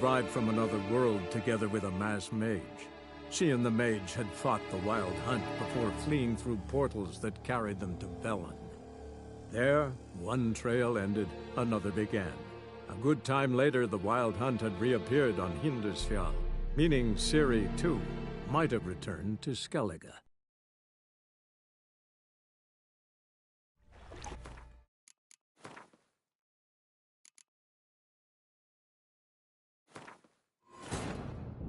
arrived from another world together with a masked mage. She and the mage had fought the Wild Hunt before fleeing through portals that carried them to Velen. There, one trail ended, another began. A good time later, the Wild Hunt had reappeared on Hindisfjall, meaning Ciri, too, might have returned to Skellige.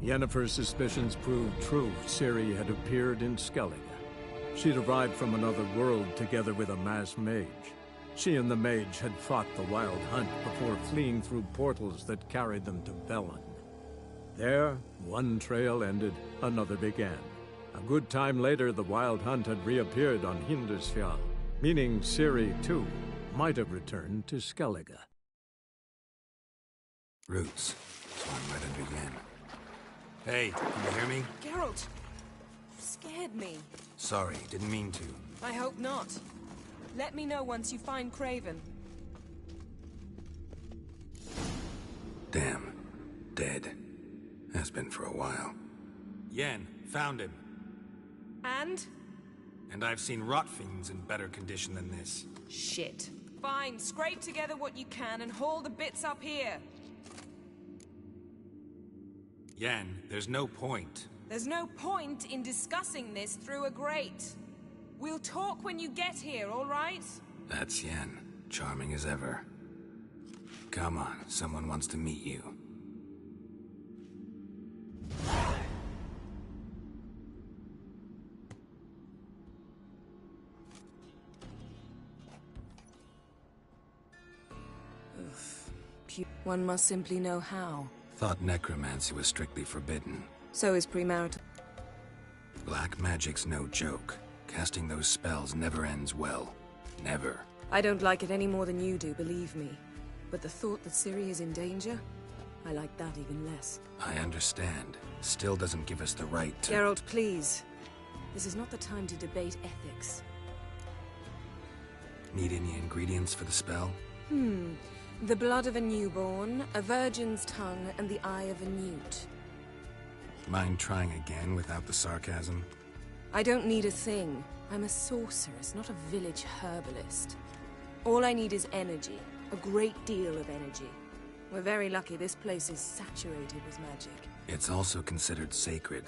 Yennefer's suspicions proved true. Ciri had appeared in Skellige. She'd arrived from another world together with a masked mage. She and the mage had fought the Wild Hunt before fleeing through portals that carried them to Velen. There, one trail ended, another began. A good time later, the Wild Hunt had reappeared on Hindisfjall, meaning Ciri, too, might have returned to Skellige. Roots. So I'm ready to begin. Hey, can you hear me? Geralt! You scared me. Sorry, didn't mean to. I hope not. Let me know once you find Craven. Damn. Dead. Has been for a while. Yen, found him. And? And I've seen rot fiends in better condition than this. Shit. Fine, scrape together what you can and haul the bits up here. Yen, there's no point. There's no point in discussing this through a grate. We'll talk when you get here, all right? That's Yen. Charming as ever. Come on, someone wants to meet you. One must simply know how. Thought necromancy was strictly forbidden. So is premarital. Black magic's no joke. Casting those spells never ends well. Never. I don't like it any more than you do, believe me. But the thought that Ciri is in danger, I like that even less. I understand. Still doesn't give us the right to— Geralt, please. This is not the time to debate ethics. Need any ingredients for the spell? The blood of a newborn, a virgin's tongue, and the eye of a newt. Mind trying again without the sarcasm? I don't need a thing. I'm a sorceress, not a village herbalist. All I need is energy. A great deal of energy. We're very lucky this place is saturated with magic. It's also considered sacred.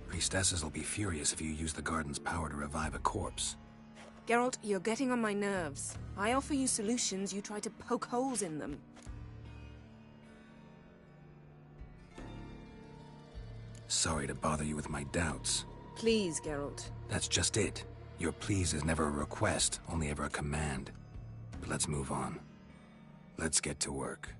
Priestesses will be furious if you use the garden's power to revive a corpse. Geralt, you're getting on my nerves. I offer you solutions, you try to poke holes in them. Sorry to bother you with my doubts. Please, Geralt. That's just it. Your please is never a request, only ever a command. But let's move on. Let's get to work.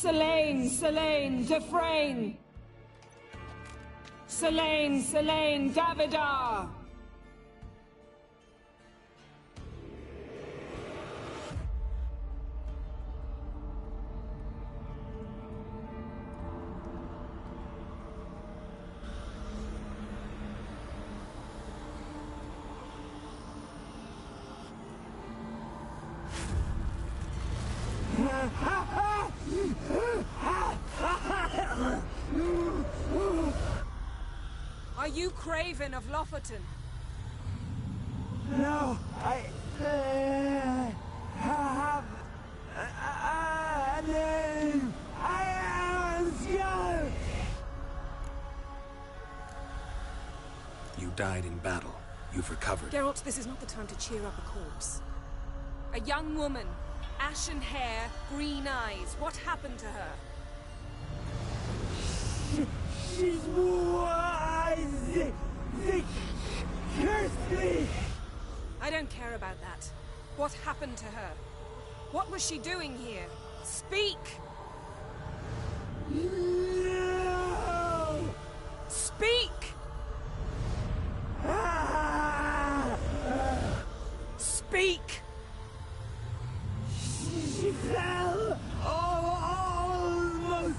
Selene, Selene, Dufresne! Selene, Selene, Davidar! Are you Craven of Lofoten? No, I have a name. I am Skjall. You died in battle. You've recovered. Geralt, this is not the time to cheer up a corpse. A young woman, ashen hair, green eyes. What happened to her? She's wise. They cursed me. I don't care about that. What happened to her? What was she doing here? Speak! No. Speak! Speak! She fell almost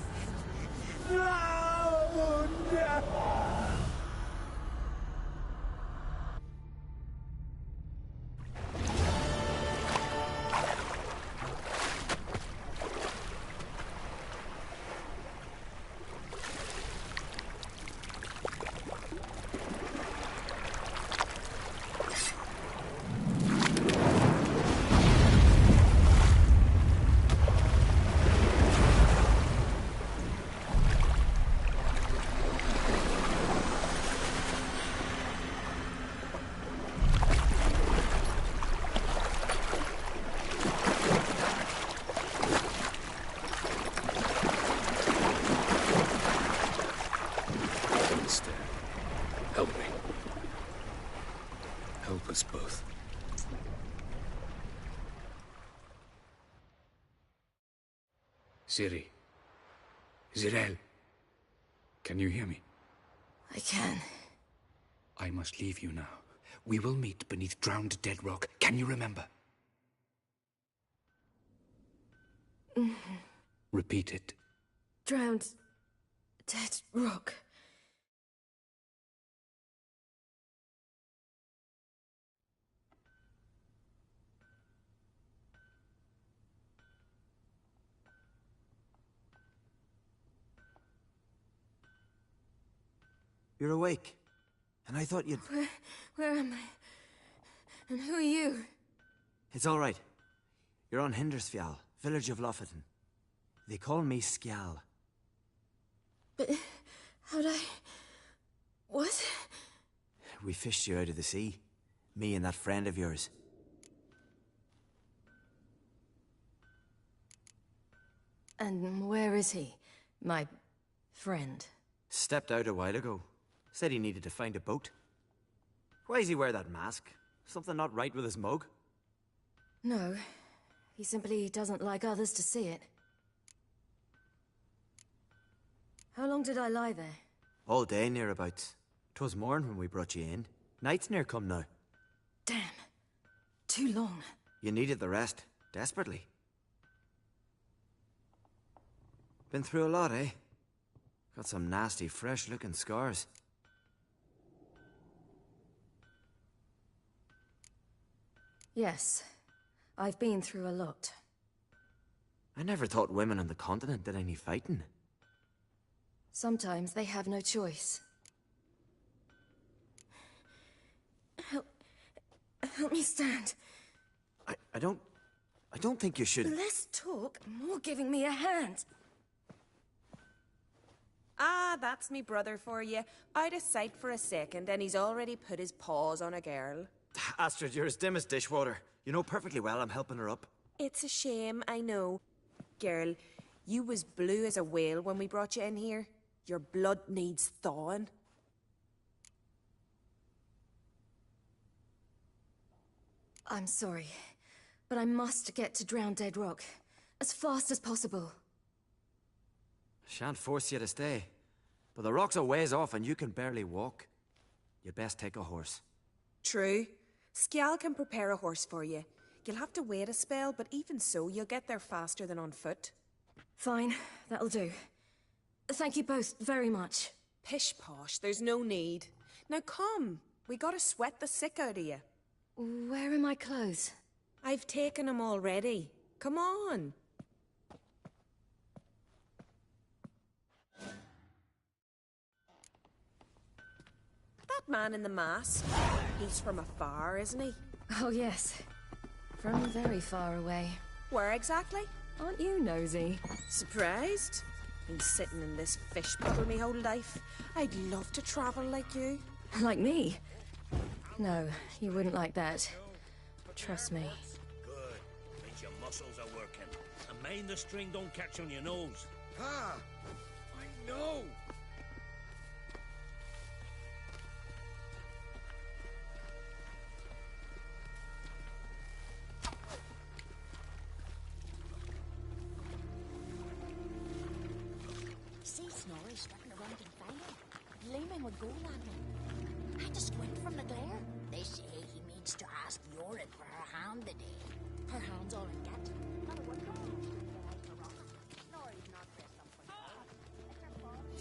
drowned. help us both. Ciri. Zirael. Can you hear me? I can. I must leave you now. We will meet beneath drowned dead rock. Can you remember? Repeat it. Drowned... dead rock. You're awake. And I thought you'd... Where am I? And who are you? It's all right. You're on Hindersfjall, village of Lofoten. They call me Skjal. But... how'd I... what? We fished you out of the sea. Me and that friend of yours. And where is he? My... friend? Stepped out a while ago. Said he needed to find a boat. Why does he wear that mask? Something not right with his mug? No. He simply doesn't like others to see it. How long did I lie there? All day, nearabouts. 'Twas morn when we brought you in. Night's near come now. Damn. Too long. You needed the rest. Desperately. Been through a lot, eh? Got some nasty, fresh-looking scars. Yes. I've been through a lot. I never thought women on the continent did any fighting. Sometimes they have no choice. Help me stand. I don't think you should... Less talk, more giving me a hand. Ah, that's me brother for you. Out of sight for a second, and he's already put his paws on a girl. Astrid, you're as dim as dishwater. You know perfectly well I'm helping her up. It's a shame, I know. Girl, you was blue as a whale when we brought you in here. Your blood needs thawing. I'm sorry, but I must get to Drowned Dead Rock as fast as possible. Shan't force you to stay. But the rock's a ways off and you can barely walk. You'd best take a horse. True. Skjal can prepare a horse for you. You'll have to wait a spell, but even so, you'll get there faster than on foot. Fine, that'll do. Thank you both very much. Pish-posh, there's no need. Now come, we gotta sweat the sick out of you. Where are my clothes? I've taken them already. Come on. That man in the mask, he's from afar, isn't he? Oh yes, from very far away. Where exactly? Aren't you nosy? Surprised? Been sitting in this fish puddle me whole life. I'd love to travel like you. Like me? No, you wouldn't like that. Trust me. Good. Means your muscles are working. And mind the string don't catch on your nose. Ah! I know! See Snorri strutting around and fighting. Gleaming with gold on him. I had to squint from the glare. They say he means to ask Yoren for her hand today. Her hand's all in get.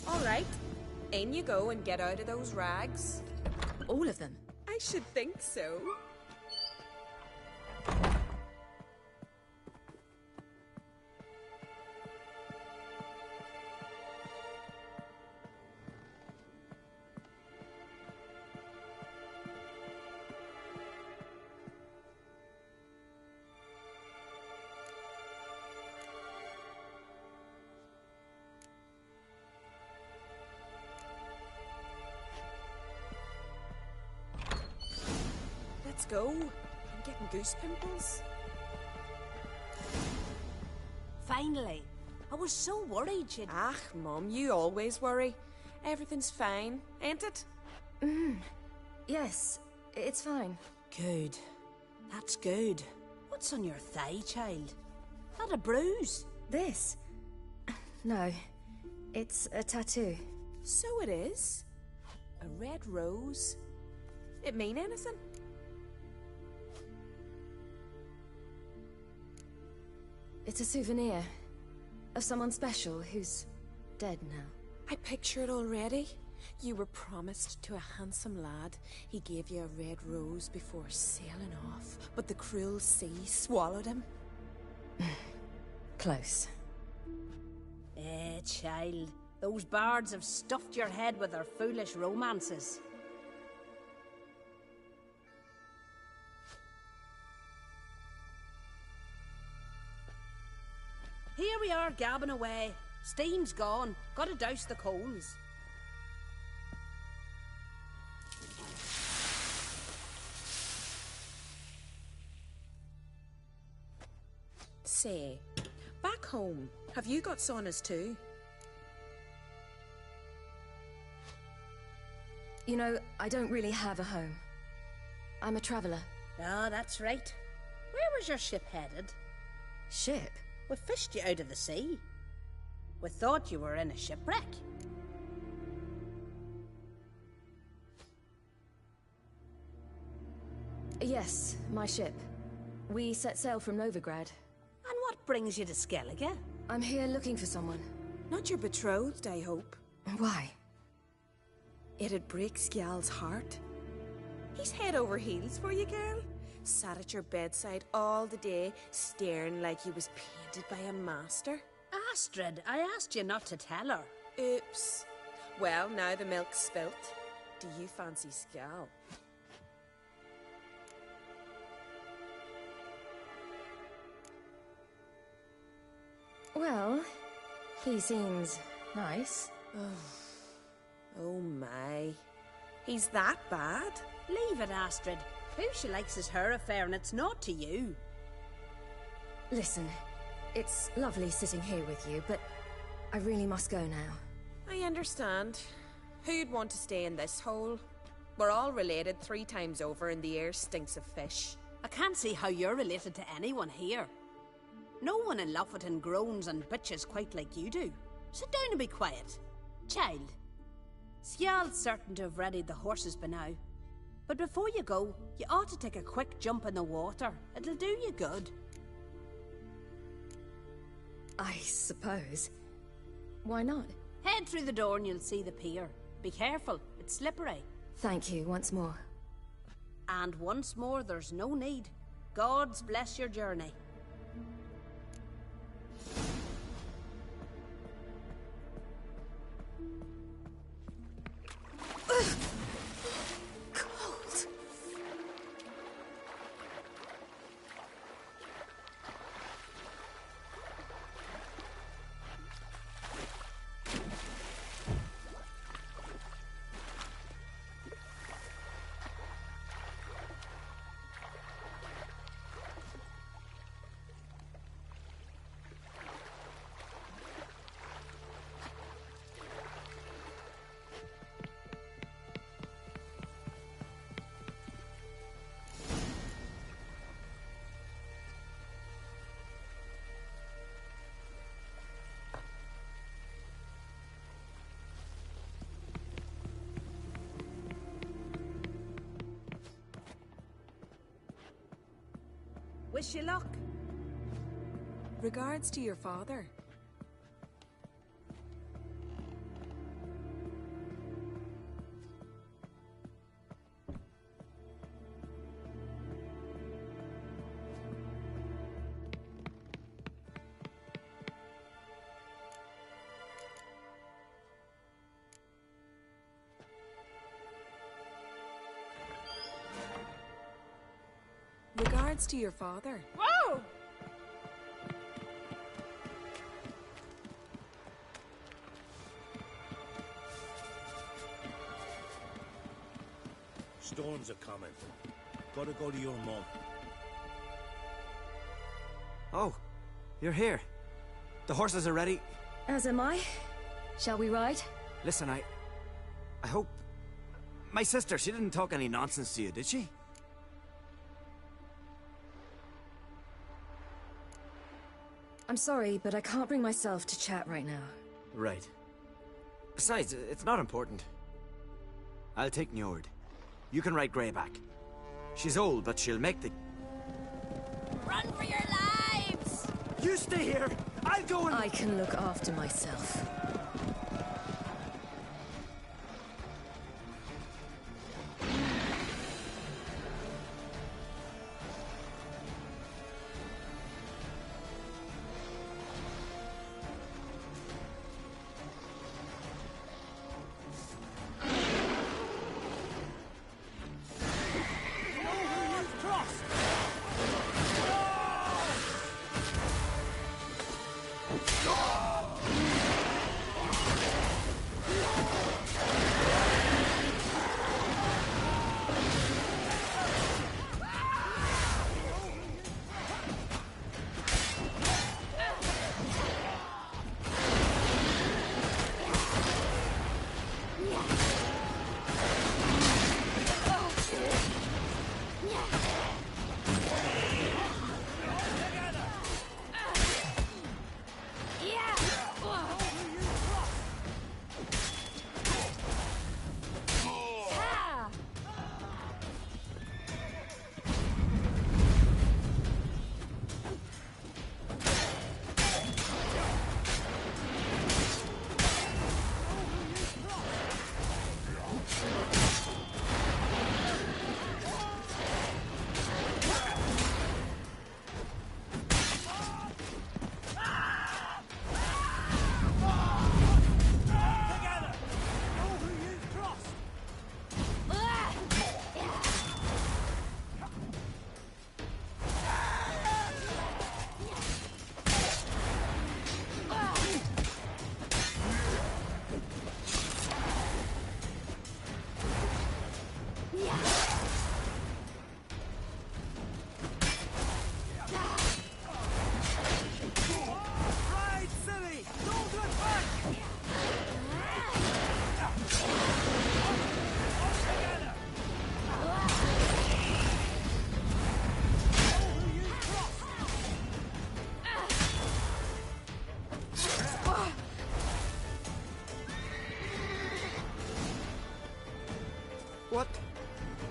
All right. In you go and get out of those rags. All of them? I should think so. Let's go. I'm getting goose pimples. Finally. I was so worried you'd... Ah, Mum, you always worry. Everything's fine, ain't it? Yes, it's fine. Good. That's good. What's on your thigh, child? That a bruise? This? No. It's a tattoo. So it is. A red rose. It mean anything? It's a souvenir of someone special who's dead now. I picture it already. You were promised to a handsome lad. He gave you a red rose before sailing off, but the cruel sea swallowed him. Close. Child. Those bards have stuffed your head with their foolish romances. Here we are, gabbing away. Steam's gone. Gotta douse the coals. Say, back home, have you got saunas too? You know, I don't really have a home. I'm a traveler. Ah, that's right. Where was your ship headed? Ship? We fished you out of the sea. We thought you were in a shipwreck. Yes, my ship. We set sail from Novigrad. And what brings you to Skellige? I'm here looking for someone. Not your betrothed, I hope. Why? It'd break Skjal's heart. He's head over heels for you, girl. Sat at your bedside all the day, staring like he was painted by a master. Astrid, I asked you not to tell her. Oops. Well, now the milk's spilt. Do you fancy Skjal? Well, he seems nice. Oh my. He's that bad? Leave it, Astrid. Who she likes is her affair, and it's not to you. Listen, it's lovely sitting here with you, but I really must go now. I understand. Who'd want to stay in this hole? We're all related 3 times over, and the air stinks of fish. I can't see how you're related to anyone here. No one in Lofoten groans and bitches quite like you do. Sit down and be quiet. Child, Skjal's certain to have readied the horses by now. But before you go, you ought to take a quick jump in the water. It'll do you good. I suppose. Why not? Head through the door and you'll see the pier. Be careful, it's slippery. Thank you once more. And once more, there's no need. Gods bless your journey. Cold. Wish you luck. Regards to your father. Regards to your father. Whoa! Storms are coming. Gotta go to your mum. Oh, you're here. The horses are ready. As am I. Shall we ride? Listen, I hope... My sister, she didn't talk any nonsense to you, did she? I'm sorry, but I can't bring myself to chat right now. Right. Besides, it's not important. I'll take Njord. You can ride Greyback. She's old, but she'll make the... Run for your lives! You stay here! I'll go and... I can look after myself.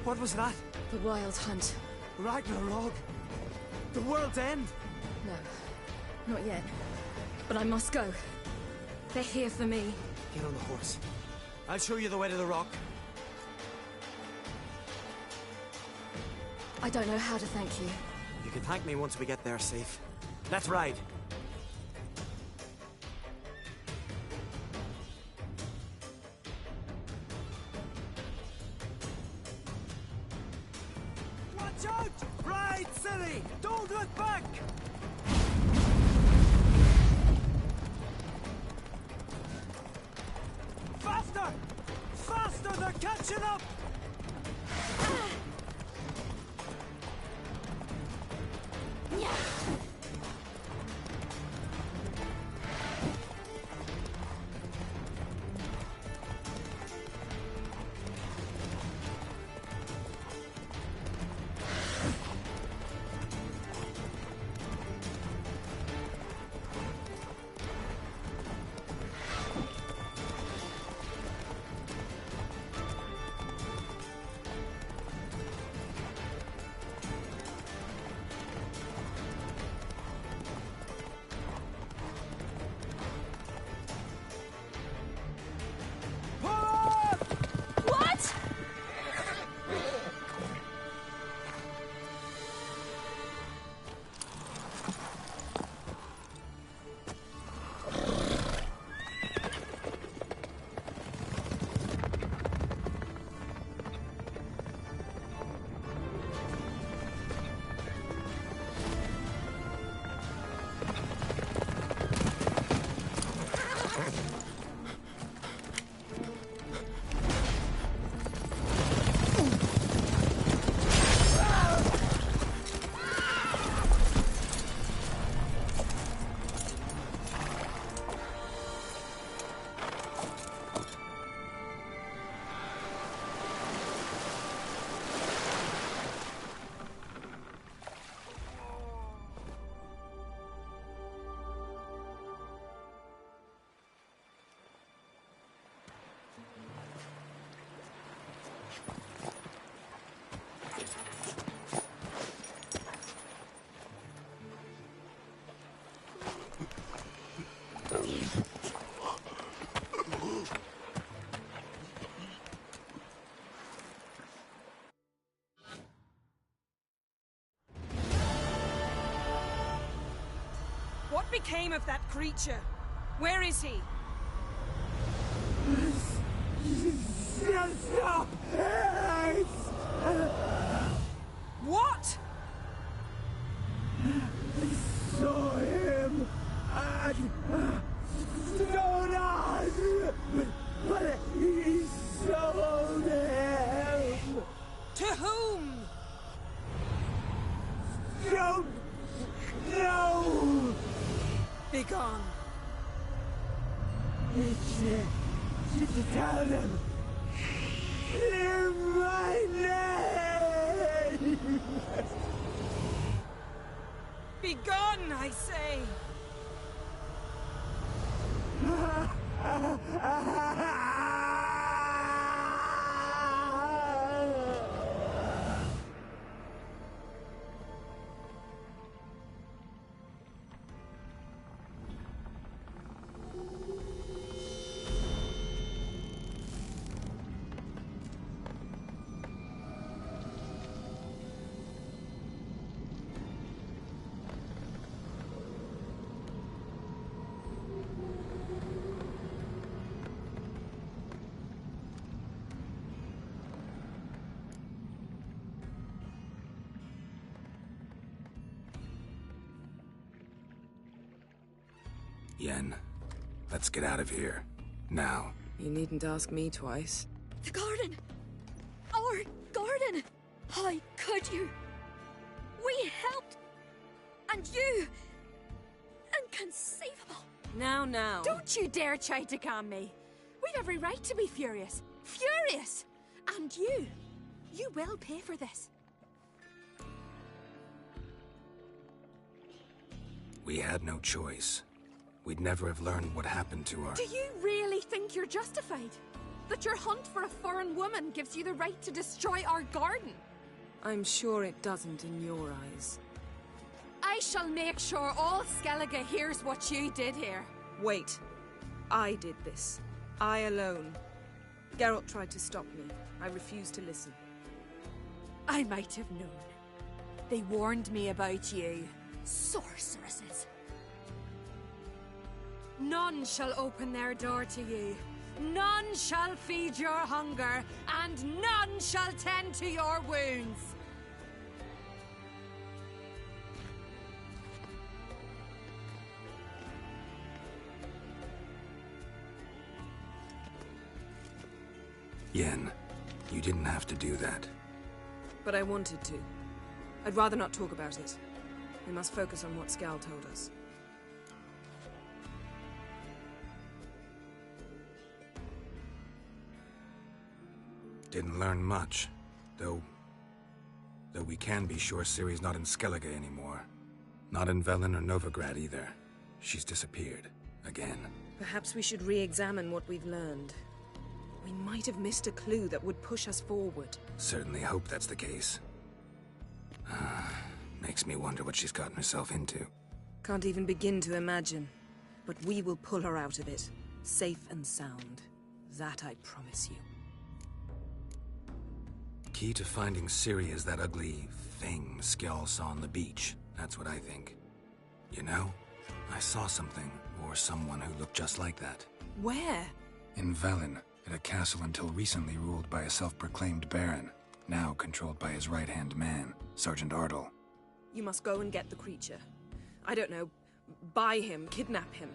What was that? The Wild Hunt. Ragnarok? The world's end? No, not yet. But I must go. They're here for me. Get on the horse. I'll show you the way to the rock. I don't know how to thank you. You can thank me once we get there safe. Let's ride. Watch out! Ride, silly! Don't look back! Faster! Faster! They're catching up! What became of that creature? Where is he? Stop! What? Saw him at Stoneheart, but he sold him. To whom? Don't know. Begone. Tell them. Clear my name. Begone, I say. Yen, let's get out of here. Now. You needn't ask me twice. The garden! Our garden! How could you? We helped! And you! Inconceivable! Now. Don't you dare try to calm me! We've every right to be furious! Furious! And you will pay for this. We had no choice. We'd never have learned what happened to her. Do you really think you're justified? That your hunt for a foreign woman gives you the right to destroy our garden? I'm sure it doesn't in your eyes. I shall make sure all Skellige hears what you did here. Wait. I did this. I alone. Geralt tried to stop me. I refused to listen. I might have known. They warned me about you. Sorceresses. None shall open their door to you. None shall feed your hunger, and none shall tend to your wounds. Yen, you didn't have to do that. But I wanted to. I'd rather not talk about it. We must focus on what Skal told us. Didn't learn much, though we can be sure Ciri's not in Skellige anymore. Not in Velen or Novigrad either. She's disappeared. Again. Perhaps we should re-examine what we've learned. We might have missed a clue that would push us forward. Certainly hope that's the case. Makes me wonder what she's gotten herself into. Can't even begin to imagine. But we will pull her out of it. Safe and sound. That I promise you. Key to finding Ciri is that ugly thing Skjall saw on the beach. That's what I think. You know, I saw something, or someone who looked just like that. Where? In Velen, at a castle until recently ruled by a self-proclaimed baron, now controlled by his right-hand man, Sergeant Ardle. You must go and get the creature. I don't know, buy him, kidnap him.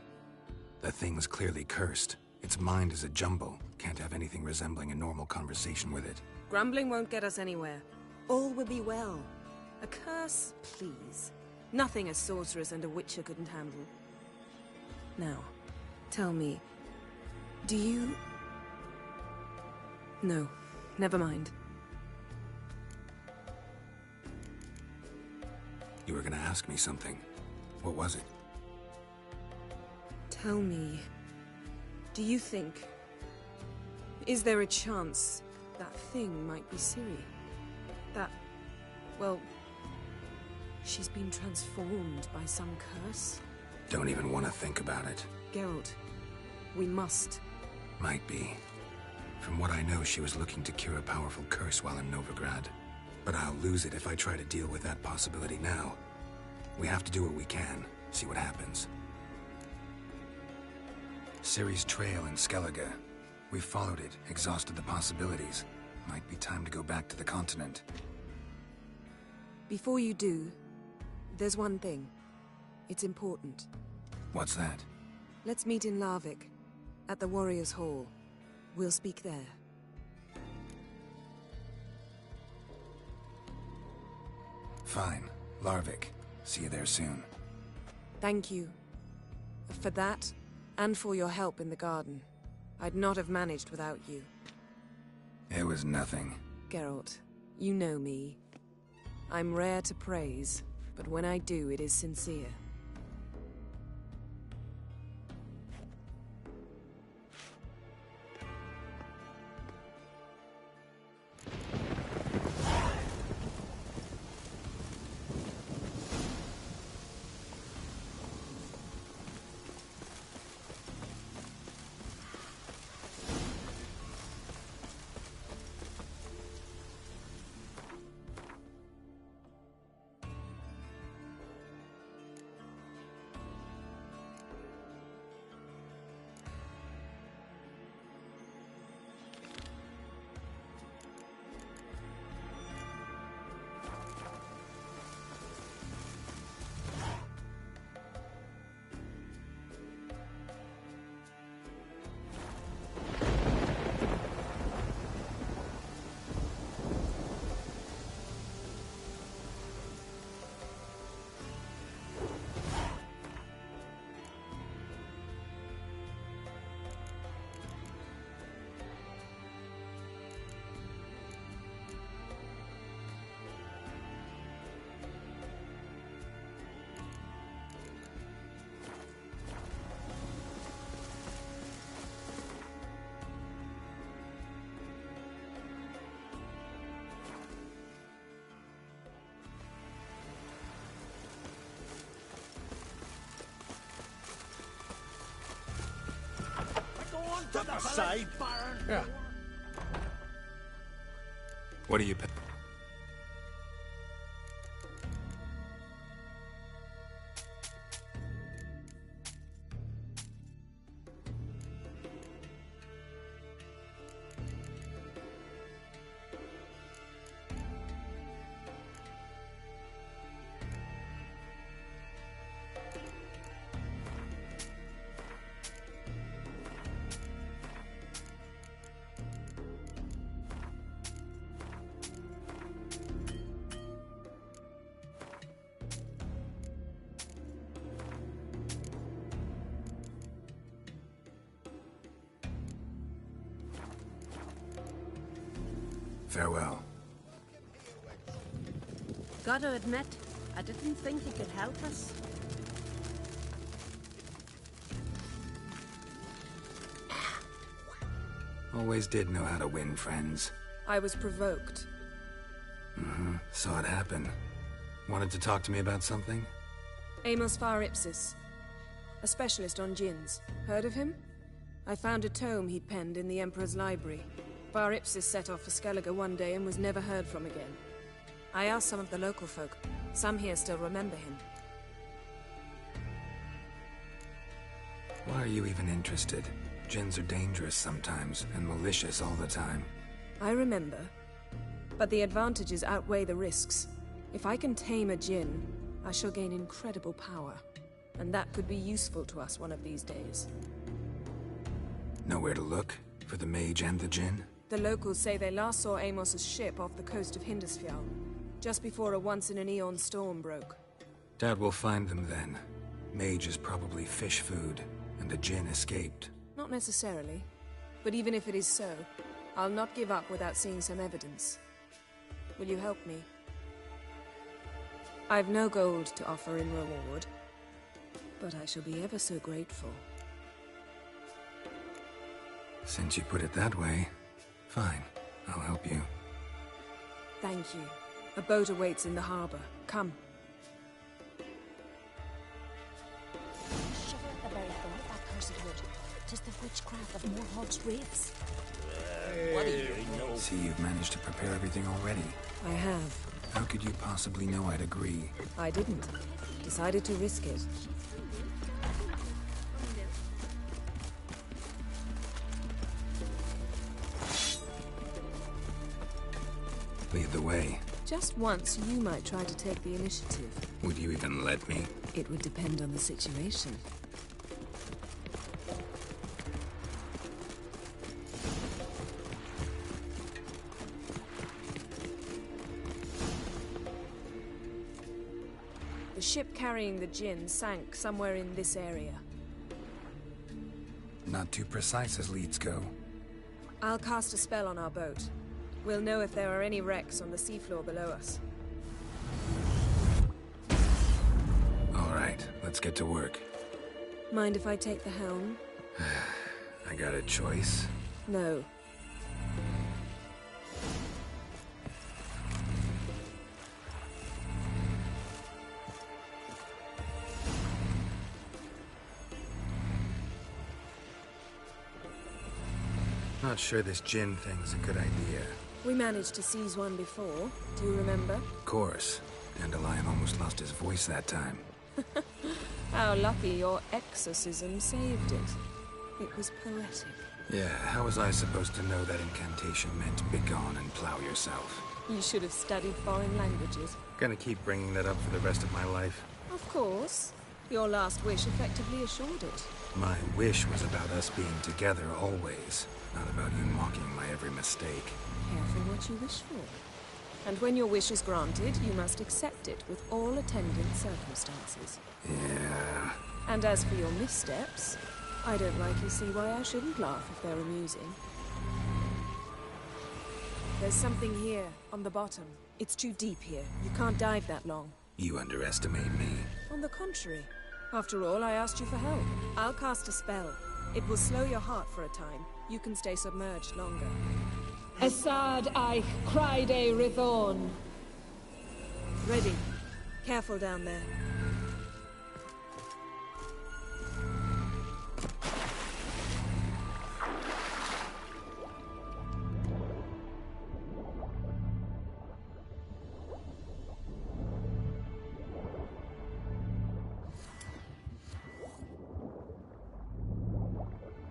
The thing's clearly cursed. Its mind is a jumble. Can't have anything resembling a normal conversation with it. Grumbling won't get us anywhere. All will be well. A curse, please. Nothing a sorceress and a witcher couldn't handle. Now, tell me, do you... No, never mind. You were gonna ask me something. What was it? Tell me, do you think... Is there a chance that thing might be Ciri? That... well... she's been transformed by some curse? Don't even want to think about it. Geralt, we must. Might be. From what I know, she was looking to cure a powerful curse while in Novigrad. But I'll lose it if I try to deal with that possibility now. We have to do what we can, see what happens. Ciri's trail in Skellige. We followed it, exhausted the possibilities. Might be time to go back to the continent. Before you do, there's one thing. It's important. What's that? Let's meet in Larvik, at the Warriors' Hall. We'll speak there. Fine. Larvik. See you there soon. Thank you. For that, and for your help in the garden. I'd not have managed without you. It was nothing. Geralt, you know me. I'm rare to praise, but when I do, it is sincere. To the side. Yeah. What do you... Farewell. Gotta admit, I didn't think he could help us. Always did know how to win friends. I was provoked. Saw it happen. Wanted to talk to me about something? Amos Var Ipsis, a specialist on djinns. Heard of him? I found a tome he'd penned in the Emperor's library. Var Ipsis set off for Skellige one day and was never heard from again. I asked some of the local folk. Some here still remember him. Why are you even interested? Djinns are dangerous sometimes, and malicious all the time. I remember. But the advantages outweigh the risks. If I can tame a djinn, I shall gain incredible power. And that could be useful to us one of these days. Know where to look? For the mage and the djinn? The locals say they last saw Amos's ship off the coast of Hindisfjall, just before a once-in-an-eon storm broke. Doubt we'll find them then. Mage is probably fish food, and the djinn escaped. Not necessarily. But even if it is so, I'll not give up without seeing some evidence. Will you help me? I've no gold to offer in reward, but I shall be ever so grateful. Since you put it that way, fine. I'll help you. Thank you. A boat awaits in the harbor. Come. Shiver at the very thought of that cursed wood. 'Tis the witchcraft of Morhogg's wraiths. What do you know? See, you've managed to prepare everything already. I have. How could you possibly know I'd agree? I didn't. Decided to risk it. Lead the way. Just once, you might try to take the initiative. Would you even let me? It would depend on the situation. The ship carrying the Jinn sank somewhere in this area. Not too precise as leads go. I'll cast a spell on our boat. We'll know if there are any wrecks on the seafloor below us. All right, let's get to work. Mind if I take the helm? I got a choice. No. Not sure this Jinn thing's a good idea. We managed to seize one before. Do you remember? Of course. Dandelion almost lost his voice that time. How lucky your exorcism saved it. It was poetic. Yeah, how was I supposed to know that incantation meant begone and plow yourself? You should have studied foreign languages. Gonna keep bringing that up for the rest of my life. Of course. Your last wish effectively assured it. My wish was about us being together always, not about you mocking my every mistake. Careful what you wish for. And when your wish is granted, you must accept it with all attendant circumstances. Yeah. And as for your missteps, I don't rightly see why I shouldn't laugh if they're amusing. There's something here, on the bottom. It's too deep here. You can't dive that long. You underestimate me. On the contrary. After all, I asked you for help. I'll cast a spell. It will slow your heart for a time. You can stay submerged longer. Assad Eich Cryde Rithorn. Ready. Careful down there.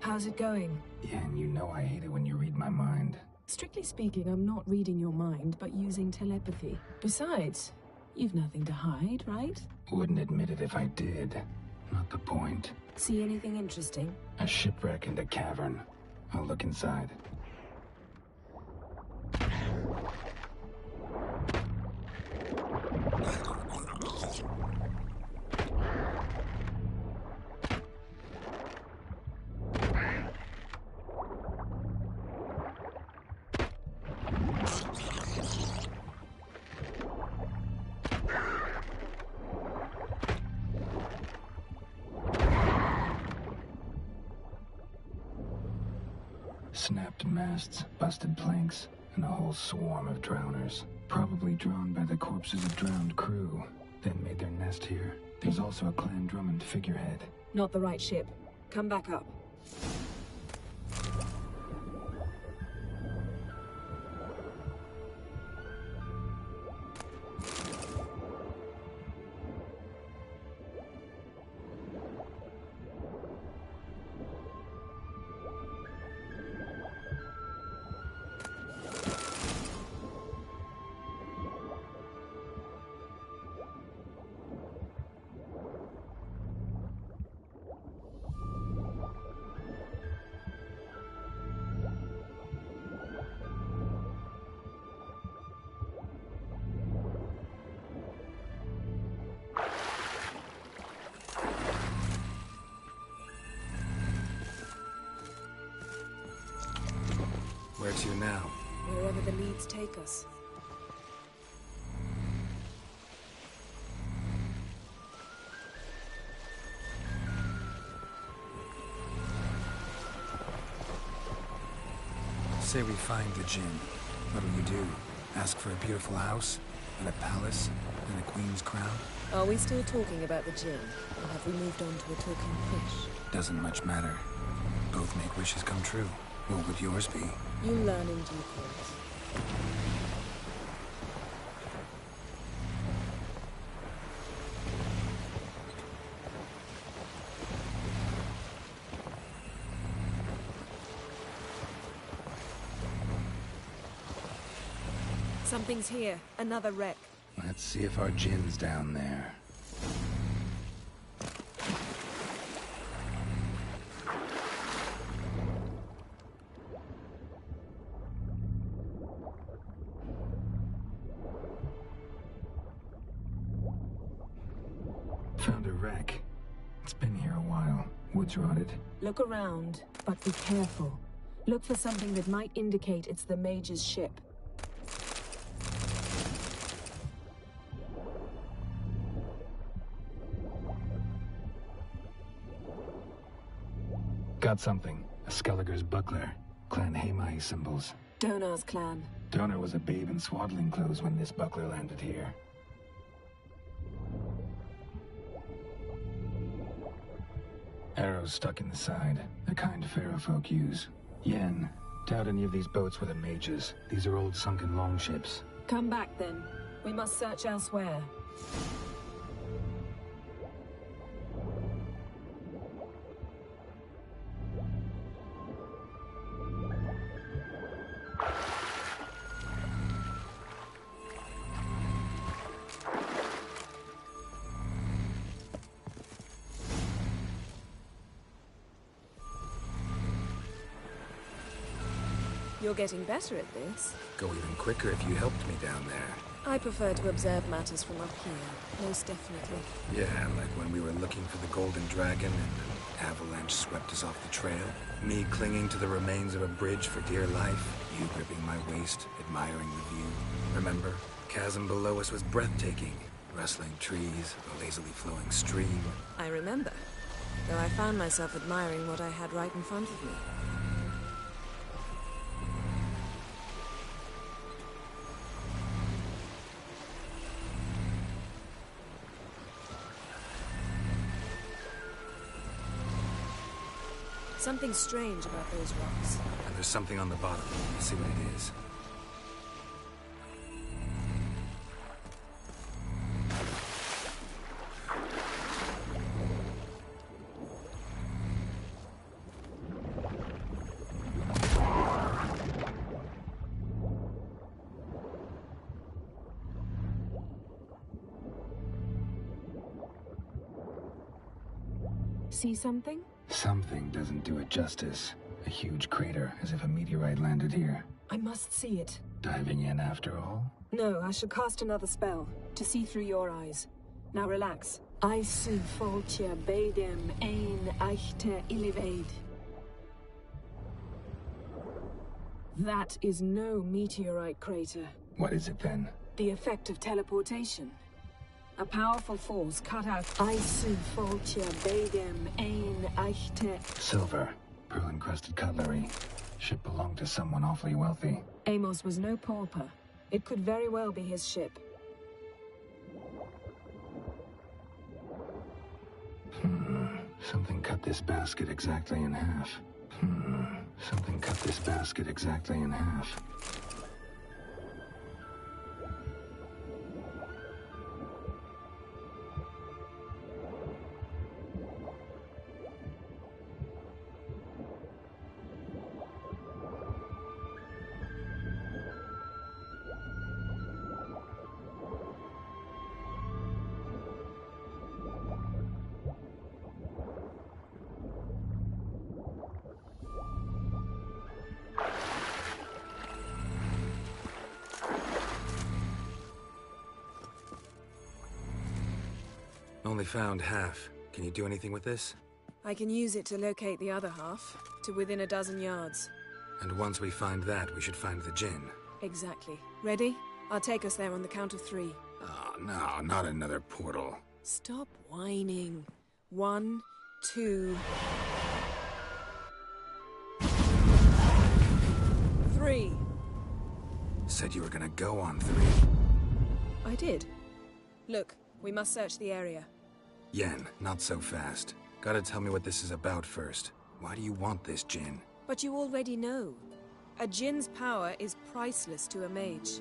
How's it going? Yeah, and you know I hate it when you read my mind. Strictly speaking, I'm not reading your mind, but using telepathy. Besides, you've nothing to hide, right? Wouldn't admit it if I did. Not the point. See anything interesting? A shipwreck and a cavern. I'll look inside. Snapped masts, busted planks, and a whole swarm of drowners. Probably drawn by the corpses of drowned crew, then made their nest here. There's also a Clan Drummond figurehead. Not the right ship. Come back up. Where to now? Wherever the leads take us. Say we find the Jinn. What'll you do? Ask for a beautiful house? And a palace? And a queen's crown? Are we still talking about the Jinn? Or have we moved on to a talking fish? Doesn't much matter. Both make wishes come true. What would yours be? You learn in due course. Something's here. Another wreck. Let's see if our Jin's down there. Found a wreck. It's been here a while. Wood's rotted. Look around, but be careful. Look for something that might indicate it's the mage's ship. Got something. A Skellige's buckler. Clan Hamai symbols. Donar's clan. Donar was a babe in swaddling clothes when this buckler landed here. Arrows stuck in the side. The kind Pharaoh folk use. Yen. Doubt any of these boats were the mages. These are old sunken longships. Come back then. We must search elsewhere. You're getting better at this. Go even quicker if you helped me down there. I prefer to observe matters from up here, most definitely. Yeah, like when we were looking for the Golden Dragon and an avalanche swept us off the trail. Me clinging to the remains of a bridge for dear life. You gripping my waist, admiring the view. Remember? Chasm below us was breathtaking. Rustling trees, a lazily flowing stream. I remember, though I found myself admiring what I had right in front of me. Something strange about those rocks. And there's something on the bottom. Let's see what it is. See something? Something doesn't do it justice. A huge crater, as if a meteorite landed here. I must see it. Diving in after all? No, I shall cast another spell, to see through your eyes. Now relax. Isu foltia bedem ein eichte illivaid. That is no meteorite crater. What is it then? The effect of teleportation. A powerful force cut out Isu foltia bedem ein eichte. Silver. Pearl-encrusted cutlery. Ship belonged to someone awfully wealthy. Amos was no pauper. It could very well be his ship. Something cut this basket exactly in half. Something cut this basket exactly in half. Only found half. Can you do anything with this? I can use it to locate the other half, to within a dozen yards. And once we find that, we should find the Jinn. Exactly. Ready? I'll take us there on the count of 3. Oh, no, not another portal. Stop whining. 1, 2... 3. Said you were gonna go on 3. I did. Look, we must search the area. Yen, not so fast. Gotta tell me what this is about first. Why do you want this Jinn? But you already know. A Jinn's power is priceless to a mage.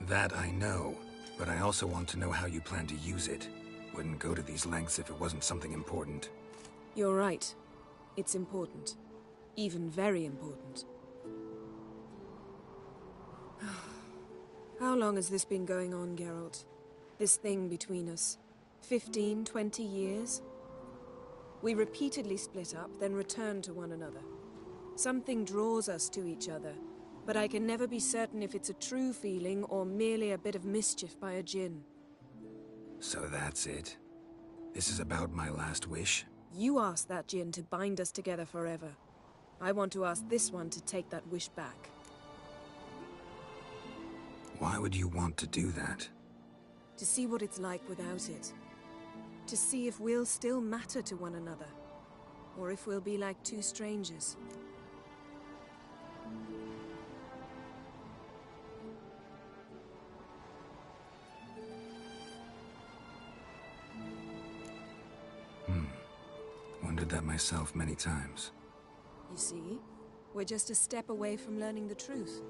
That I know, but I also want to know how you plan to use it. Wouldn't go to these lengths if it wasn't something important. You're right. It's important. Even very important. How long has this been going on, Geralt? This thing between us? 15, 20 years? We repeatedly split up, then returned to one another. Something draws us to each other, but I can never be certain if it's a true feeling or merely a bit of mischief by a djinn. So that's it? This is about my last wish? You asked that djinn to bind us together forever. I want to ask this one to take that wish back. Why would you want to do that? To see what it's like without it. To see if we'll still matter to one another. Or if we'll be like two strangers. Wondered that myself many times. You see? We're just a step away from learning the truth.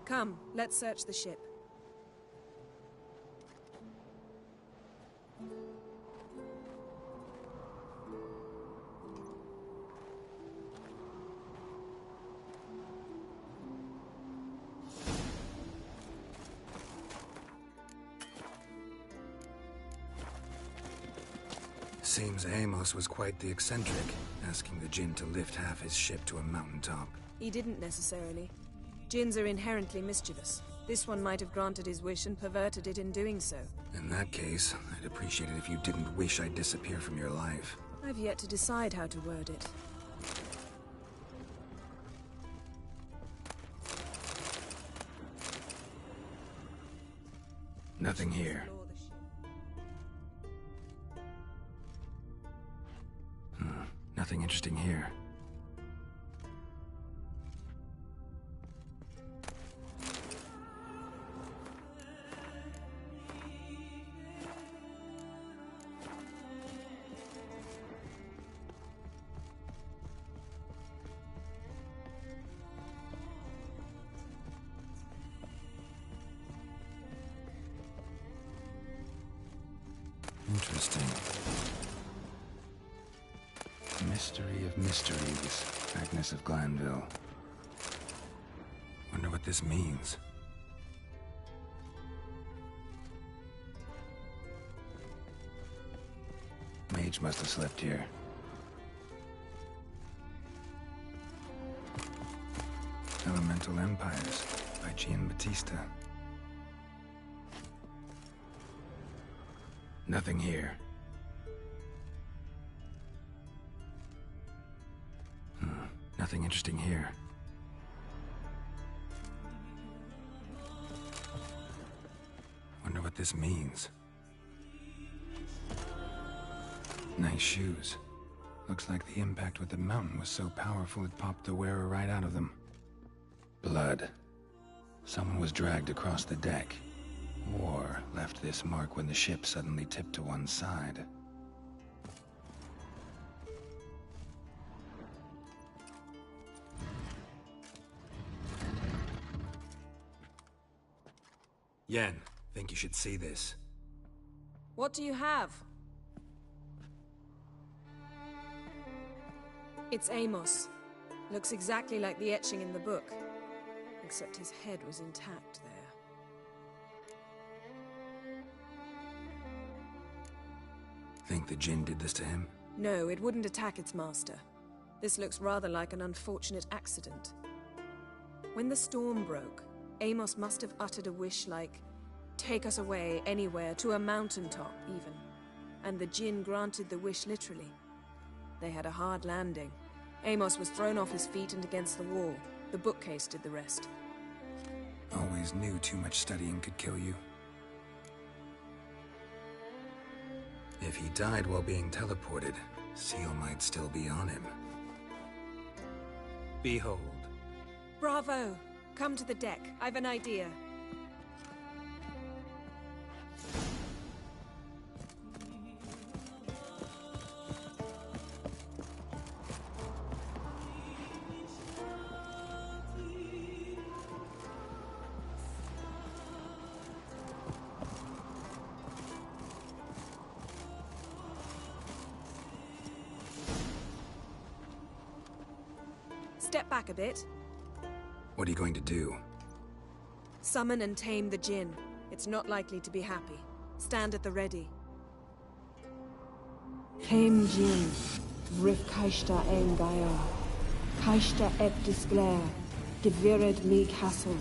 Come, let's search the ship. Seems Amos was quite the eccentric, asking the djinn to lift half his ship to a mountaintop. He didn't necessarily. Djinns are inherently mischievous. This one might have granted his wish and perverted it in doing so. In that case, I'd appreciate it if you didn't wish I'd disappear from your life. I've yet to decide how to word it. Nothing here. Nothing interesting here. Interesting. Mystery of mysteries, Agnes of Glanville. Wonder what this means. Mage must have slept here. Elemental Empires by Giambattista. Nothing here. Nothing interesting here. Wonder what this means. Nice shoes. Looks like the impact with the mountain was so powerful it popped the wearer right out of them. Blood. Someone was dragged across the deck. Or left this mark when the ship suddenly tipped to one side. Yen, think you should see this. What do you have? It's Amos. Looks exactly like the etching in the book. Except his head was intact there. Think the djinn did this to him? No, it wouldn't attack its master. This looks rather like an unfortunate accident. When the storm broke, Amos must have uttered a wish like, "Take us away, anywhere, to a mountaintop, even." And the djinn granted the wish literally. They had a hard landing. Amos was thrown off his feet and against the wall. The bookcase did the rest. Always knew too much studying could kill you. If he died while being teleported, Seal might still be on him. Behold. Bravo! Come to the deck. I've an idea. Step back a bit. What are you going to do? Summon and tame the Jinn. It's not likely to be happy. Stand at the ready. Came Jin, Rif Kaishta ein Gaia, Kaishta et Disglair, Gevired me Castle.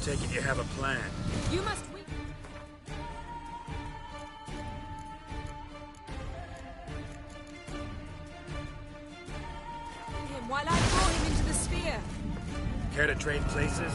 Take it you have a plan. You must win. Him while I throw him into the sphere. Care to trade places?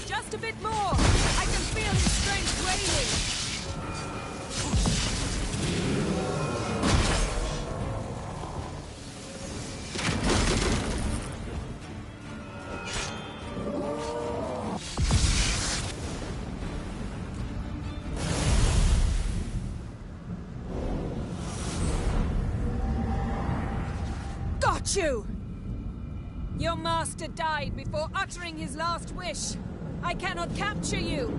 Just a bit more. I can feel his strength waning. Got you! Your master died before uttering his last wish. I cannot capture you.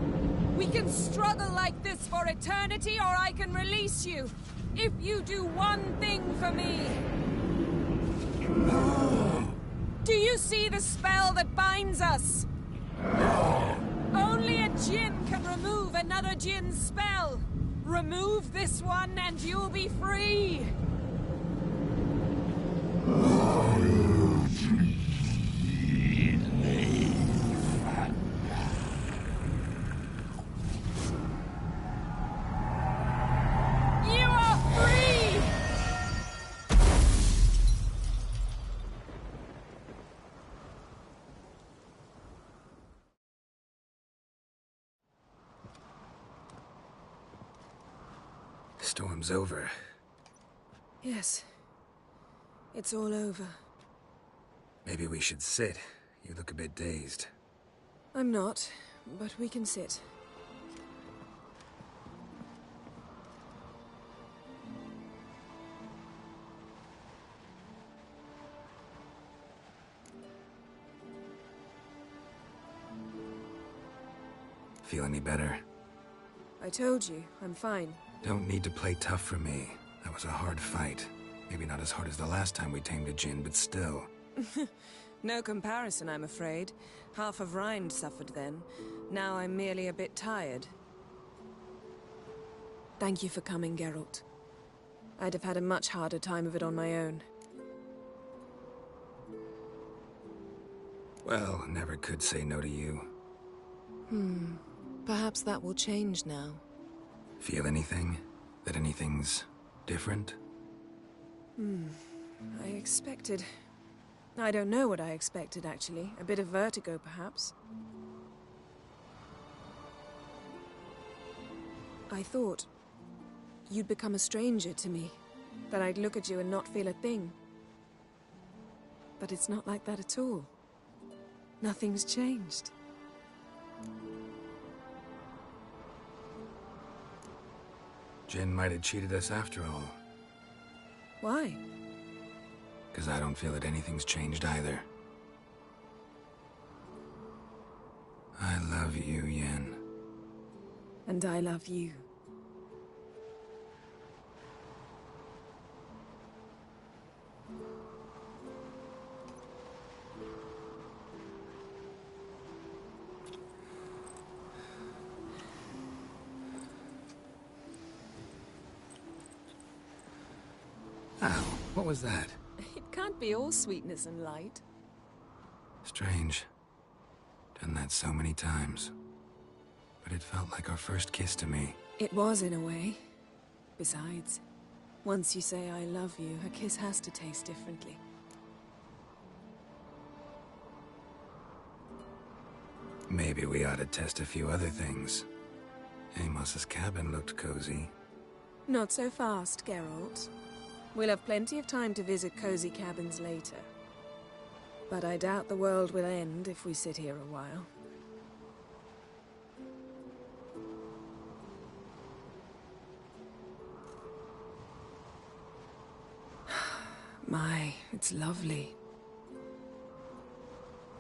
We can struggle like this for eternity, or I can release you. If you do one thing for me. Do you see the spell that binds us? Only a Jinn can remove another Jinn's spell. Remove this one and you'll be free. You are free! Storm's over. Yes. It's all over. Maybe we should sit. You look a bit dazed. I'm not, but we can sit. Feel any better? I told you, I'm fine. Don't need to play tough for me. That was a hard fight. Maybe not as hard as the last time we tamed a Jinn, but still. No comparison, I'm afraid. Half of Rind suffered then. Now I'm merely a bit tired. Thank you for coming, Geralt. I'd have had a much harder time of it on my own. Well, never could say no to you. Perhaps that will change now. Feel anything? That anything's different? I expected... I don't know what I expected, actually. A bit of vertigo, perhaps. I thought you'd become a stranger to me. That I'd look at you and not feel a thing. But it's not like that at all. Nothing's changed. Jinn might have cheated us after all. Why? Because I don't feel that anything's changed either. I love you, Yen. And I love you. Ow, what was that? It can't be all sweetness and light. Strange. Done that so many times. But it felt like our first kiss to me. It was, in a way. Besides, Once you say I love you, a kiss has to taste differently. Maybe we ought to test a few other things. Amos's cabin looked cozy. Not so fast, Geralt. We'll have plenty of time to visit cozy cabins later. But I doubt the world will end if we sit here a while. My, it's lovely.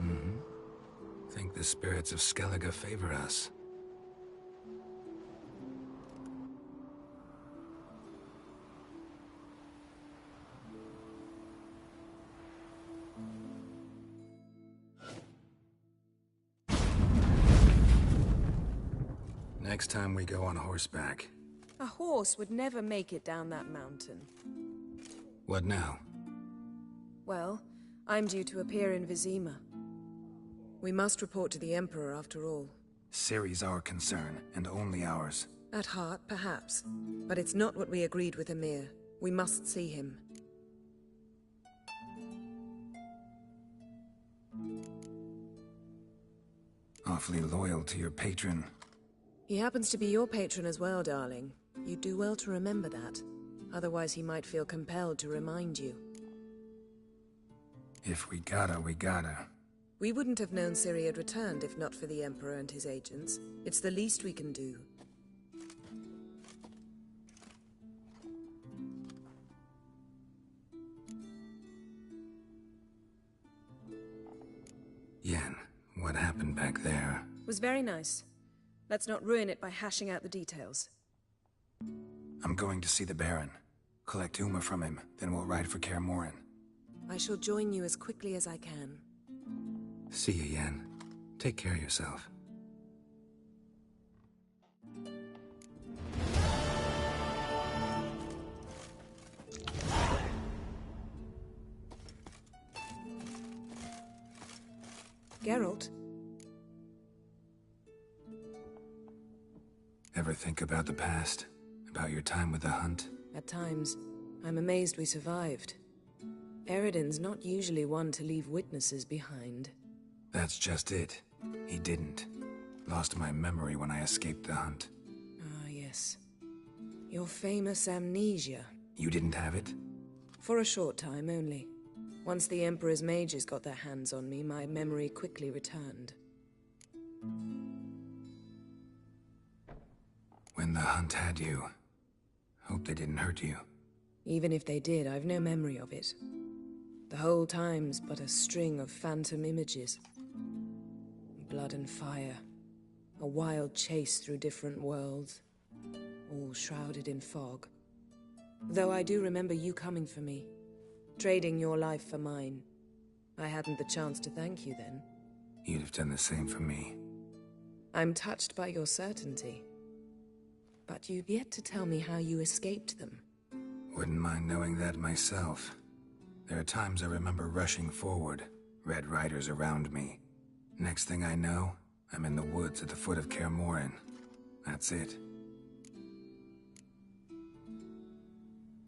Mm-hmm. Think the spirits of Skellige favor us. Next time we go on horseback. A horse would never make it down that mountain. What now? Well, I'm due to appear in Vizima. We must report to the Emperor after all. Ciri's our concern, and only ours. At heart, perhaps. But it's not what we agreed with Emhyr. We must see him. Awfully loyal to your patron. He happens to be your patron as well, darling. You do well to remember that. Otherwise he might feel compelled to remind you. If we gotta, we gotta. We wouldn't have known Ciri had returned if not for the Emperor and his agents. It's the least we can do. Yen, what happened back there? Was very nice. Let's not ruin it by hashing out the details. I'm going to see the Baron. Collect Uma from him, then we'll ride for Kaer Morhen. I shall join you as quickly as I can. See you, Yen. Take care of yourself. Geralt? Ever think about the past? About your time with the Hunt? At times. I'm amazed we survived. Eredin's not usually one to leave witnesses behind. That's just it. He didn't. Lost my memory when I escaped the Hunt. Ah, yes. Your famous amnesia. You didn't have it? For a short time only. Once the Emperor's mages got their hands on me, my memory quickly returned. When the Hunt had you, hope they didn't hurt you. Even if they did, I've no memory of it. The whole time's but a string of phantom images. Blood and fire. A wild chase through different worlds. All shrouded in fog. Though I do remember you coming for me. Trading your life for mine. I hadn't the chance to thank you then. You'd have done the same for me. I'm touched by your certainty. But you've yet to tell me how you escaped them. Wouldn't mind knowing that myself. There are times I remember rushing forward, Red Riders around me. Next thing I know, I'm in the woods at the foot of Kaer Morhen. That's it.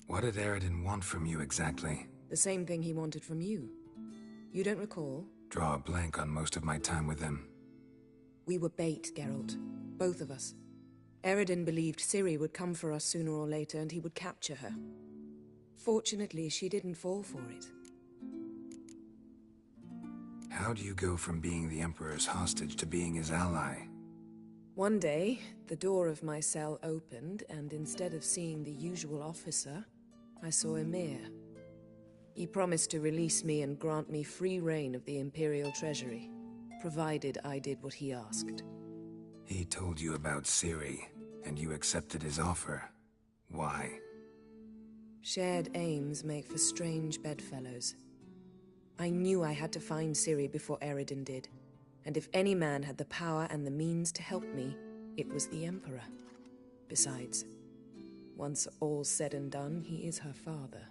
What did Eredin want from you exactly? The same thing he wanted from you. You don't recall? Draw a blank on most of my time with him. We were bait, Geralt. Both of us. Eredin believed Ciri would come for us sooner or later and he would capture her. Fortunately, she didn't fall for it. How do you go from being the Emperor's hostage to being his ally? One day, the door of my cell opened, and instead of seeing the usual officer, I saw Emhyr. He promised to release me and grant me free reign of the Imperial Treasury, provided I did what he asked. He told you about Ciri, and you accepted his offer. Why? Shared aims make for strange bedfellows. I knew I had to find Ciri before Eredin did, and if any man had the power and the means to help me, it was the Emperor. Besides, once all's said and done, he is her father.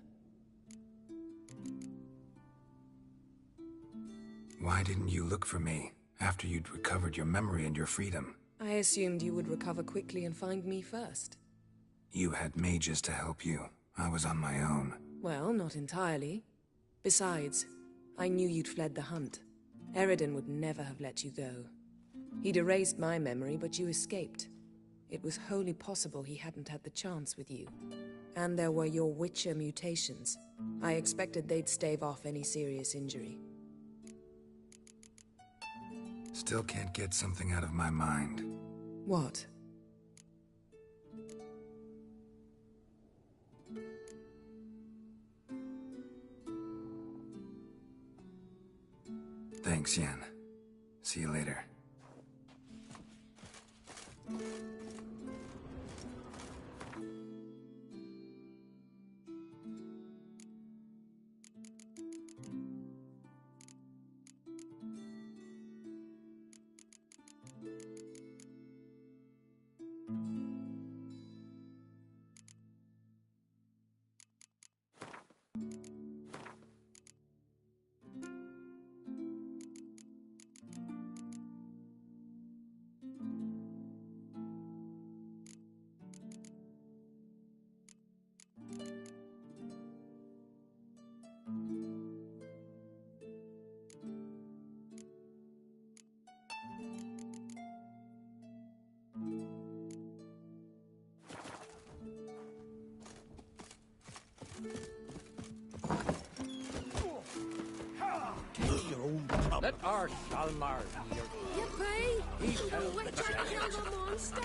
Why didn't you look for me, after you'd recovered your memory and your freedom? I assumed you would recover quickly and find me first. You had mages to help you. I was on my own. Well, not entirely. Besides, I knew you'd fled the hunt. Eridan would never have let you go. He'd erased my memory, but you escaped. It was wholly possible he hadn't had the chance with you. And there were your Witcher mutations. I expected they'd stave off any serious injury. Still can't get something out of my mind. What? Thanks, Yen. See you later. Let our Shalmar be your... Yippee! He's The witch had killed a monster!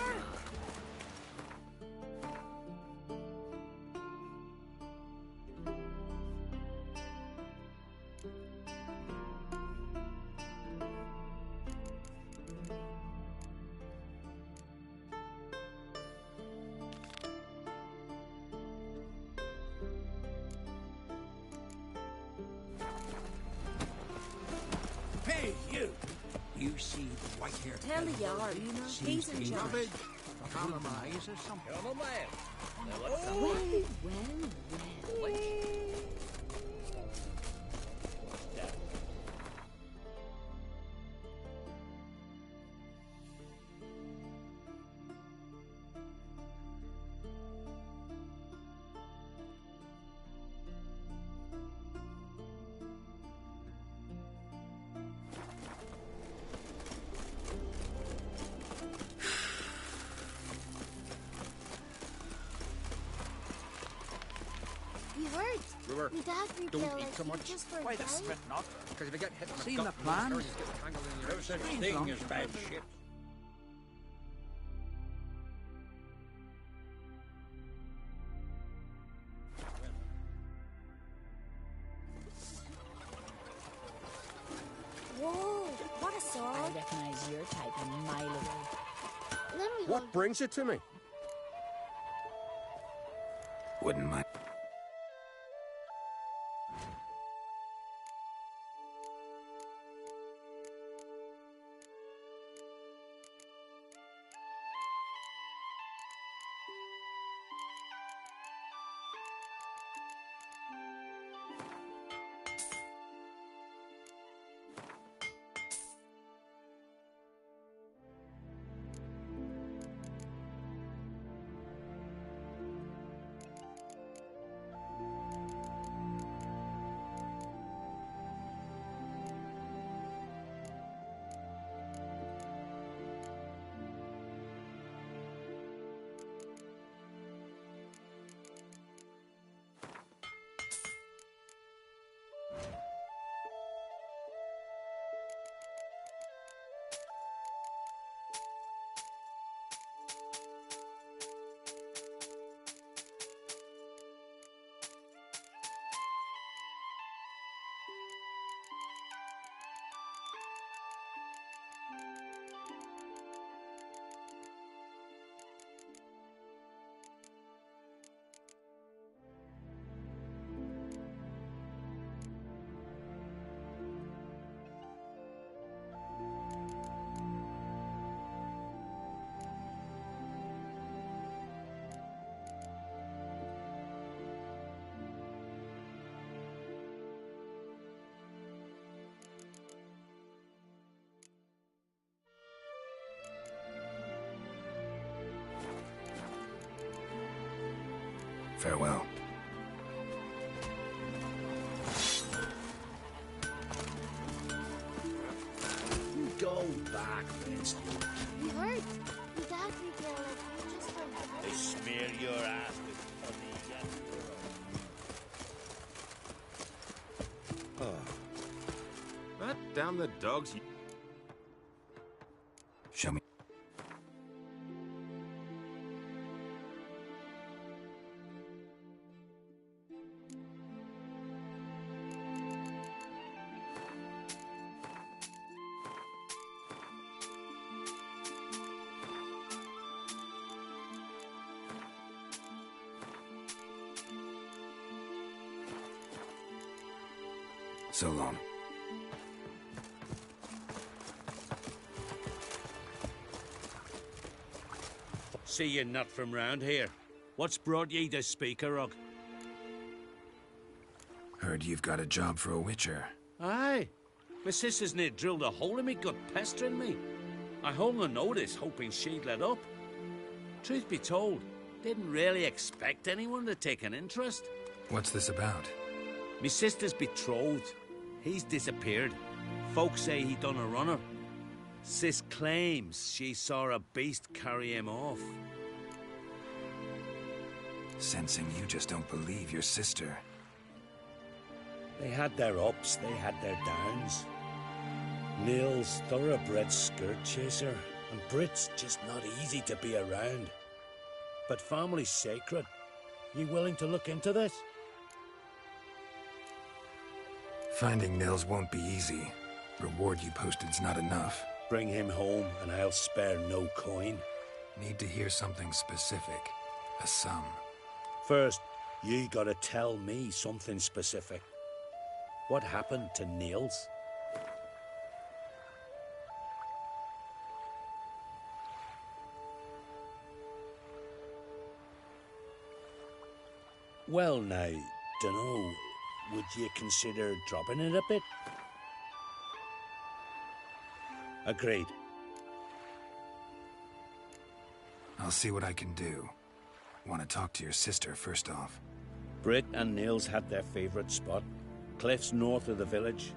Hey, you! You see the white-haired... Tell the yard. He's in charge. Compromise or something. Come on, man. Well, well, well. You heard? Brewer, My dad don't retailed eat so much. just for Why a the day. spit not? Because if you get hit in Seen the the gut, plans? those get tangled in your... No such thing as bad shit. Whoa, what a I sword. recognize your type a mile away. Let me What hold. brings you to me? Wouldn't mind. Farewell. Go back, Winston. We heard. You got me there like you just went back. They smear your ass with honey yet. That damn the dogs. Show me. So long. See you're not from round here. What's brought ye to Speakerog? Heard you've got a job for a witcher. Aye. My sister's near drilled a hole in me gut, pestering me. I hung on notice, hoping she'd let up. Truth be told, didn't really expect anyone to take an interest. What's this about? Me sister's betrothed. He's disappeared. Folks say he done a runner. Sis claims she saw a beast carry him off. Sensing you just don't believe your sister. They had their ups, they had their downs. Neil's thoroughbred skirt chaser, and Brit's just not easy to be around. But family's sacred. You willing to look into this? Finding Nils won't be easy. Reward you posted's not enough. Bring him home, and I'll spare no coin. Need to hear something specific. A sum. First, you gotta tell me something specific. What happened to Nils? Well now, dunno, would you consider dropping it a bit? Agreed. I'll see what I can do. Want to talk to your sister first off. Brit and Nils had their favourite spot. Cliffs north of the village.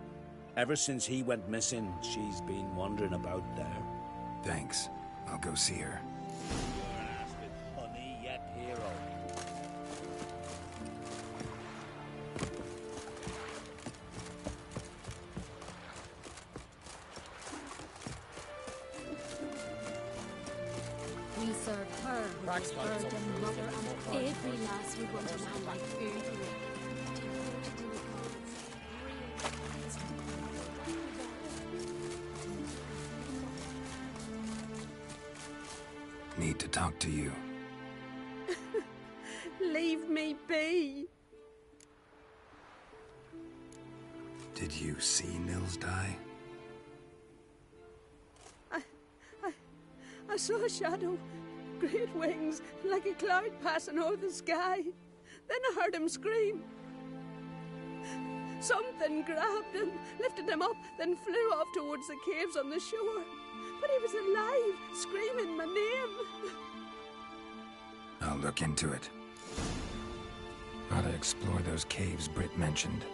Ever since he went missing, she's been wandering about there. Thanks. I'll go see her. Honey yet, hero. We serve her with his virgin mother and every lass we want a man like Uri. Need to talk to you. Leave me be. Did you see Nils die? I saw a shadow, great wings, like a cloud passing over the sky. Then I heard him scream. Something grabbed him, lifted him up, then flew off towards the caves on the shore. But he was alive, screaming my name. I'll look into it. Gotta explore those caves Britt mentioned.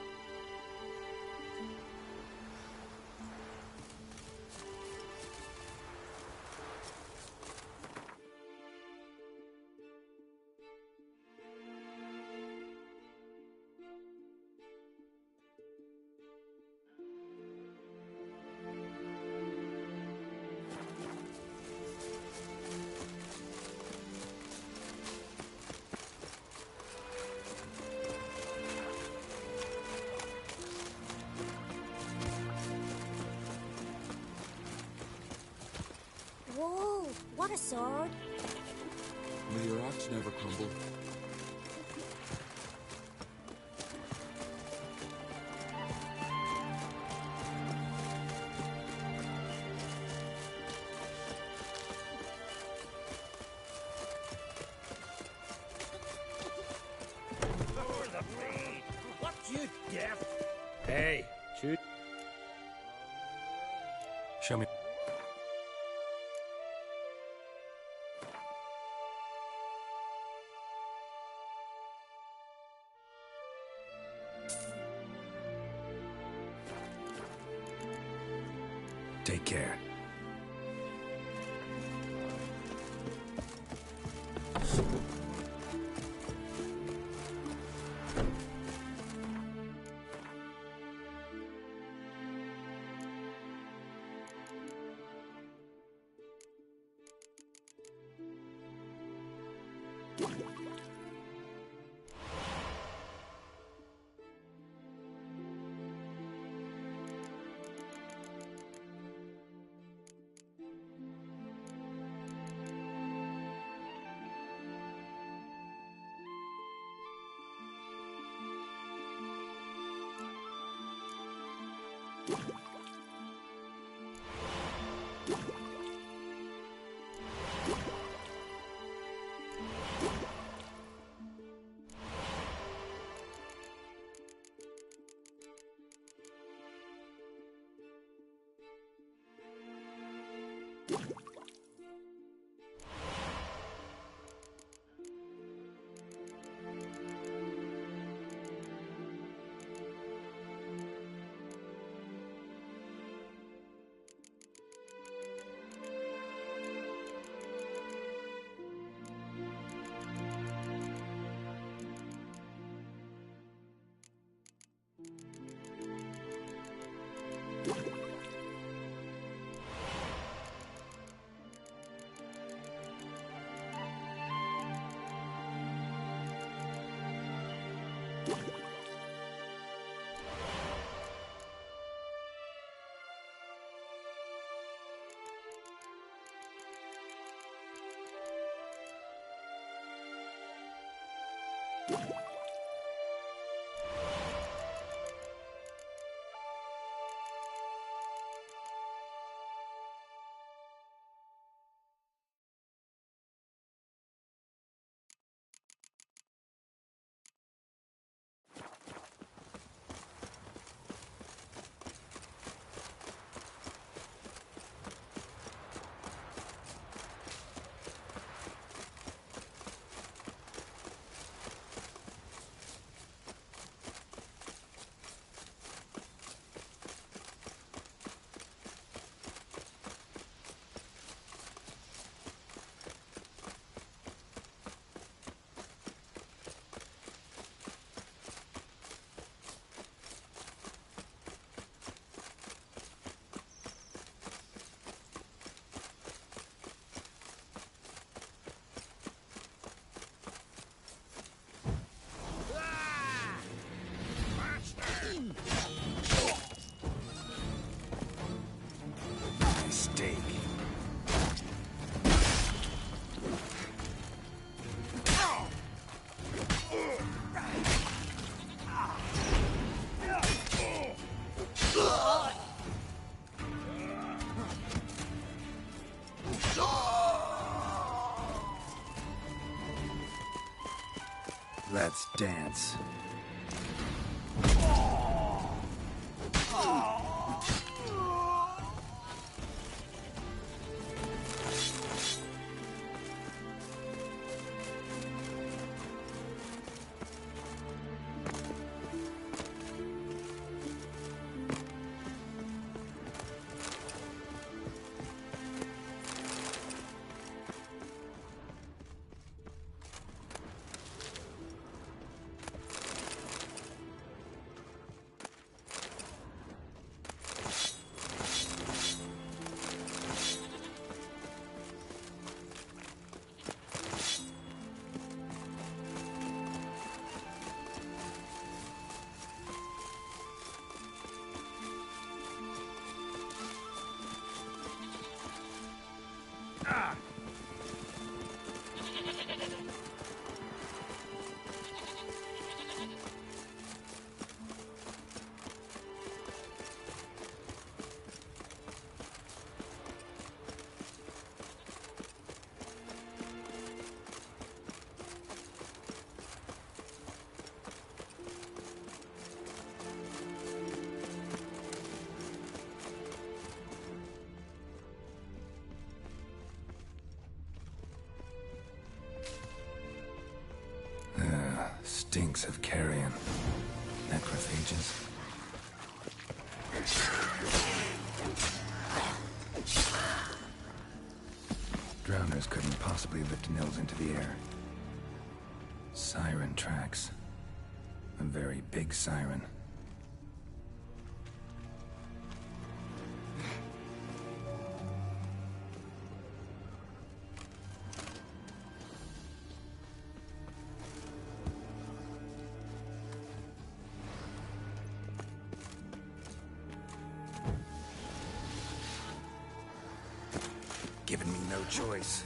Whoa, what a sword. May your axe never crumble. What you deaf? Hey, shoot. Show me. Take care. Let's dance. Stinks of carrion. Necrophages. Drowners couldn't possibly lift Nils into the air. Siren tracks. A very big siren. Giving me no choice.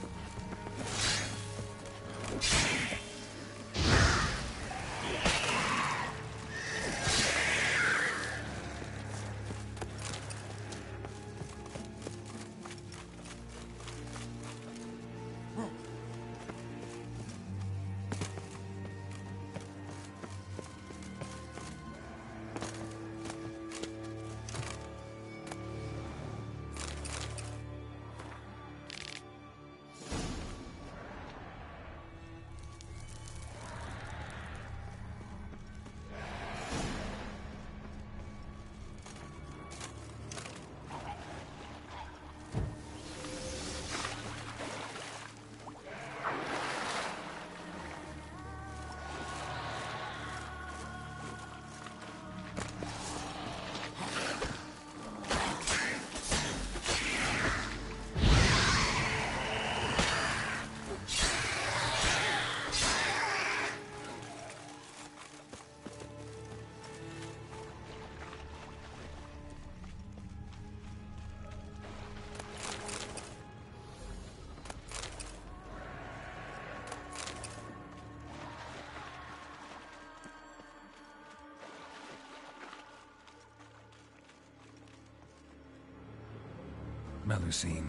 Melusine,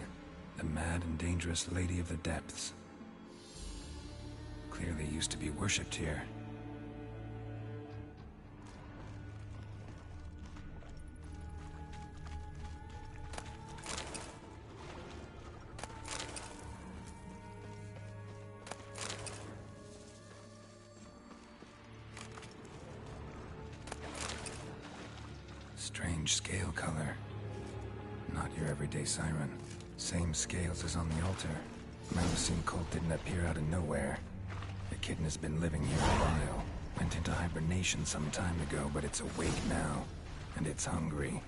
the mad and dangerous Lady of the Depths. Clearly used to be worshipped here. Strange scale color. Not your everyday siren. Same scales as on the altar. Melusine cult didn't appear out of nowhere. The kitten has been living here a while. Went into hibernation some time ago, but it's awake now. And it's hungry.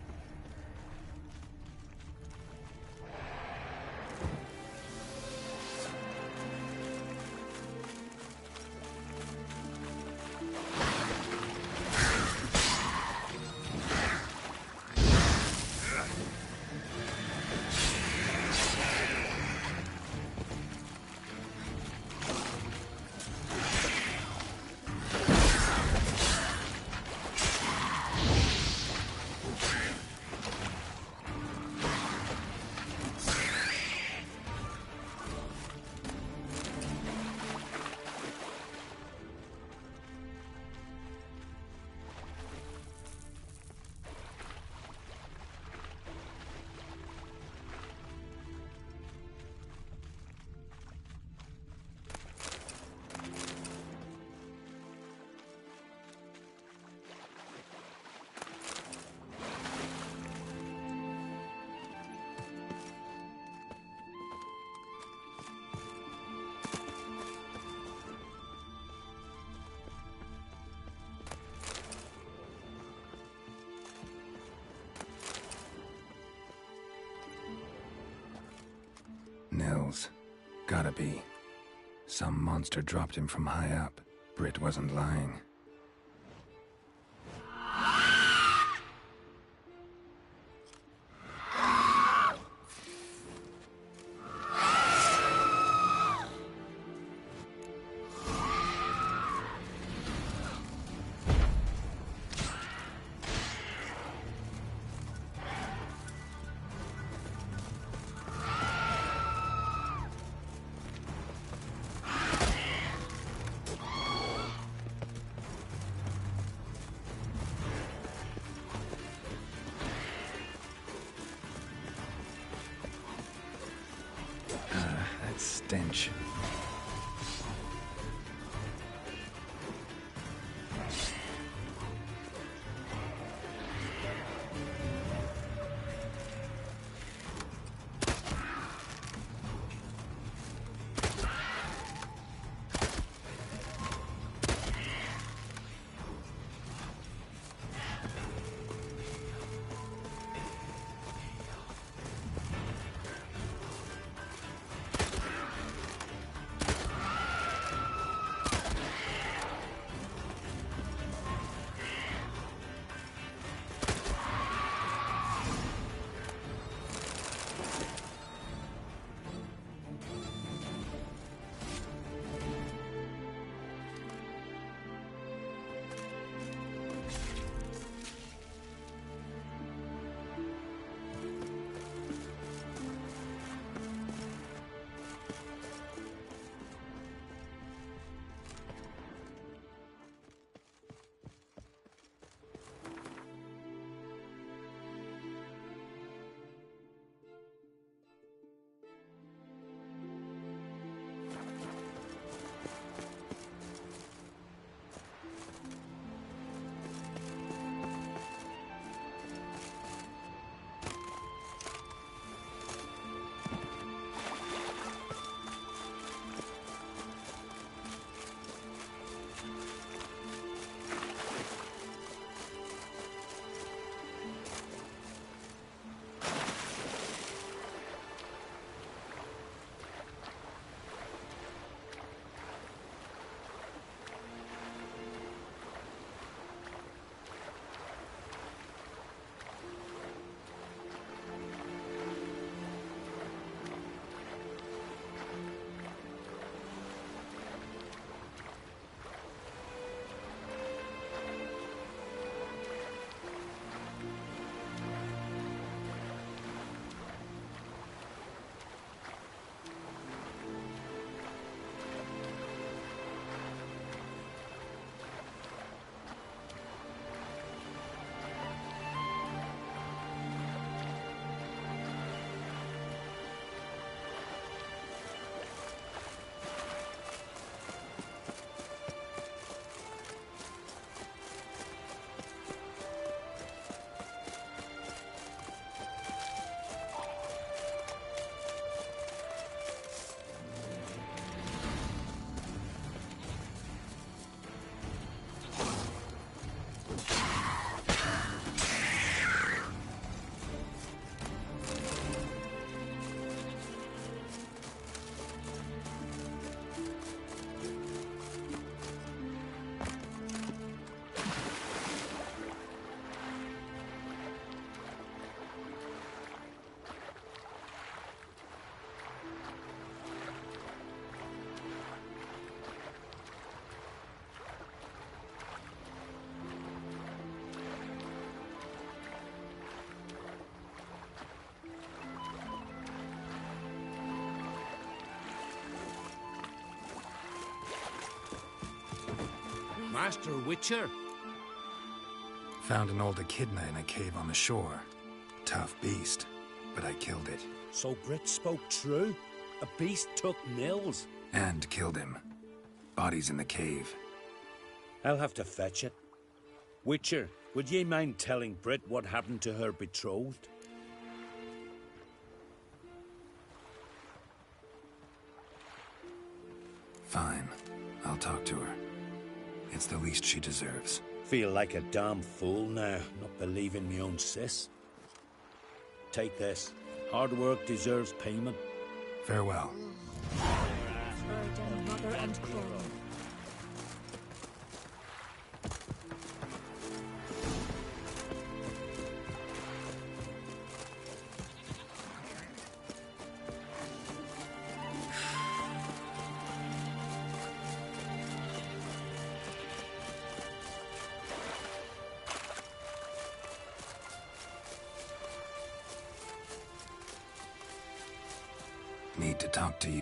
Nils. Gotta be. Some monster dropped him from high up. Britt wasn't lying. Stench. Master Witcher? Found an old echidna in a cave on the shore. Tough beast, but I killed it. So Brit spoke true? A beast took Nils? And killed him. Body's in the cave. I'll have to fetch it. Witcher, would ye mind telling Brit what happened to her betrothed? Fine. I'll talk to her. It's the least she deserves. Feel like a damn fool now, not believing me own sis. Take this. Hard work deserves payment. Farewell. Virgin Mother and Crow. Need to talk to you.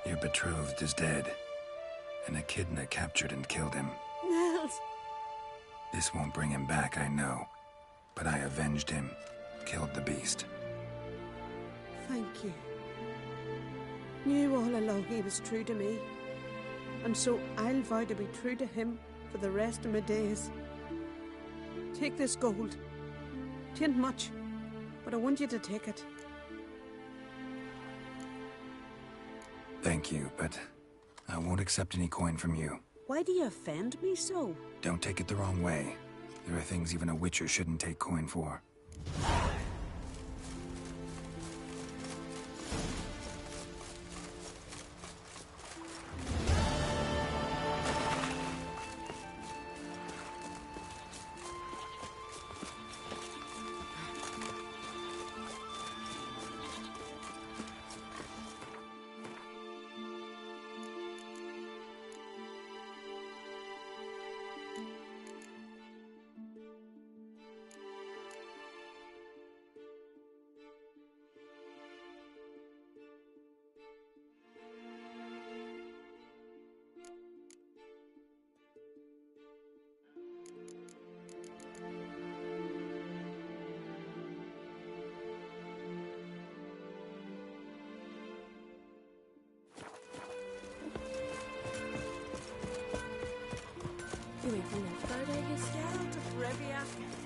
Your betrothed is dead. An echidna captured and killed him. Nils! This won't bring him back, I know. But I avenged him. Killed the beast. Thank you. Knew all along he was true to me. And so I'll vow to be true to him for the rest of my days. Take this gold. 'Tain't much, but I want you to take it. Thank you, but I won't accept any coin from you. Why do you offend me so? Don't take it the wrong way. There are things even a witcher shouldn't take coin for.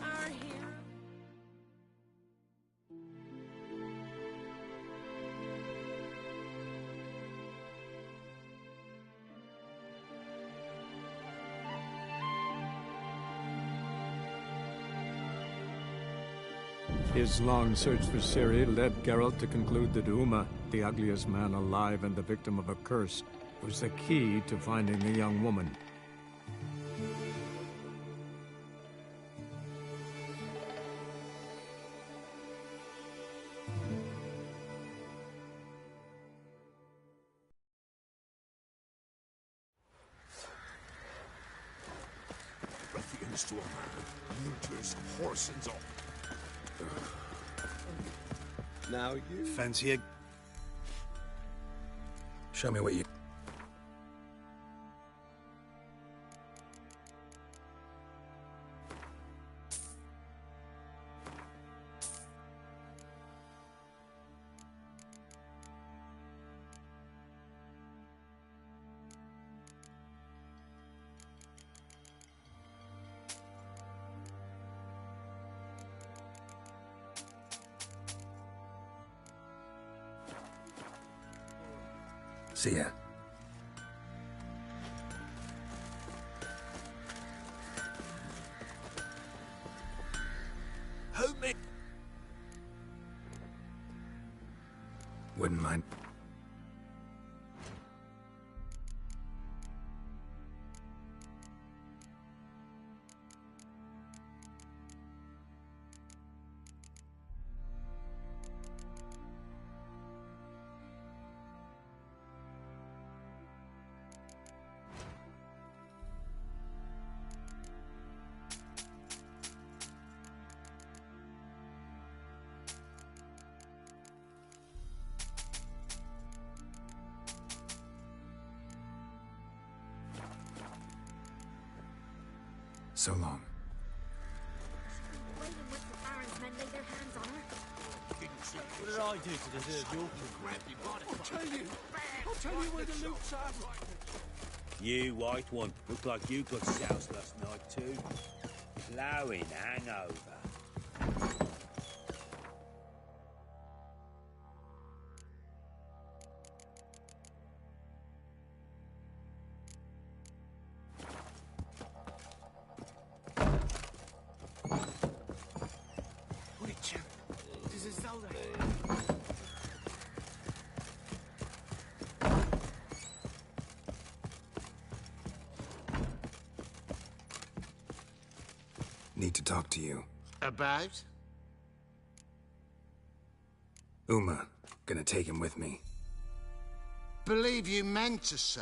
Our hero. His long search for Ciri led Geralt to conclude that Uma, the ugliest man alive and the victim of a curse, was the key to finding the young woman. Ruffians to a man, looters, horsens up. Now you... Fancy it? Show me what you... See ya. Help me! Wouldn't mind. So long. Waiting with the Baron's men lay their hands on her. What did I do to deserve your treatment? I'll tell you where the loot's at. You, white one, look like you got soused last night too. Ploughing hangover. Witcher, this is Zelda. Need to talk to you. About? Uma. Gonna take him with me. Believe you meant to say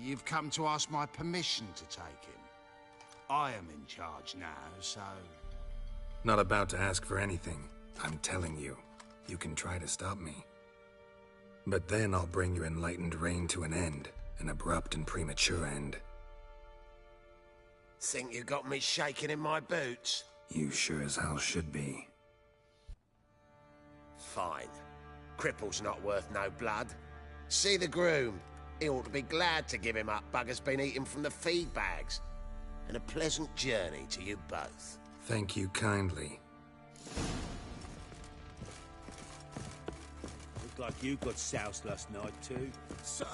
you've come to ask my permission to take him. I am in charge now, so... Not about to ask for anything. I'm telling you. You can try to stop me. But then I'll bring your enlightened reign to an end. An abrupt and premature end. Think you got me shaking in my boots? You sure as hell should be. Fine. Cripple's not worth no blood. See the groom. He ought to be glad to give him up. Bugger's been eating from the feed bags. And a pleasant journey to you both. Thank you kindly. Look like you got soused last night too. Sir!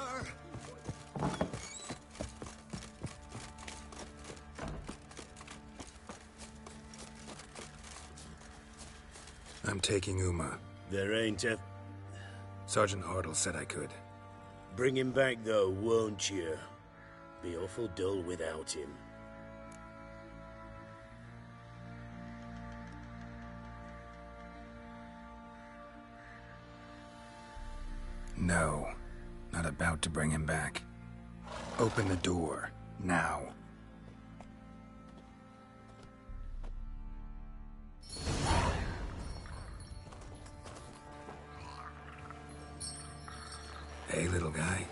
I'm taking Uma. There ain't a... Sergeant Hartle said I could. Bring him back though, won't you? Be awful dull without him. No. Not about to bring him back. Open the door. Now. Hey, little guy.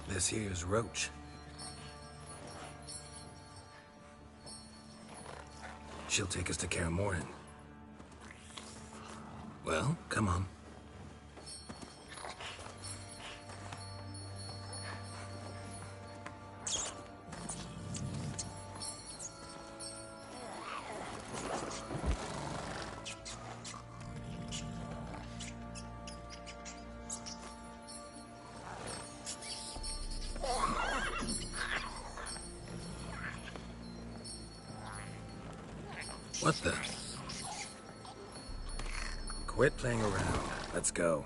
This here's Roach. She'll take us to Kaer Morhen. Well, come on. What the? Quit playing around. Let's go.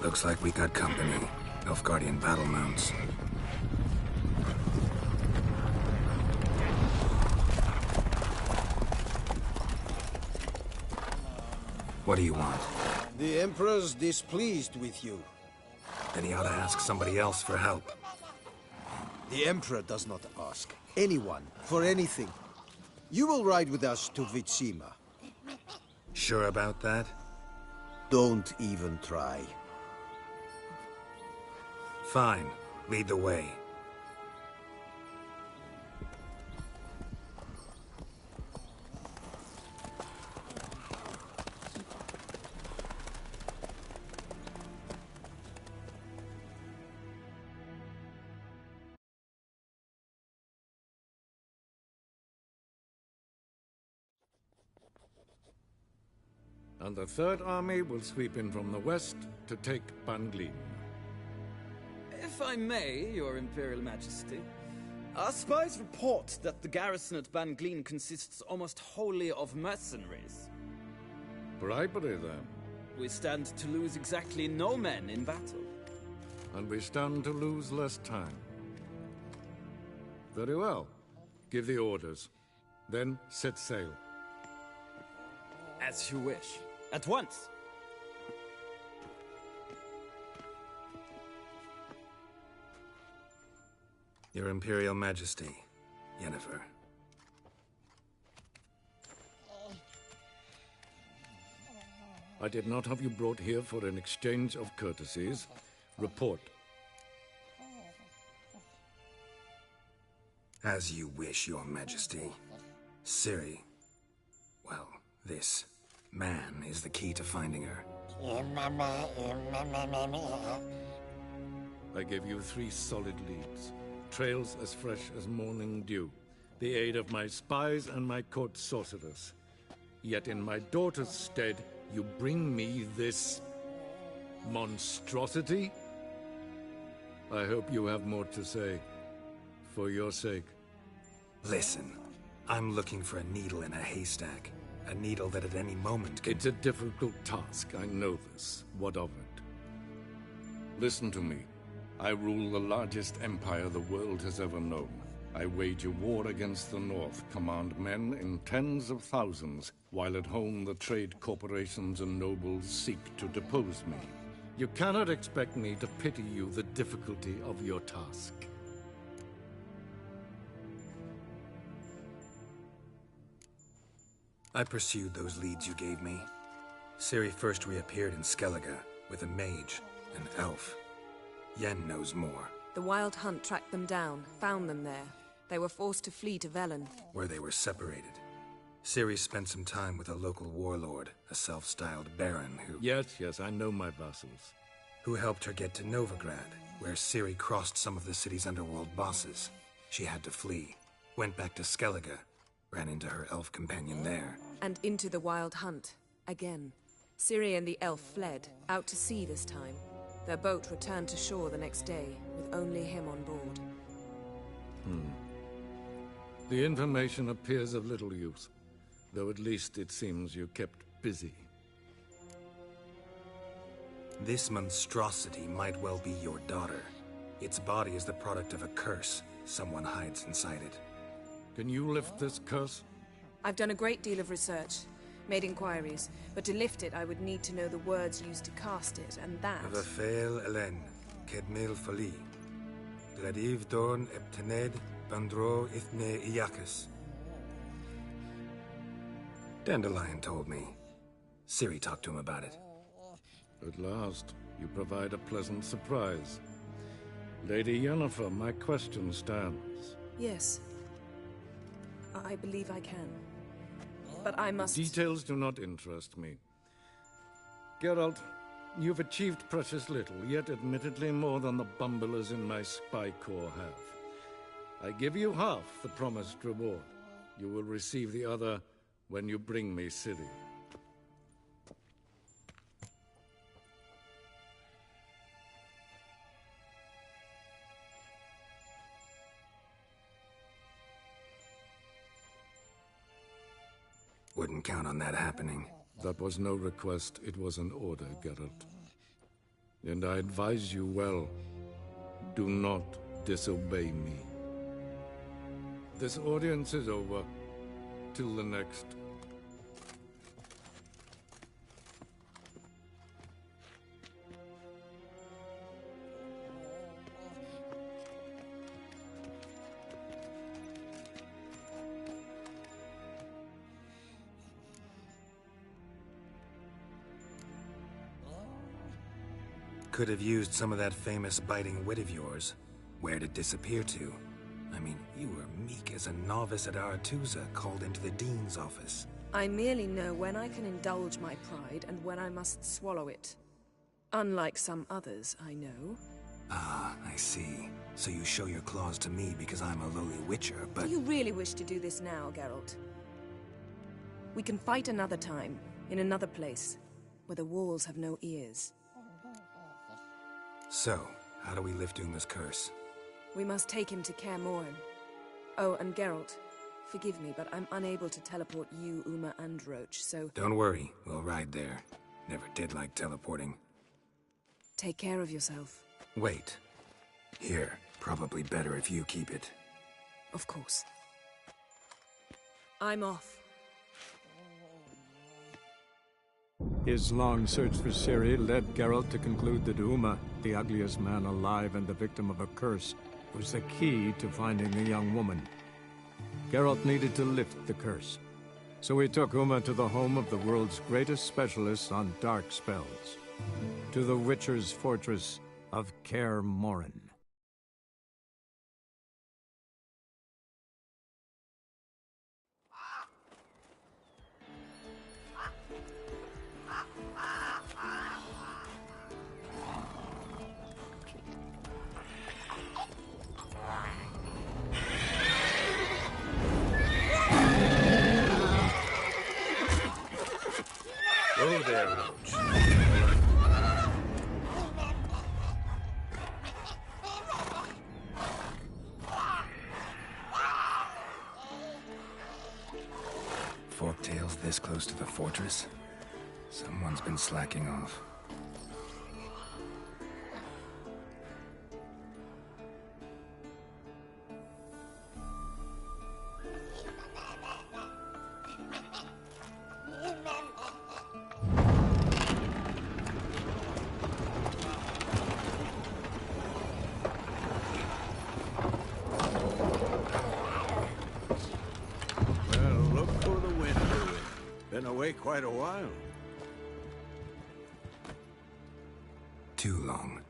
Looks like we got company. Nilfgaardian battle mounts. What do you want? The Emperor's displeased with you. Then he ought to ask somebody else for help. The Emperor does not ask anyone for anything. You will ride with us to Vitsima. Sure about that? Don't even try. Fine. Lead the way. And the Third Army will sweep in from the west to take Ban Glin. If I may, Your Imperial Majesty, our spies report that the garrison at Ban Glin consists almost wholly of mercenaries. Bribery, then. We stand to lose exactly no men in battle. And we stand to lose less time. Very well. Give the orders. Then set sail. As you wish. At once. Your Imperial Majesty, Yennefer. I did not have you brought here for an exchange of courtesies. Report. As you wish, Your Majesty. Ciri, well, this man is the key to finding her. I gave you 3 solid leads. Trails as fresh as morning dew. The aid of my spies and my court sorcerers. Yet in my daughter's stead, you bring me this monstrosity? I hope you have more to say. For your sake. Listen, I'm looking for a needle in a haystack. A needle that at any moment can... It's a difficult task, I know this. What of it? Listen to me. I rule the largest empire the world has ever known. I wage a war against the North, command men in tens of thousands, while at home the trade corporations and nobles seek to depose me. You cannot expect me to pity you the difficulty of your task. I pursued those leads you gave me. Ciri first reappeared in Skellige with a mage, an elf. Yen knows more. The Wild Hunt tracked them down, found them there. They were forced to flee to Velen. Where they were separated. Ciri spent some time with a local warlord, a self-styled baron who... Yes, I know my vassals. Who helped her get to Novigrad, where Ciri crossed some of the city's underworld bosses. She had to flee. Went back to Skellige. Ran into her elf companion there. And into the Wild Hunt. Again. Ciri and the elf fled, out to sea this time. Their boat returned to shore the next day, with only him on board. The information appears of little use, though at least it seems you kept busy. This monstrosity might well be your daughter. Its body is the product of a curse. Someone hides inside it. Can you lift this curse? I've done a great deal of research, made inquiries, but to lift it I would need to know the words used to cast it, and that... Vafael Elen, Kedmil Fali, Gladiv Dorn Eptened, Bandro Ithne Iacus. Dandelion told me. Ciri talked to him about it. At last, you provide a pleasant surprise. Lady Yennefer, my question stands. Yes. I believe I can. But I must... Details do not interest me. Geralt, you've achieved precious little, yet admittedly more than the bumblers in my spy corps have. I give you half the promised reward. You will receive the other when you bring me Ciri. Wouldn't count on that happening. That was no request, it was an order, Geralt. And I advise you well, do not disobey me. This audience is over. Till the next. Could have used some of that famous biting wit of yours. Where'd it disappear to? I mean, you were meek as a novice at Aretuza, called into the Dean's office. I merely know when I can indulge my pride and when I must swallow it. Unlike some others, I know. Ah, I see. So you show your claws to me because I'm a lowly witcher, but... Do you really wish to do this now, Geralt? We can fight another time, in another place, where the walls have no ears. So, how do we lift Uma's curse? We must take him to Kaer Morhen. Oh, and Geralt, forgive me, but I'm unable to teleport you, Uma, and Roach, so... Don't worry, we'll ride there. Never did like teleporting. Take care of yourself. Wait. Here, probably better if you keep it. Of course. I'm off. His long search for Ciri led Geralt to conclude that Uma, the ugliest man alive and the victim of a curse, was the key to finding the young woman. Geralt needed to lift the curse, so he took Uma to the home of the world's greatest specialist on dark spells, to the Witcher's fortress of Kaer Morhen. Go there, Roach. Forktail's this close to the fortress? Someone's been slacking off. Quite a while. Too long.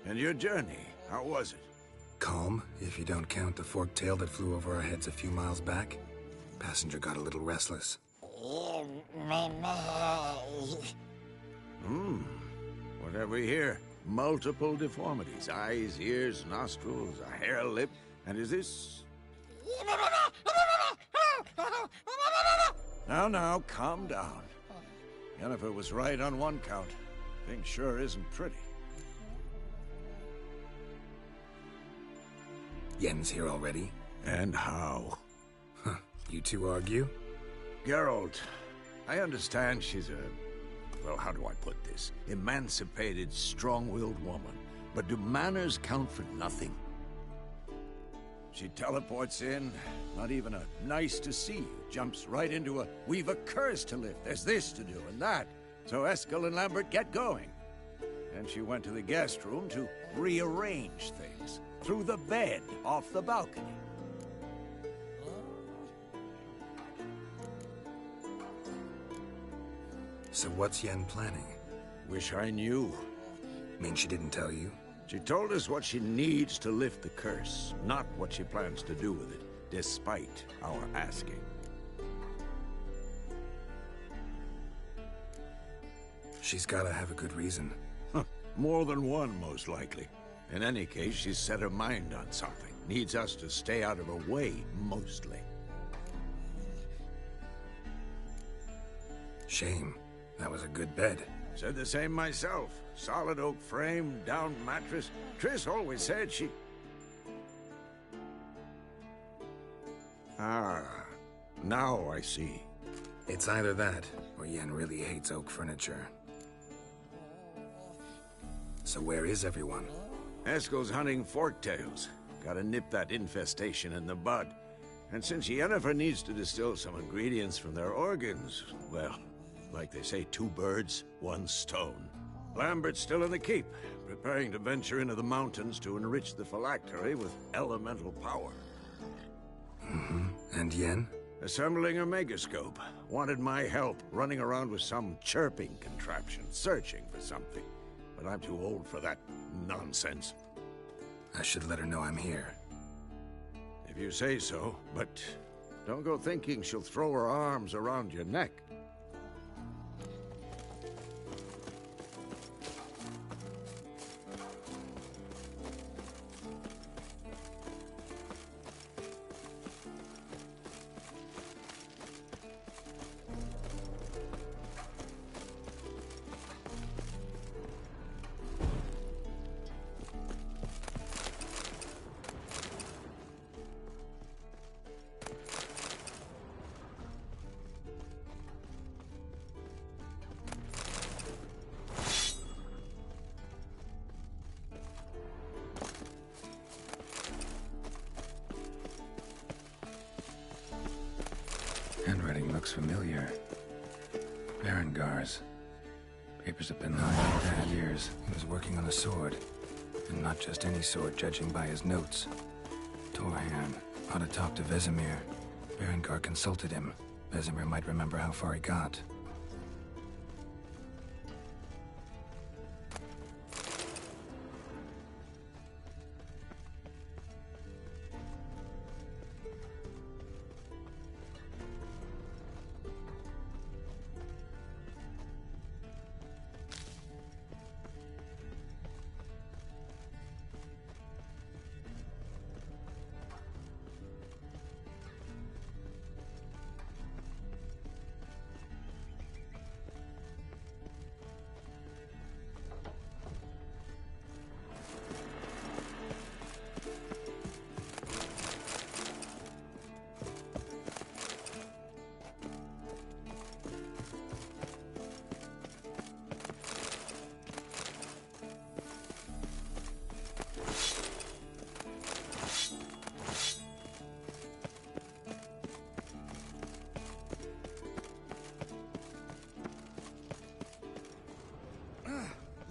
And your journey, how was it? Calm, if you don't count the forktail that flew over our heads a few miles back. Passenger got a little restless. What have we here? Multiple deformities. Eyes, ears, nostrils, a hair lip. And is this... Now, calm down. Yennefer was right on one count. Thing sure isn't pretty. Yen's here already? And how? Huh. You two argue? Geralt, I understand she's a... Well, how do I put this? Emancipated, strong-willed woman. But do manners count for nothing? She teleports in, not even a nice to see you. Jumps right into a, we've a curse to lift, there's this to do and that. So Eskel and Lambert get going. And she went to the guest room to rearrange things. Through the bed, off the balcony. So what's Yen planning? Wish I knew. Mean she didn't tell you? She told us what she needs to lift the curse, not what she plans to do with it, despite our asking. She's gotta have a good reason. More than one, most likely. In any case, she's set her mind on something. Needs us to stay out of her way, mostly. Shame. That was a good bed. Said the same myself. Solid oak frame, down mattress. Triss always said she... Ah, now I see. It's either that, or Yen really hates oak furniture. So where is everyone? Eskel's hunting forktails. Gotta nip that infestation in the bud. And since Yennefer needs to distill some ingredients from their organs, well, like they say, 2 birds, 1 stone. Lambert's still in the keep, preparing to venture into the mountains to enrich the phylactery with elemental power. And Yen? Assembling a megascope. Wanted my help, running around with some chirping contraption, searching for something. But I'm too old for that nonsense. I should let her know I'm here. If you say so, but don't go thinking she'll throw her arms around your neck. looks familiar. Berengar's. Papers have been lying for years. He was working on a sword. And not just any sword, judging by his notes. Torhan ought to talk to Vesemir. Berengar consulted him. Vesemir might remember how far he got.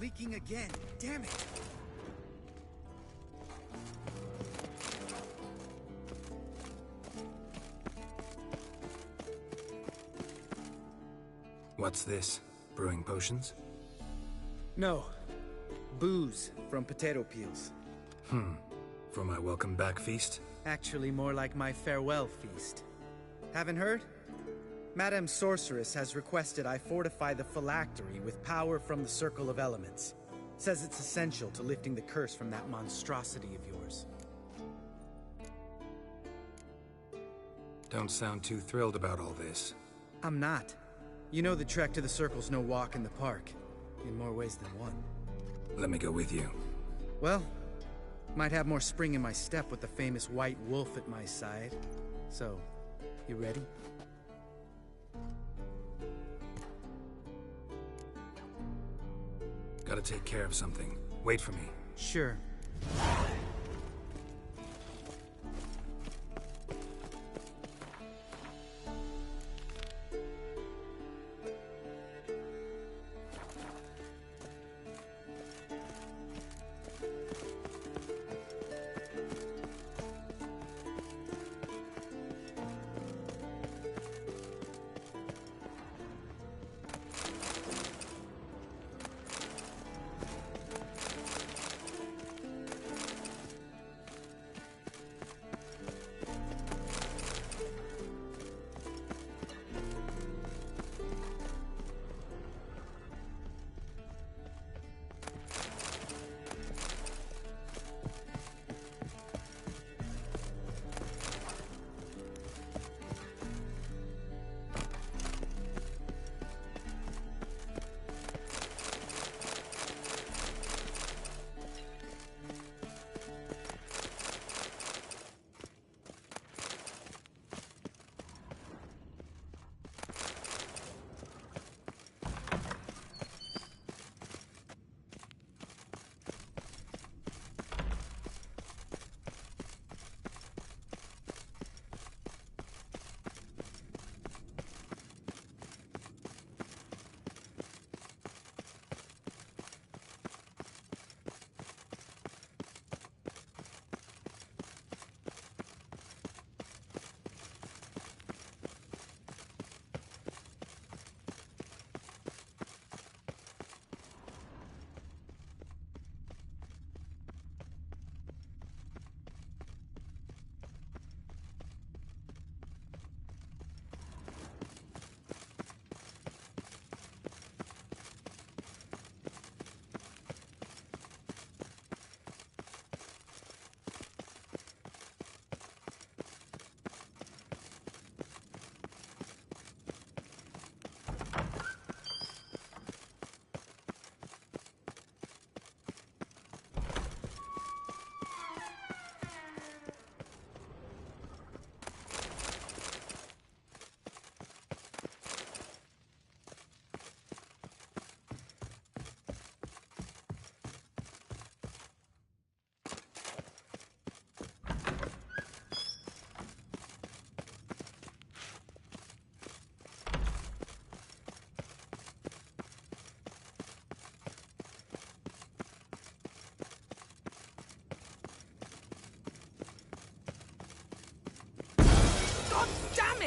Leaking again. Damn it. What's this? Brewing potions? No. Booze from potato peels. For my welcome back feast? Actually, more like my farewell feast. Haven't heard? Madame Sorceress has requested I fortify the phylactery with power from the Circle of Elements. Says it's essential to lifting the curse from that monstrosity of yours. Don't sound too thrilled about all this. I'm not. You know the trek to the Circle's no walk in the park. In more ways than one. Let me go with you. Well, might have more spring in my step with the famous White Wolf at my side. So, you ready? Gotta take care of something. Wait for me. Sure.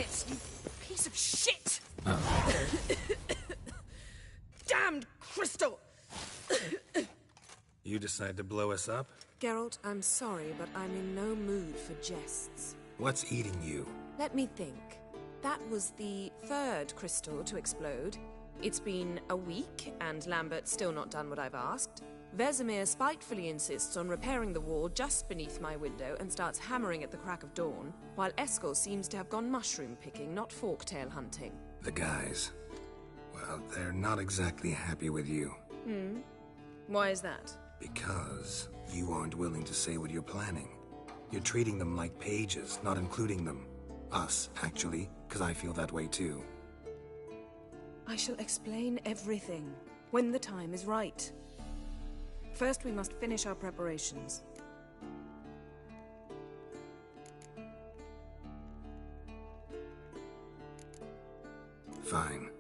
it, you piece of shit! Damned crystal! You decide to blow us up? Geralt, I'm sorry, but I'm in no mood for jests. What's eating you? Let me think. That was the third crystal to explode. It's been a week, and Lambert's still not done what I've asked. Vesemir spitefully insists on repairing the wall just beneath my window and starts hammering at the crack of dawn, while Eskel seems to have gone mushroom picking, not forktail hunting. The guys. Well, they're not exactly happy with you. Why is that? Because you aren't willing to say what you're planning. You're treating them like pages, not including them. Us, actually, because I feel that way too. I shall explain everything when the time is right. First, we must finish our preparations. Fine.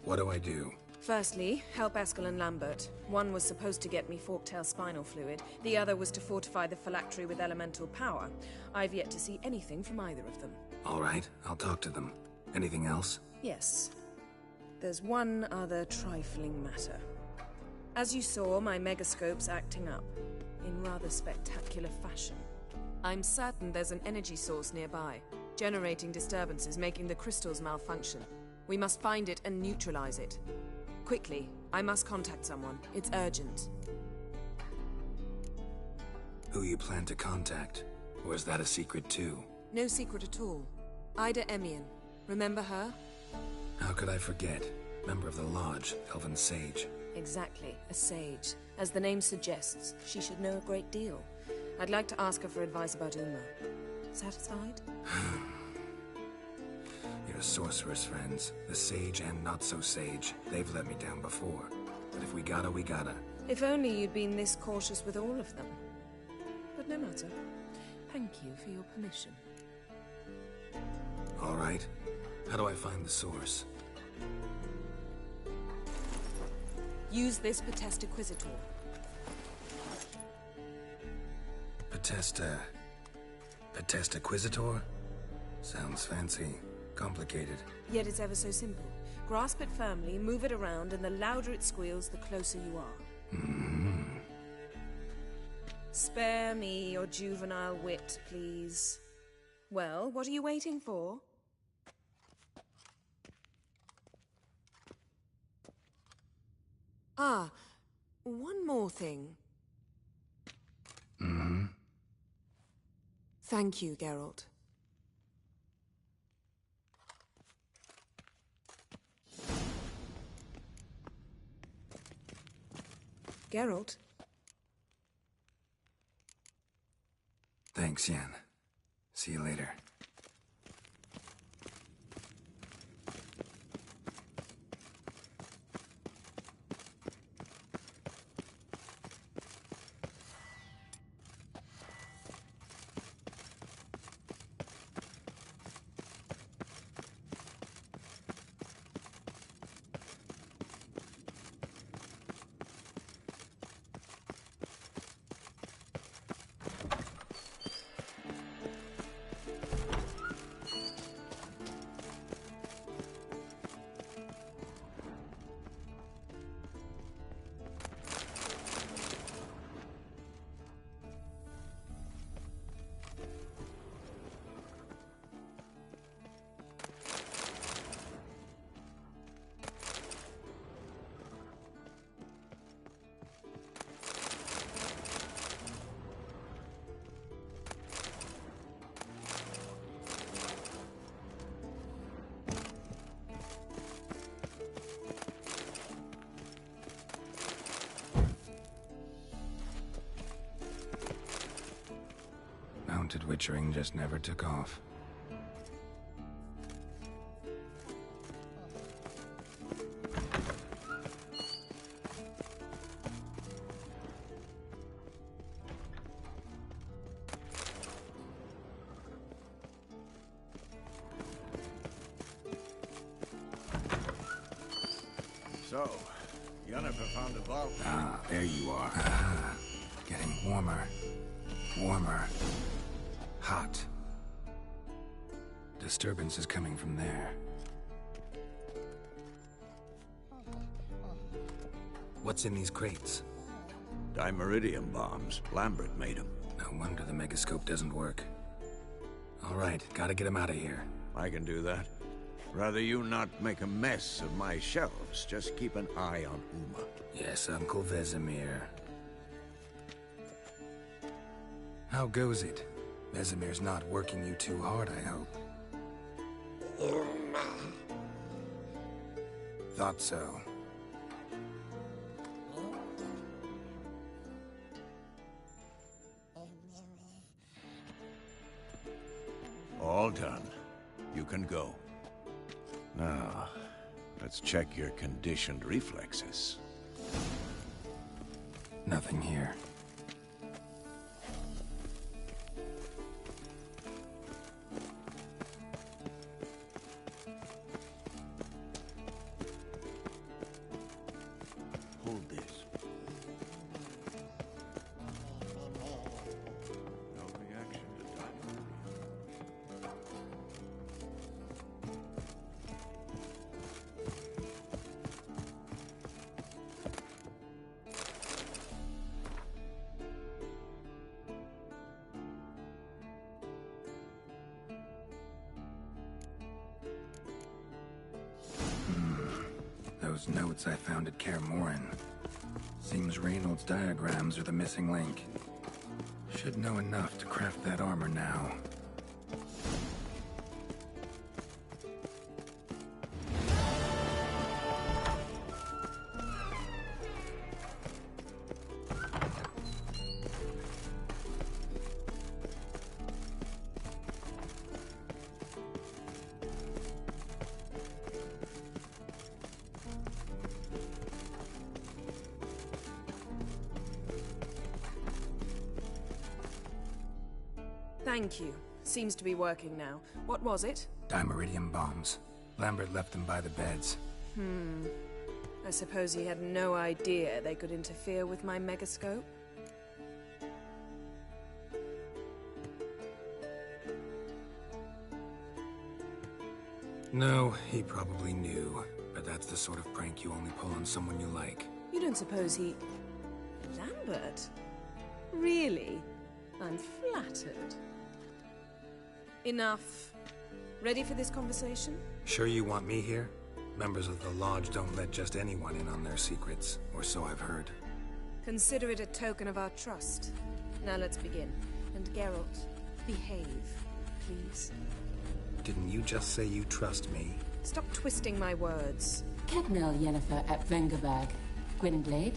What do I do? Firstly, help Eskel and Lambert. One was supposed to get me forktail spinal fluid, the other was to fortify the phylactery with elemental power. I've yet to see anything from either of them. All right, I'll talk to them. Anything else? Yes. There's one other trifling matter. As you saw, my megascope's acting up, in rather spectacular fashion. I'm certain there's an energy source nearby, generating disturbances, making the crystals malfunction. We must find it and neutralize it. Quickly, I must contact someone. It's urgent. Who you plan to contact? Or is that a secret too? No secret at all. Ida Emian. Remember her? How could I forget? Member of the Lodge, Elven Sage. Exactly, a sage. As the name suggests, she should know a great deal. I'd like to ask her for advice about Uma. Satisfied? Your sorceress friends, the sage and not-so-sage, they've let me down before. But if we gotta, we gotta. If only you'd been this cautious with all of them. But no matter. Thank you for your permission. All right. How do I find the source? Use this Potestaquizitor. Potestaquizitor? Sounds fancy. Complicated. Yet it's ever so simple. Grasp it firmly, move it around, and the louder it squeals, the closer you are. Spare me your juvenile wit, please. Well, what are you waiting for? Ah, one more thing. Thank you, Geralt. Geralt? Thanks, Yen. See you later. Mounted witchering just never took off. So, Yennefer found a vault. Ah, there you are. Getting warmer. Warmer. Hot. Disturbance is coming from there. What's in these crates? Dimeridium bombs. Lambert made them. No wonder the megascope doesn't work. All right, gotta get him out of here. I can do that. Rather you not make a mess of my shelves. Just keep an eye on Uma. Yes, Uncle Vesemir. How goes it? Vesemir's not working you too hard, I hope. Thought so. All done. You can go. Now, let's check your conditioned reflexes. Nothing here. Hold this. No reaction to Dimeridium. Those notes I found at Kaer Morhen. Seems Reynolds' diagrams are the missing link. Should know enough to craft that armor now. Thank you. Seems to be working now. What was it? Dimeridium bombs. Lambert left them by the beds. I suppose he had no idea they could interfere with my megascope? No, he probably knew. But that's the sort of prank you only pull on someone you like. You don't suppose he... Lambert? Really? I'm flattered. Enough. Ready for this conversation? Sure you want me here? Members of the Lodge don't let just anyone in on their secrets, or so I've heard. Consider it a token of our trust. Now let's begin. And Geralt, behave, please. Didn't you just say you trust me? Stop twisting my words. Kedmel Yennefer at Vengerberg. Gwynblade.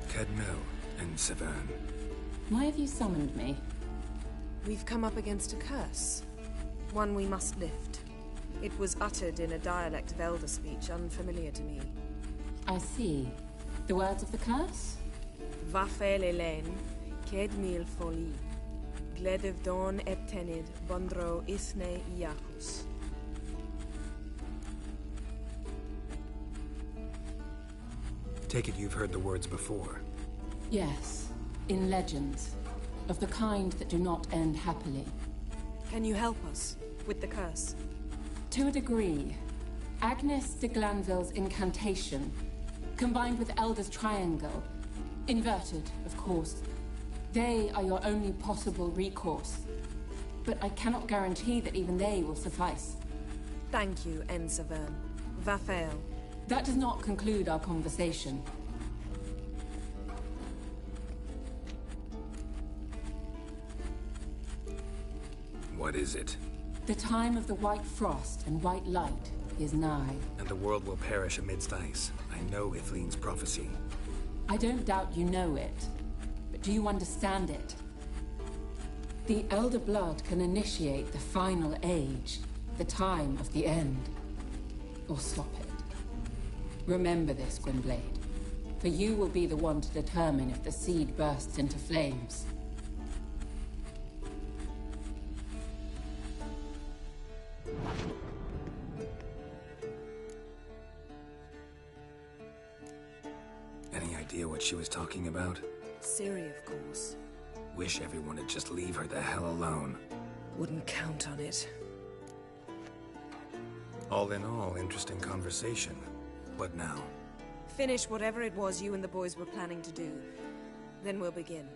Kedmel and Severn. Why have you summoned me? We've come up against a curse. One we must lift. It was uttered in a dialect of Elder speech unfamiliar to me. I see. The words of the curse? Vafel Elaine, Kedmil Foli, Gledev Don Eptenid, Bondro Isne Iacus. Take it you've heard the words before. Yes, in legends. Of the kind that do not end happily. Can you help us with the curse? To a degree. Agnes de Glanville's incantation, combined with Elder's triangle, inverted, of course. They are your only possible recourse. But I cannot guarantee that even they will suffice. Thank you, En Severn. Vafel. That does not conclude our conversation. What is it? The time of the white frost and white light is nigh. And the world will perish amidst ice. I know Ithleen's prophecy. I don't doubt you know it. But do you understand it? The Elder Blood can initiate the final age, the time of the end. Or stop it. Remember this, Gwynblade. For you will be the one to determine if the seed bursts into flames. Any idea what she was talking about? Ciri, of course. wish everyone would just leave her the hell alone. Wouldn't count on it. All in all, interesting conversation. What now? Finish whatever it was you and the boys were planning to do. Then we'll begin.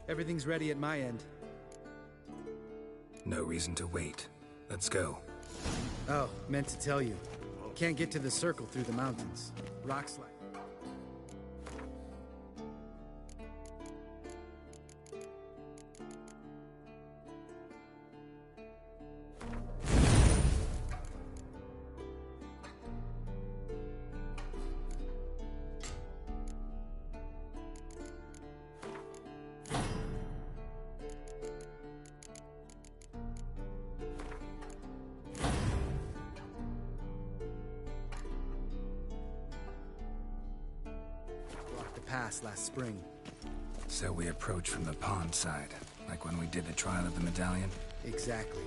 Everything's ready at my end. No reason to wait. Let's go. Oh, meant to tell you. Can't get to the circle through the mountains. Rock slide. Pass last spring. So we approach from the pond side, like when we did the trial of the medallion? Exactly.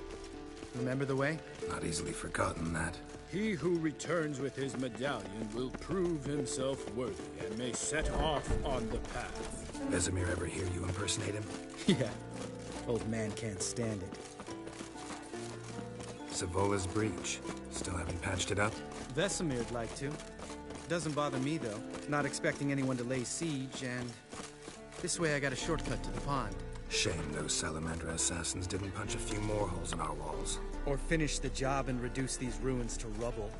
Remember the way? Not easily forgotten, that. He who returns with his medallion will prove himself worthy and may set off on the path. Vesemir ever hear you impersonate him? Yeah. Old man can't stand it. Savola's breach. Still haven't patched it up? Vesemir'd like to. Doesn't bother me, though. Not expecting anyone to lay siege, and this way I got a shortcut to the pond. Shame those Salamander assassins didn't punch a few more holes in our walls. Or finish the job and reduce these ruins to rubble.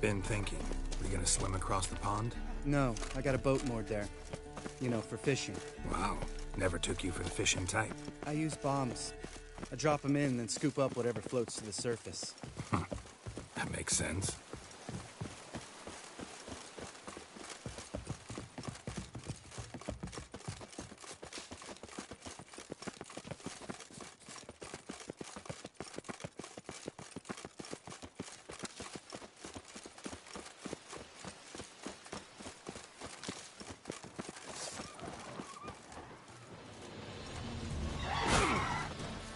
Been thinking. We gonna swim across the pond? No, I got a boat moored there. You know, for fishing. Wow. Never took you for the fishing type. I use bombs. I drop them in, then scoop up whatever floats to the surface. That makes sense.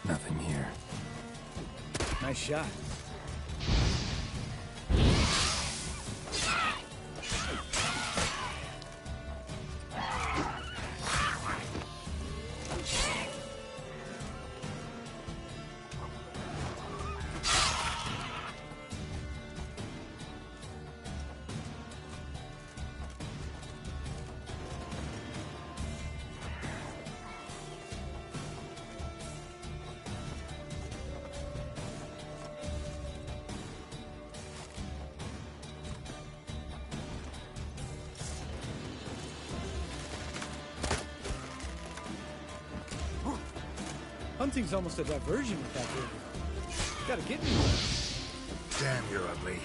Nothing here. Nice shot. Hunting's almost a diversion with that baby. Gotta get me one. Damn, you're ugly.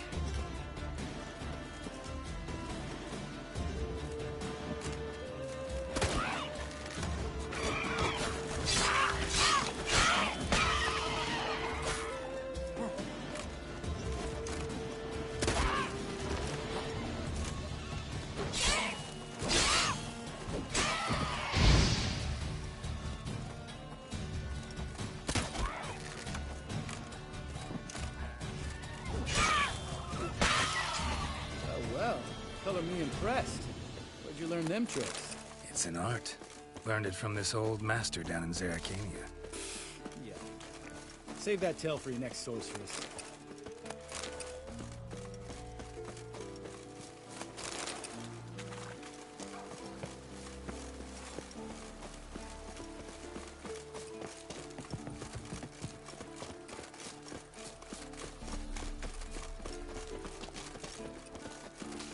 impressed. Where'd you learn them tricks? It's an art. Learned it from this old master down in Zerrikania. Yeah. Save that tale for your next sorceress.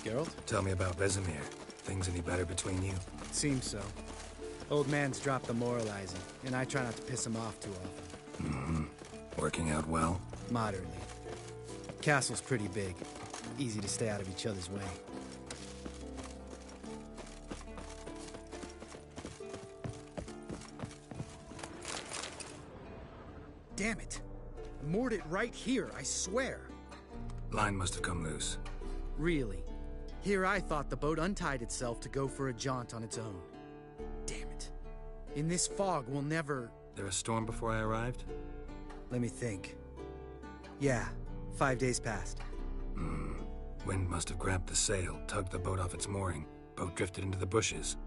Geralt? Tell me about Vesemir. Things any better between you? Seems so. Old man's dropped the moralizing, and I try not to piss him off too often. Mm-hmm. Working out well? Moderately. Castle's pretty big. Easy to stay out of each other's way. Damn it! Moored it right here, I swear! Line must have come loose. Really? Here I thought the boat untied itself to go for a jaunt on its own. Damn it. In this fog, we'll never... There a storm before I arrived? Let me think. Yeah, 5 days passed. Wind must have grabbed the sail, tugged the boat off its mooring. Boat drifted into the bushes.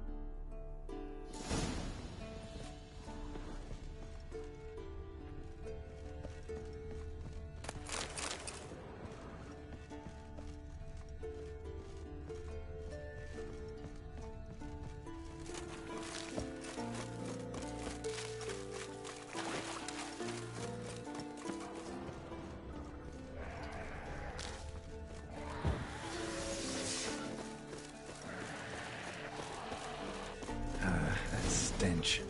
That stench.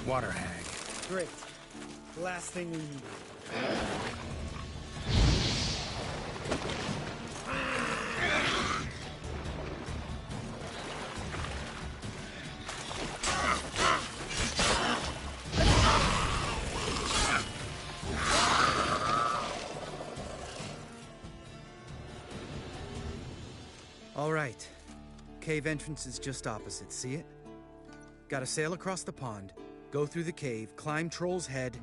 Water hag. Great. Last thing we need. All right. Cave entrance is just opposite, see it? Gotta sail across the pond, go through the cave, climb Troll's Head,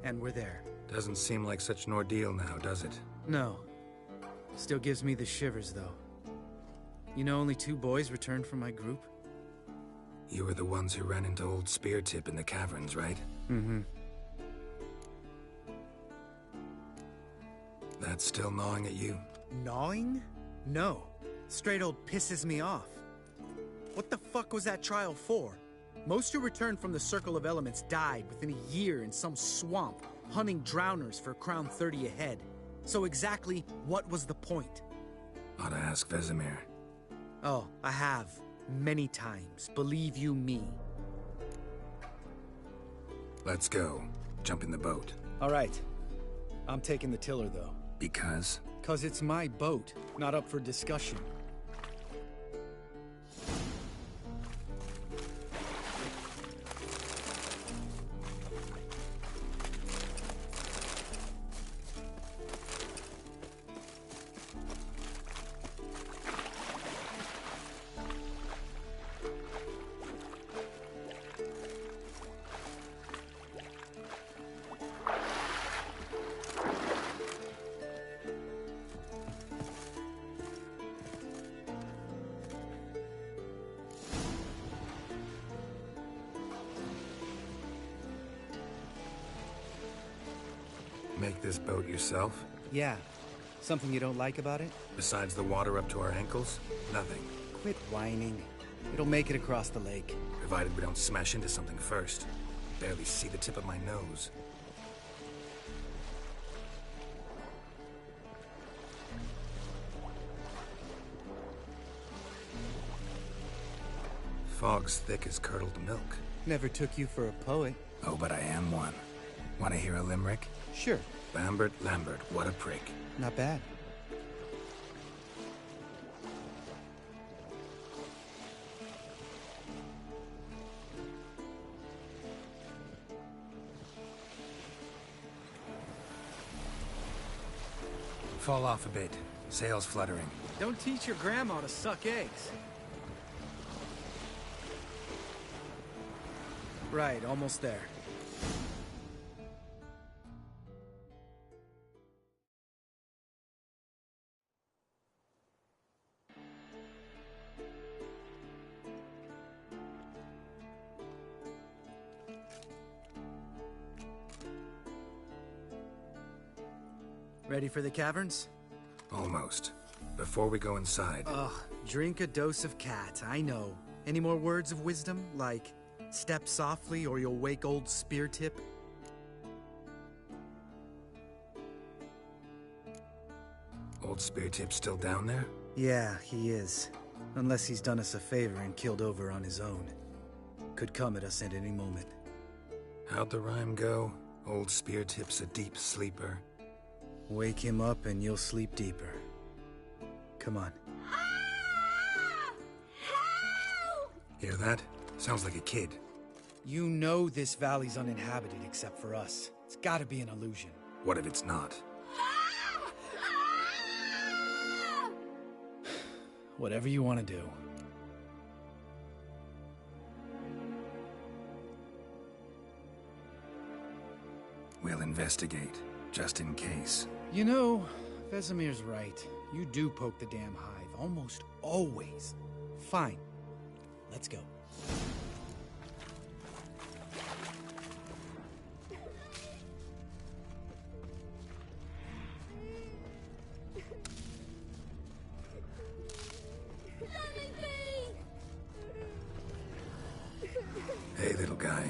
and we're there. Doesn't seem like such an ordeal now, does it? No. Still gives me the shivers, though. You know only 2 boys returned from my group? You were the ones who ran into old Speartip in the caverns, right? Mm-hmm. That's still gnawing at you? Gnawing? No. Straight old pisses me off. What the fuck was that trial for? Most who returned from the Circle of Elements died within a year in some swamp, hunting drowners for Crown 30 a head. So exactly what was the point? Ought to ask Vesemir. Oh, I have. Many times. Believe you me. Let's go. Jump in the boat. All right. I'm taking the tiller, though. Because? 'Cause it's my boat, not up for discussion. Make this boat yourself? Yeah. Something you don't like about it? Besides the water up to our ankles? Nothing. Quit whining. It'll make it across the lake. Provided we don't smash into something first. Barely see the tip of my nose. Fog's thick as curdled milk. Never took you for a poet. Oh, but I am one. Want to hear a limerick? Sure. Lambert, Lambert, what a prick. Not bad. Fall off a bit. Sails fluttering. Don't teach your grandma to suck eggs. Right, almost there. Ready for the caverns? Almost. Before we go inside... Ugh, drink a dose of cat, I know. Any more words of wisdom, like, step softly or you'll wake old Spear Tip? Old Spear Tip's still down there? Yeah, he is. Unless he's done us a favor and killed over on his own. Could come at us at any moment. How'd the rhyme go? Old Spear Tip's a deep sleeper. Wake him up and you'll sleep deeper. Come on. Hear that? Sounds like a kid. You know this valley's uninhabited except for us. It's gotta be an illusion. What if it's not? Whatever you want to do. We'll investigate, just in case. You know, Vesemir's right. You do poke the damn hive, almost always. Fine. Let's go. Hey, little guy.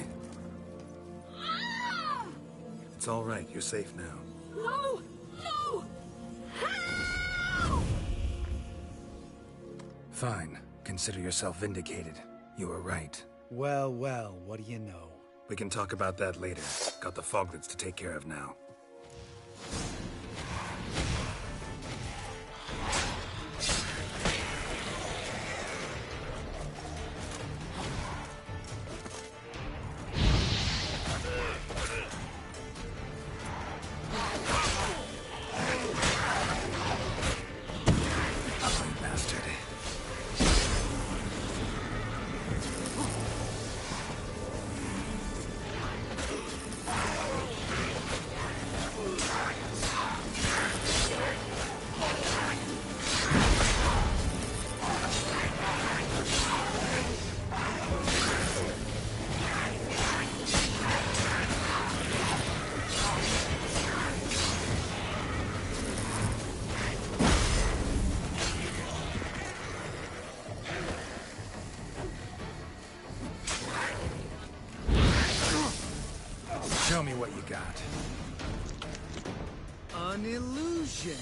It's all right. You're safe now. No! No! Fine. Consider yourself vindicated. You were right. Well, well, what do you know? We can talk about that later. Got the Foglets to take care of now. Show me what you got. An illusion.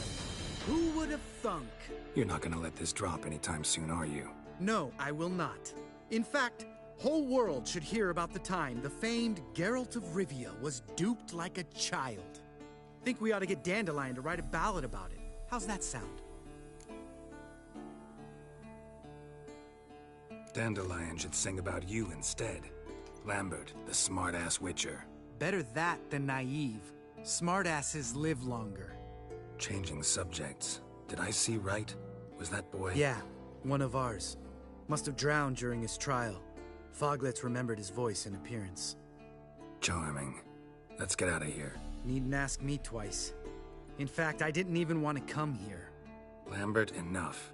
Who would have thunk? You're not gonna let this drop anytime soon, are you? No, I will not. In fact, whole world should hear about the time the famed Geralt of Rivia was duped like a child. Think we ought to get Dandelion to write a ballad about it. How's that sound? Dandelion should sing about you instead. Lambert, the smart-ass witcher. Better that than naive. Smartasses live longer. Changing subjects. Did I see right? Was that boy? Yeah, one of ours. Must have drowned during his trial. Foglets remembered his voice and appearance. Charming. Let's get out of here. Needn't ask me twice. In fact, I didn't even want to come here. Lambert, enough.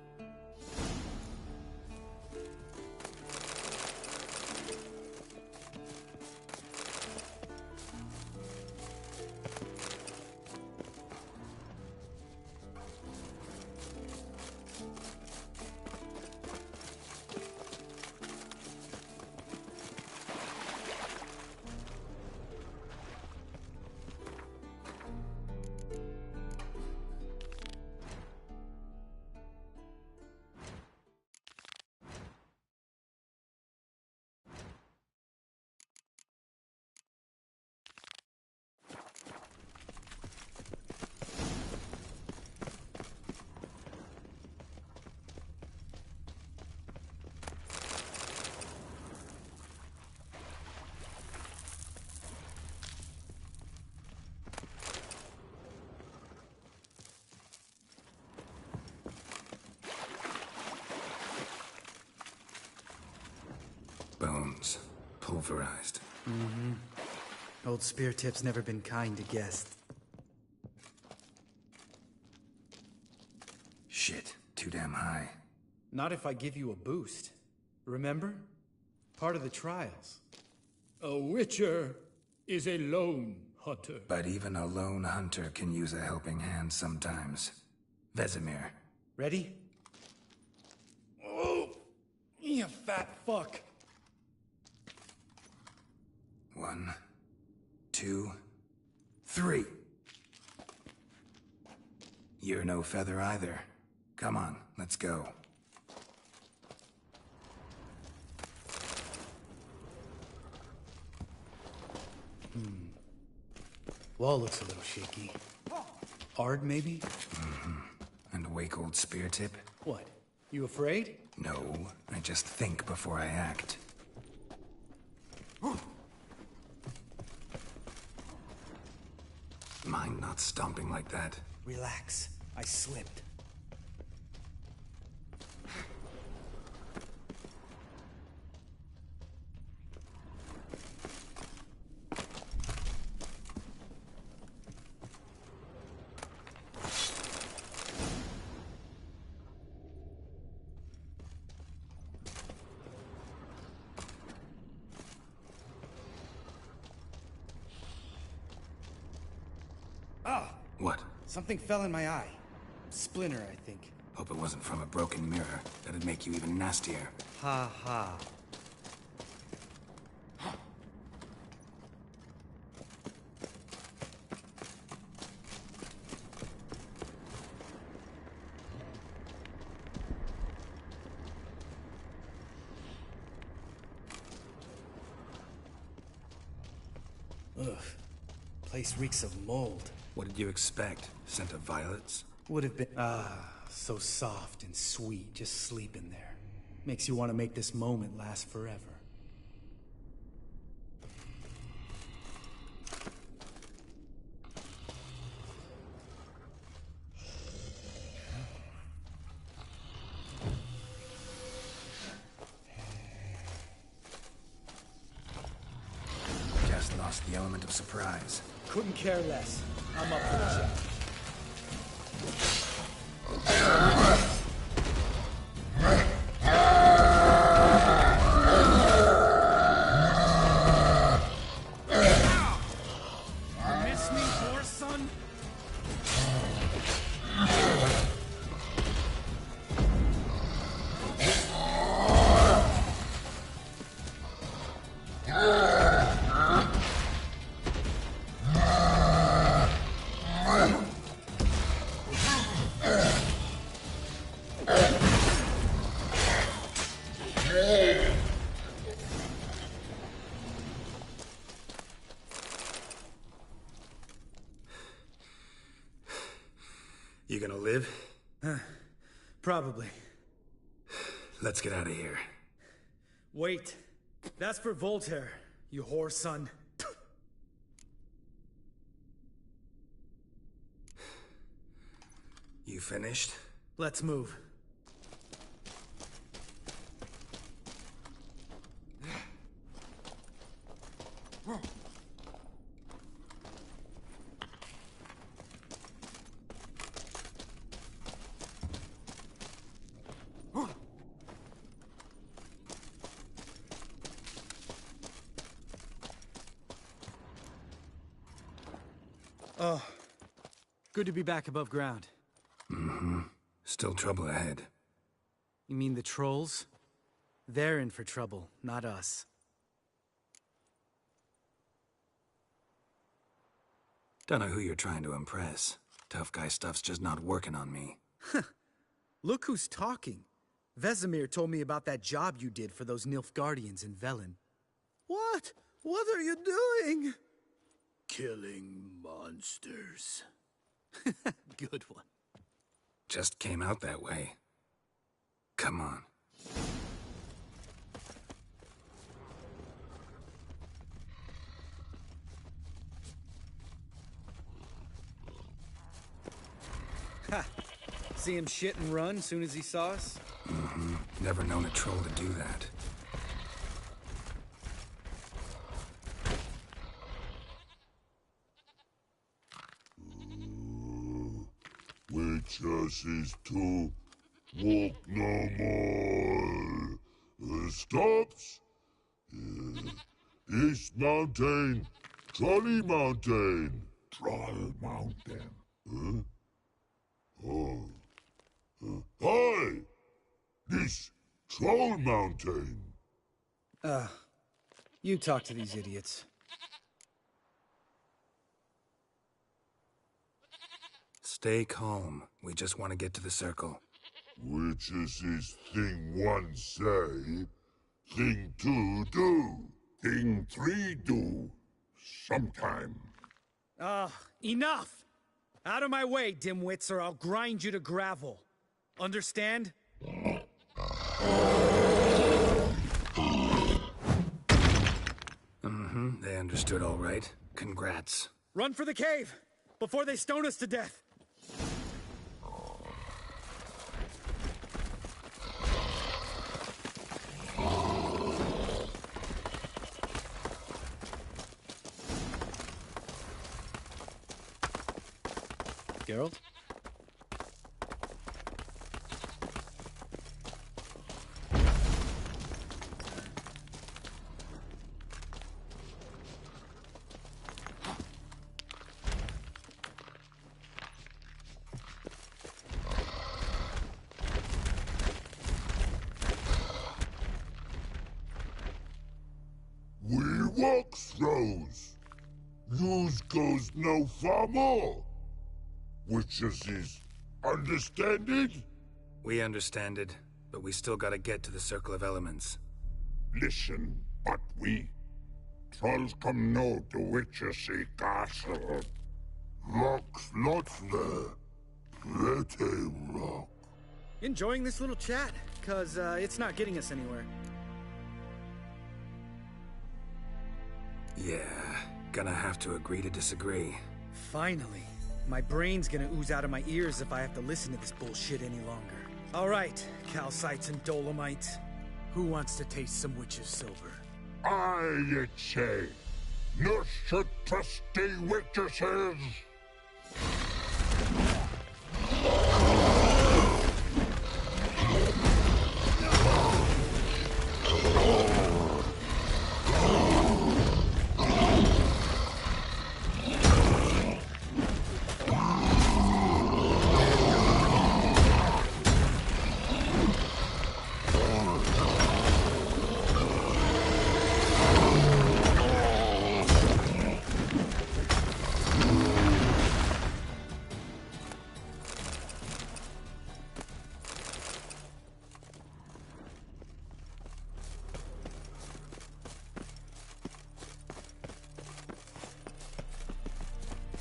pulverized. Mm-hmm. Old Spear Tip's never been kind to guests. Shit, too damn high. Not if I give you a boost. Remember? Part of the trials. A witcher is a lone hunter. But even a lone hunter can use a helping hand sometimes. Vesemir. Ready? Oh, you fat fuck. 1, 2, 3. You're no feather either. Come on, let's go. Wall looks a little shaky. Hard, maybe? Mm-hmm. And wake old Spear Tip? What? You afraid? No, I just think before I act. Mind not stomping like that. Relax. I slipped. What? Something fell in my eye. Splinter, I think. Hope it wasn't from a broken mirror. That'd make you even nastier. Ha ha. Ugh. Place reeks of mold. What did you expect? Scent of violets? Would have been... so soft and sweet, just sleeping there. Makes you want to make this moment last forever. Just lost the element of surprise. Couldn't care less. I'm up for the challenge. Miss me, horse son? You gonna live? Probably. Let's get out of here. Wait. That's for Voltaire, you whore son. You finished? Let's move. Oh, good to be back above ground. Mm-hmm. Still trouble ahead. You mean the trolls? They're in for trouble, not us. Don't know who you're trying to impress. Tough guy stuff's just not working on me. Look who's talking. Vesemir told me about that job you did for those Nilfgaardians in Velen. What? What are you doing? Killing monsters. Good one. Just came out that way. Come on. Ha! See him shit and run soon as he saw us? Mm-hmm. Never known a troll to do that. is to walk no more. Stops. East Mountain, Trolley Mountain. Troll Mountain. Huh? Oh. Hi! This Troll Mountain. You talk to these idiots. Stay calm. We just want to get to the circle. Which is his thing one say, thing two do, thing three do, sometime. Enough! Out of my way, dimwits, or I'll grind you to gravel. Understand? They understood all right. Congrats. Run for the cave! Before they stone us to death! Geralt? We walk throws. Yous goes no far more. Which is understand it? We understand it, but we still gotta get to the Circle of Elements. Listen, but we trolls come no to Witchersea Castle. Rocks lots there. Pretty rock. Enjoying this little chat, cause it's not getting us anywhere. Yeah, gonna have to agree to disagree. Finally. My brain's gonna ooze out of my ears if I have to listen to this bullshit any longer. Alright, calcites and dolomites. Who wants to taste some witch's silver? I, you'd say. No such trusty witches.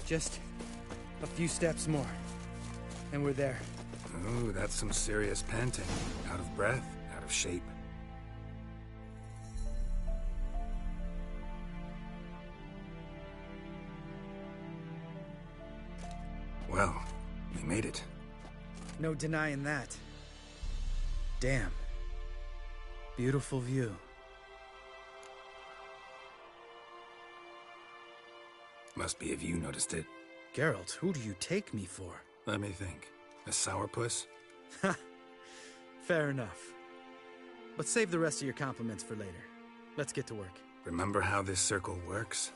Just a few steps more, and we're there. Ooh, that's some serious panting. Out of breath, out of shape. Well, we made it. No denying that. Damn. Beautiful view. Must be if you noticed it. Geralt, who do you take me for? Let me think. A sourpuss? Ha! Fair enough. But save the rest of your compliments for later. Let's get to work. Remember how this circle works?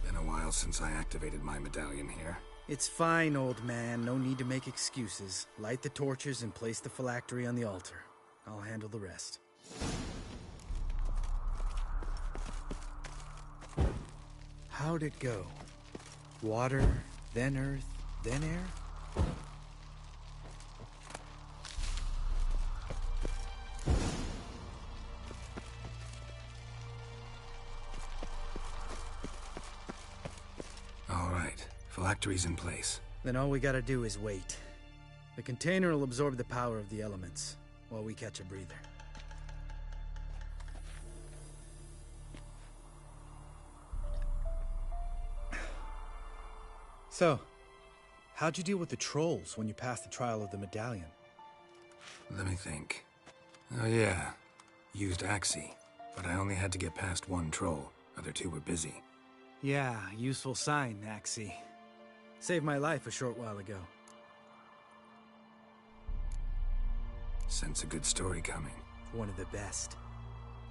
Been a while since I activated my medallion here. It's fine, old man. No need to make excuses. Light the torches and place the phylactery on the altar. I'll handle the rest. How'd it go? Water, then earth, then air? All right. Phylactery's in place. Then all we gotta do is wait. The container will absorb the power of the elements, while we catch a breather. So, how'd you deal with the trolls when you passed the trial of the medallion? Let me think. Oh yeah. Used Axii, but I only had to get past one troll. Other two were busy. Yeah, useful sign, Axii. Saved my life a short while ago. Sense a good story coming. One of the best.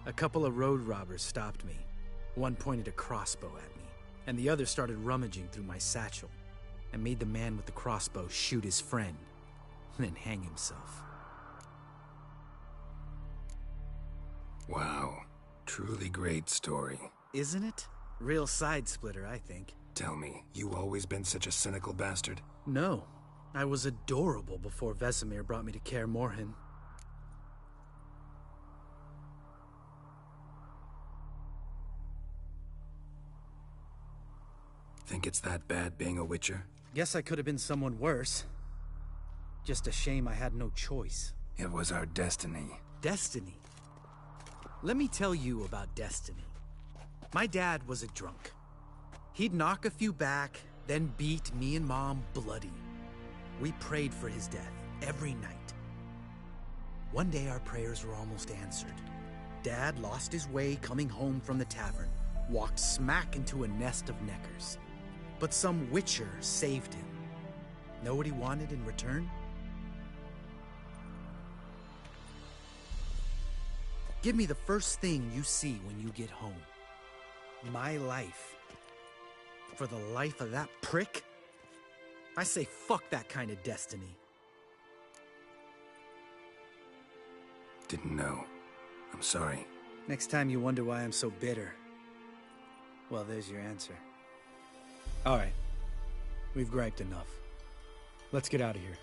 A couple of road robbers stopped me. One pointed a crossbow at me, and the other started rummaging through my satchel, and made the man with the crossbow shoot his friend, then hang himself. Wow. Truly great story. Isn't it? Real side-splitter, I think. Tell me, you always been such a cynical bastard? No. I was adorable before Vesemir brought me to Kaer Morhen. Think it's that bad being a Witcher? Guess I could have been someone worse. Just a shame I had no choice. It was our destiny. Destiny? Let me tell you about destiny. My dad was a drunk. He'd knock a few back, then beat me and Mom bloody. We prayed for his death every night. One day our prayers were almost answered. Dad lost his way coming home from the tavern, walked smack into a nest of neckers. But some Witcher saved him. Know what he wanted in return? Give me the first thing you see when you get home. My life. For the life of that prick? I say fuck that kind of destiny. Didn't know. I'm sorry. Next time you wonder why I'm so bitter, well, there's your answer. All right. We've griped enough. Let's get out of here.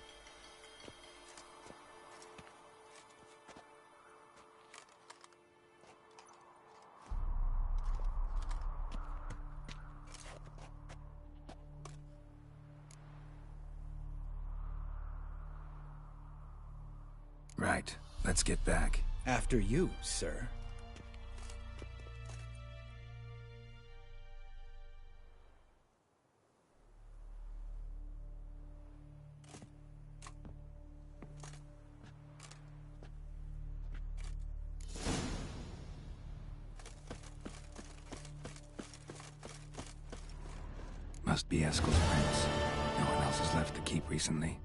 Right. Let's get back. After you, sir. Must be Eskel's prince. No one else has left the keep recently.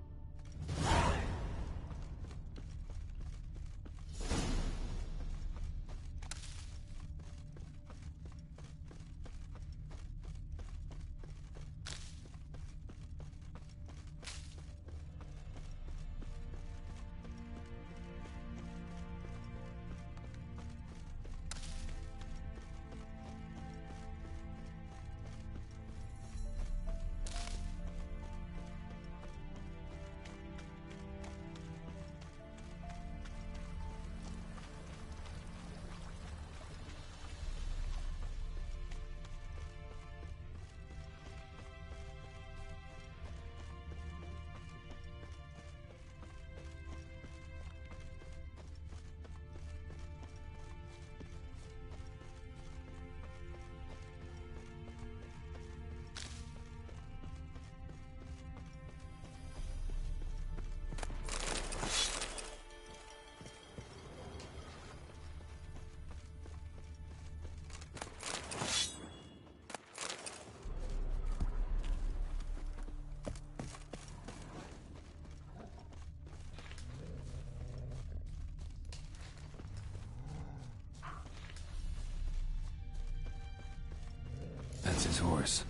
That's his horse.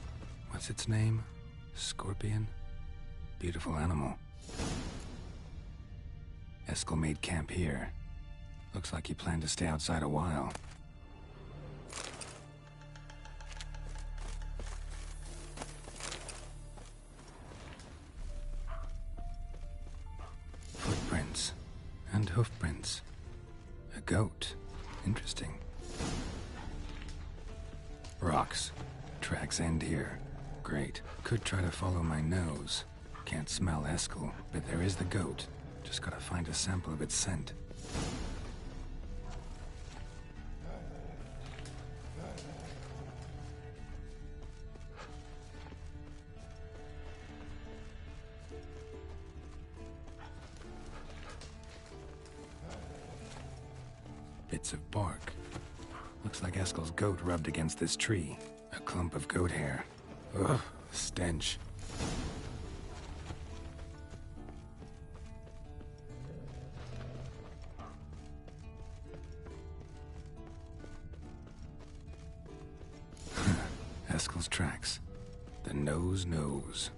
What's its name? Scorpion? Beautiful animal. Eskel made camp here. Looks like he planned to stay outside a while. Footprints. And hoofprints. A goat. Interesting. Rocks. Tracks end here. Great. Could try to follow my nose. Can't smell Eskel, but there is the goat. Just gotta find a sample of its scent. Bits of bark. Looks like Eskel's goat rubbed against this tree. A clump of goat hair. Ugh, stench. Eskel's tracks. The nose knows.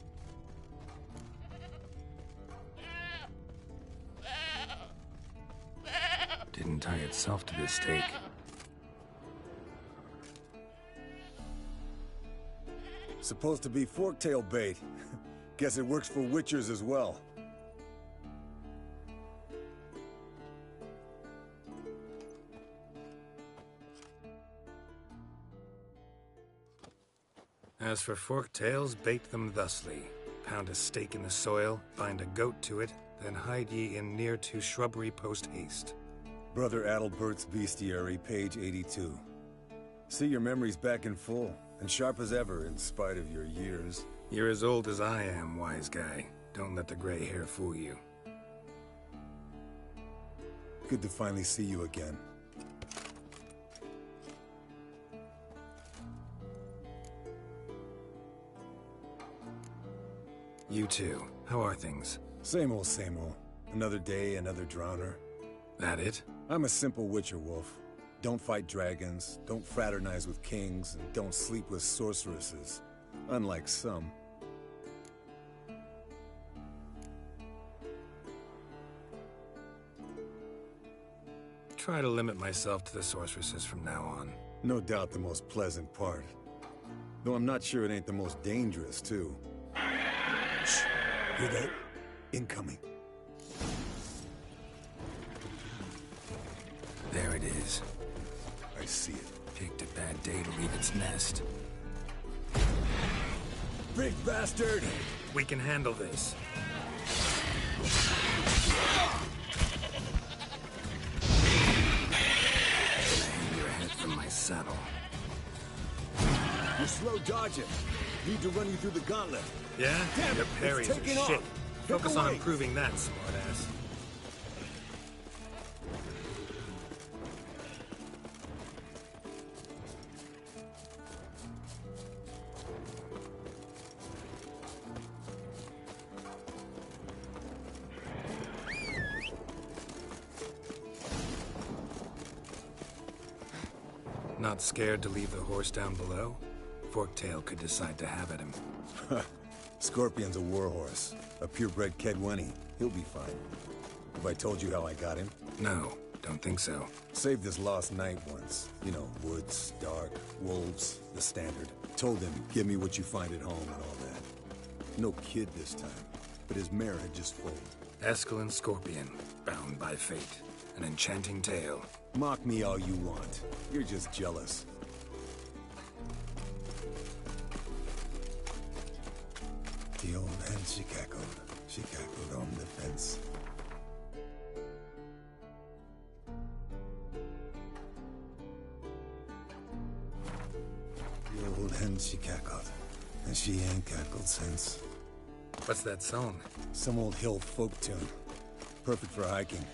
Didn't tie itself to this stake. Supposed to be forktail bait. Guess it works for witchers as well. As for forktails, bait them thusly. Pound a stake in the soil, bind a goat to it, then hide ye in near to shrubbery post haste. Brother Adalbert's Bestiary, page 82. See, your memory's back in full, and sharp as ever in spite of your years. You're as old as I am, wise guy. Don't let the gray hair fool you. Good to finally see you again. You too. How are things? Same old, same old. Another day, another drowner. That it? I'm a simple witcher wolf. Don't fight dragons, don't fraternize with kings, and don't sleep with sorceresses. Unlike some. Try to limit myself to the sorceresses from now on. No doubt the most pleasant part. Though I'm not sure it ain't the most dangerous, too. Shh! Hear that? Incoming. There it is. I see it. Picked a bad day to leave its nest. Big bastard! We can handle this. Hang your head from my saddle. You're slow dodging. Need to run you through the gauntlet. Yeah? Damn Your it, parries it's are taking shit. off. Focus Pick on away. improving that, smartass. Not scared to leave the horse down below? Forktail could decide to have at him. Scorpion's a warhorse. A purebred Kedwenny. He'll be fine. Have I told you how I got him? No, don't think so. Saved his lost knight once. You know, woods, dark, wolves, the standard. Told him, give me what you find at home and all that. No kid this time, but his mare had just foaled. Eskel and Scorpion, bound by fate. An enchanting tale. Mock me all you want. You're just jealous. The old hen, she cackled. She cackled on the fence. The old hen, she cackled. And she ain't cackled since. What's that song? Some old hill folk tune. Perfect for hiking.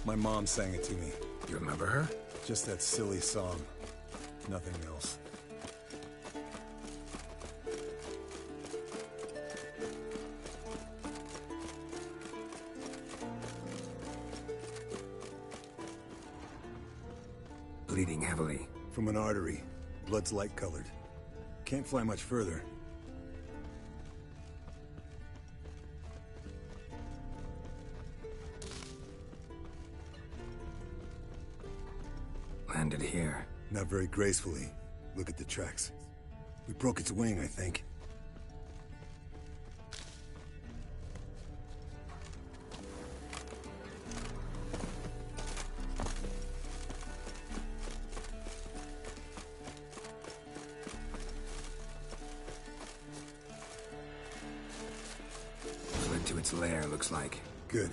My mom sang it to me. You remember her? Just that silly song. Nothing else. Bleeding heavily. From an artery. Blood's light-colored. Can't fly much further. Landed here. Not very gracefully. Look at the tracks. We broke its wing, I think. Fled to its lair, looks like. Good.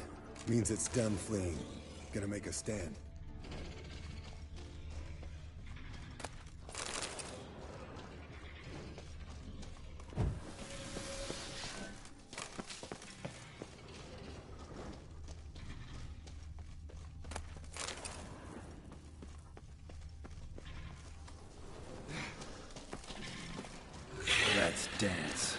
Means it's done fleeing. Gonna make a stand. Let's dance.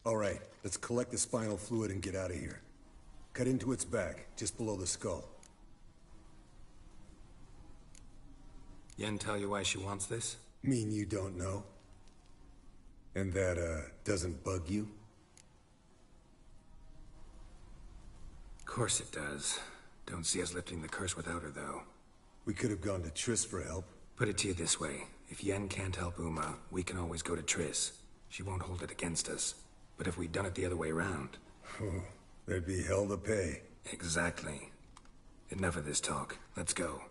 All right, let's collect the spinal fluid and get out of here. Cut into its back, just below the skull. Yen tell you why she wants this? Mean you don't know? And that, doesn't bug you? Of course it does. Don't see us lifting the curse without her, though. We could have gone to Triss for help. Put it to you this way. If Yen can't help Uma, we can always go to Triss. She won't hold it against us. But if we'd done it the other way around... Oh, there'd be hell to pay. Exactly. Enough of this talk. Let's go.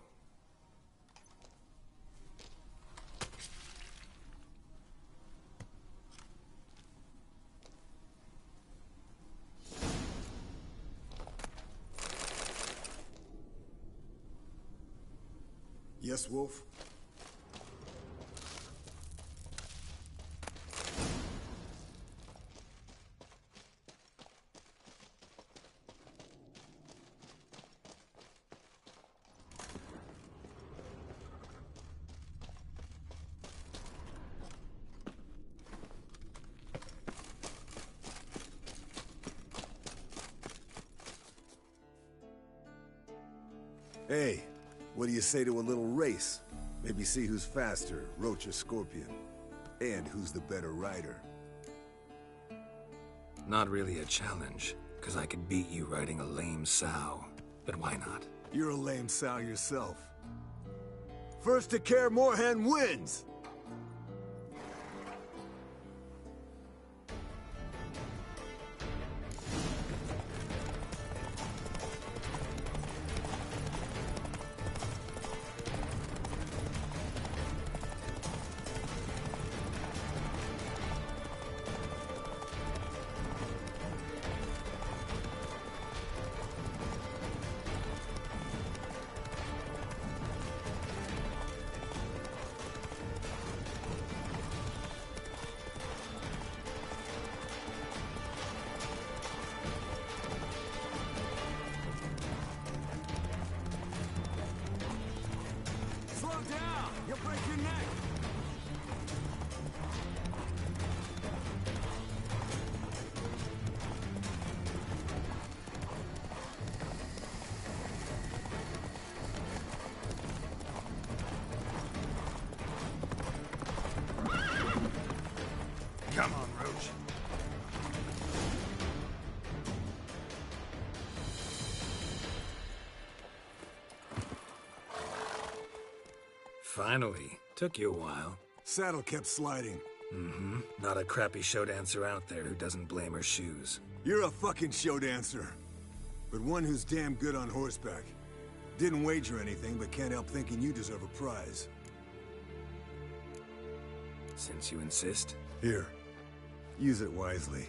Yes, Wolf? Hey, what do you say to a little race? Maybe see who's faster, Roach or Scorpion. And who's the better rider. Not really a challenge, because I could beat you riding a lame sow. But why not? You're a lame sow yourself. First to Kaer Morhen wins! Come on, Roach. Finally. Took you a while. Saddle kept sliding. Mm-hmm. Not a crappy show dancer out there who doesn't blame her shoes. You're a fucking show dancer. But one who's damn good on horseback. Didn't wager anything, but can't help thinking you deserve a prize. Since you insist. Here. Use it wisely.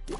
The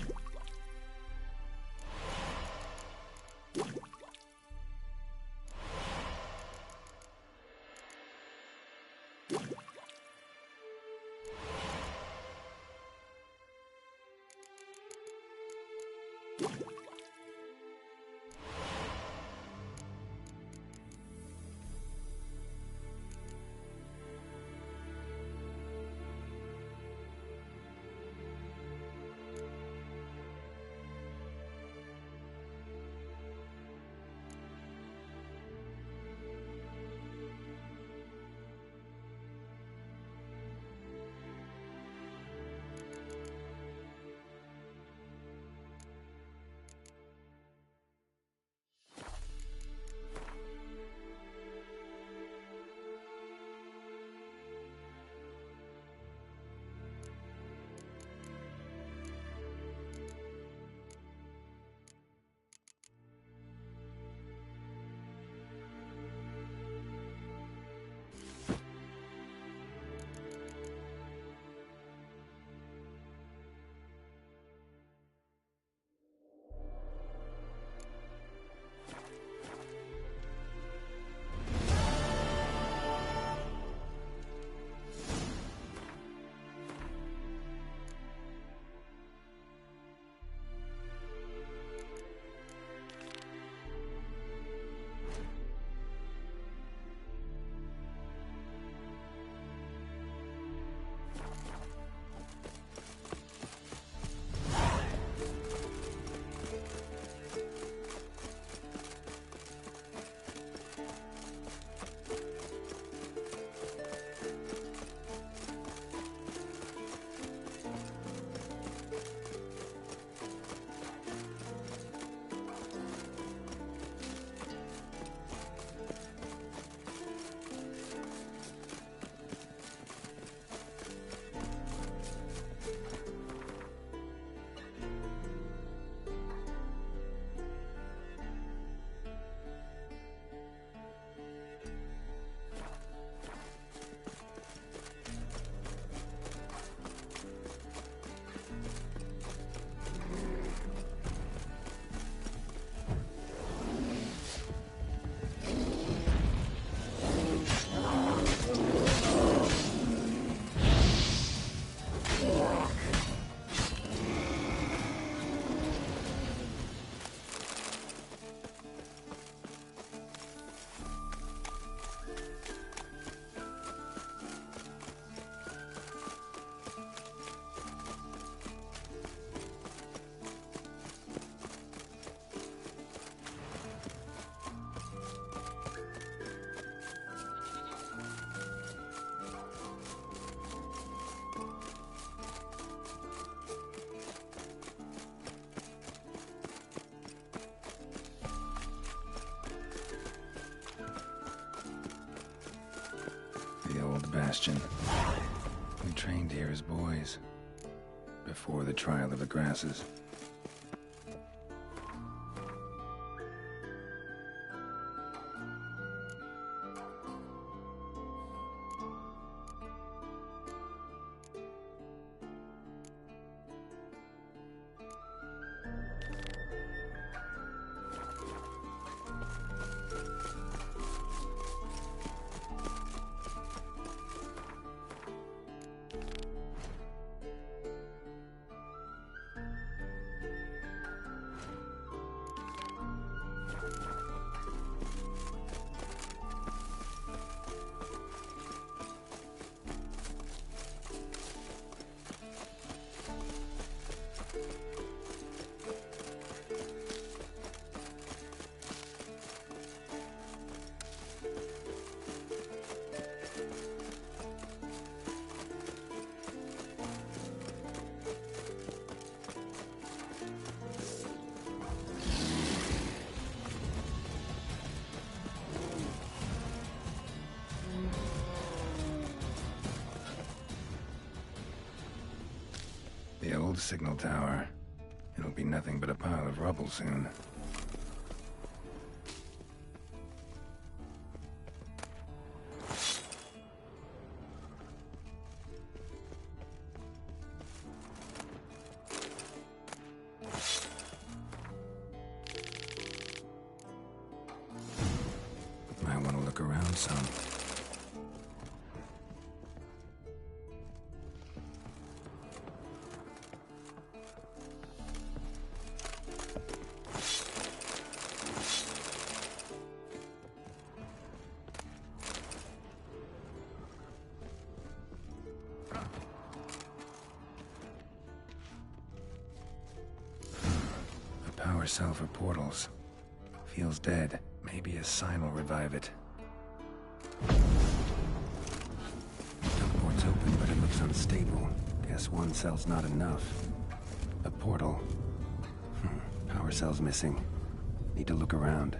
old bastion. We trained here as boys, before the trial of the grasses. The old signal tower. It'll be nothing but a pile of rubble soon. found some. A power cell for portals. Feels dead. Maybe a sign will revive it. Teleport's open, but it looks unstable. Guess one cell's not enough. A portal. Power cell's missing. Need to look around.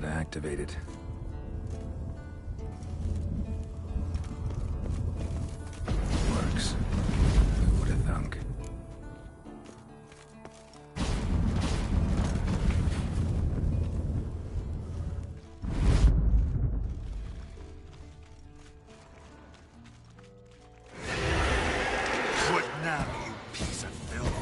Activated. Works. Who would have thunk? What now, you piece of filth?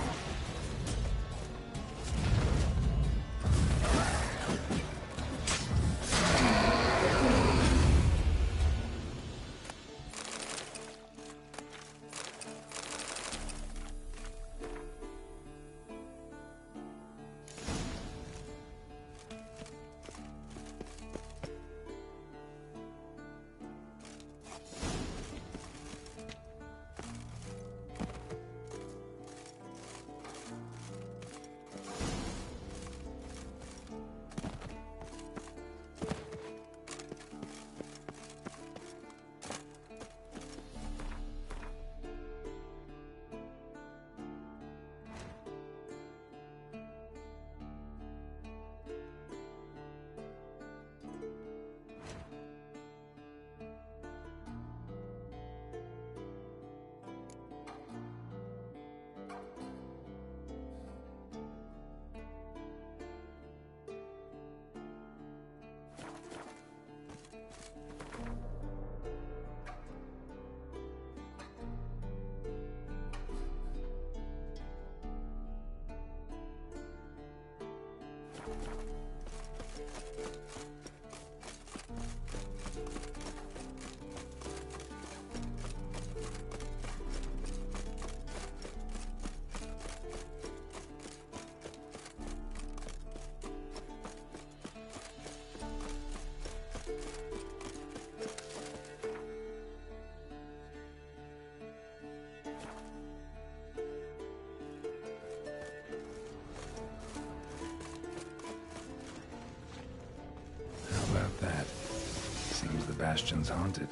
Bastion's haunted.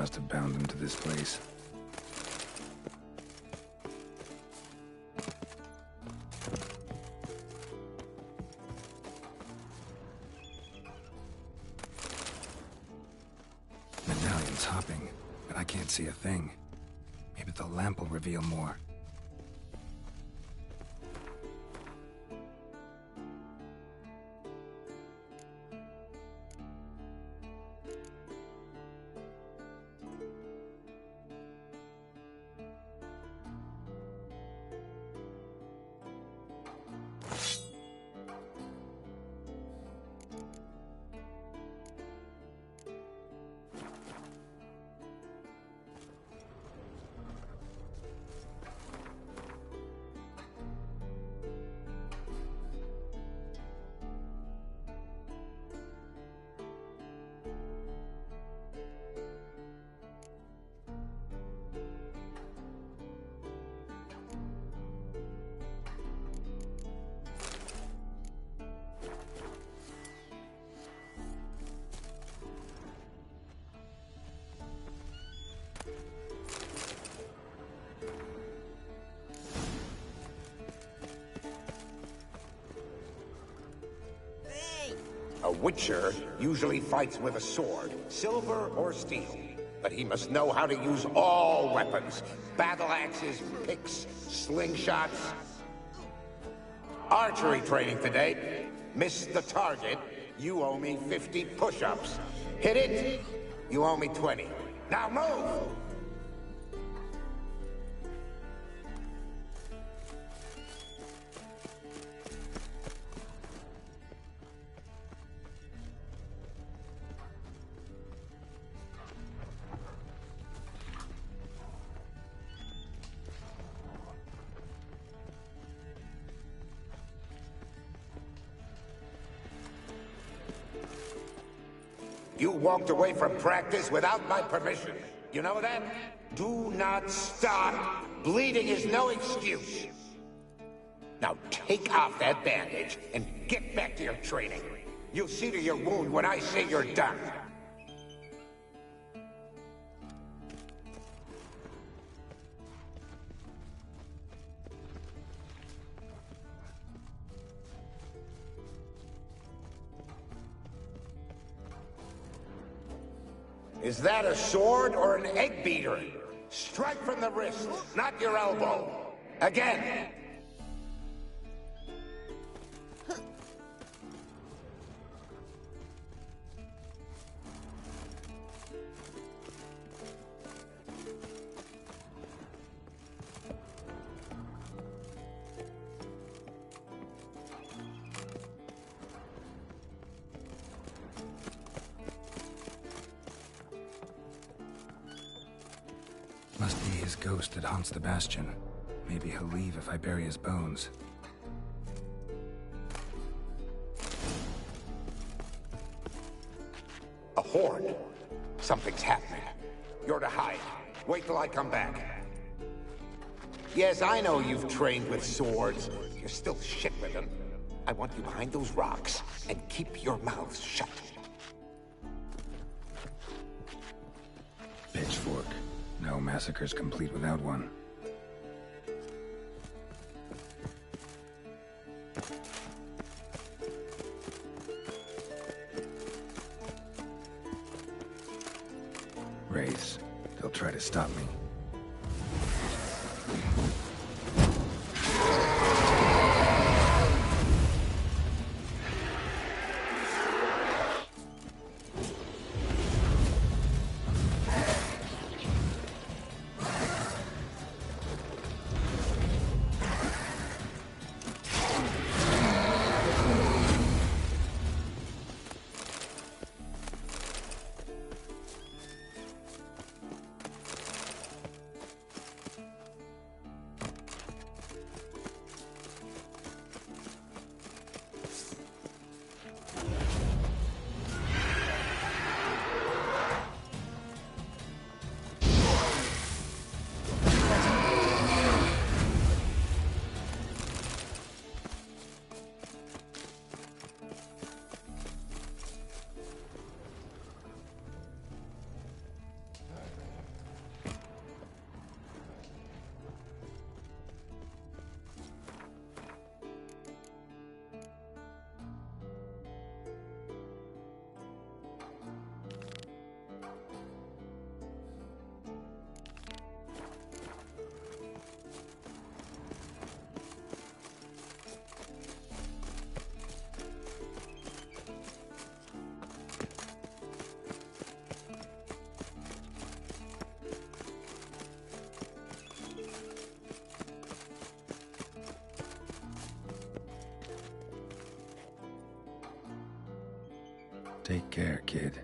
must have bound him to this place. Medallion's hopping, but I can't see a thing. Maybe the lamp will reveal more. A Witcher usually fights with a sword, silver or steel. But he must know how to use all weapons. Battle axes, picks, slingshots. Archery training today. Miss the target, you owe me 50 push-ups. Hit it, you owe me 20. Now move! You walked away from practice without my permission. You know that? Do not stop. Bleeding is no excuse. Now take off that bandage and get back to your training. You'll see to your wound when I say you're done. Is that a sword or an egg beater? Strike from the wrist, not your elbow. Again. Must be his ghost that haunts the Bastion. Maybe he'll leave if I bury his bones. A horde. Something's happening. You're to hide. Wait till I come back. Yes, I know you've trained with swords. You're still shit with them. I want you behind those rocks, and keep your mouths shut. Pitchfork. No massacre's complete without one. Wraiths. They'll try to stop me. Take care, kid.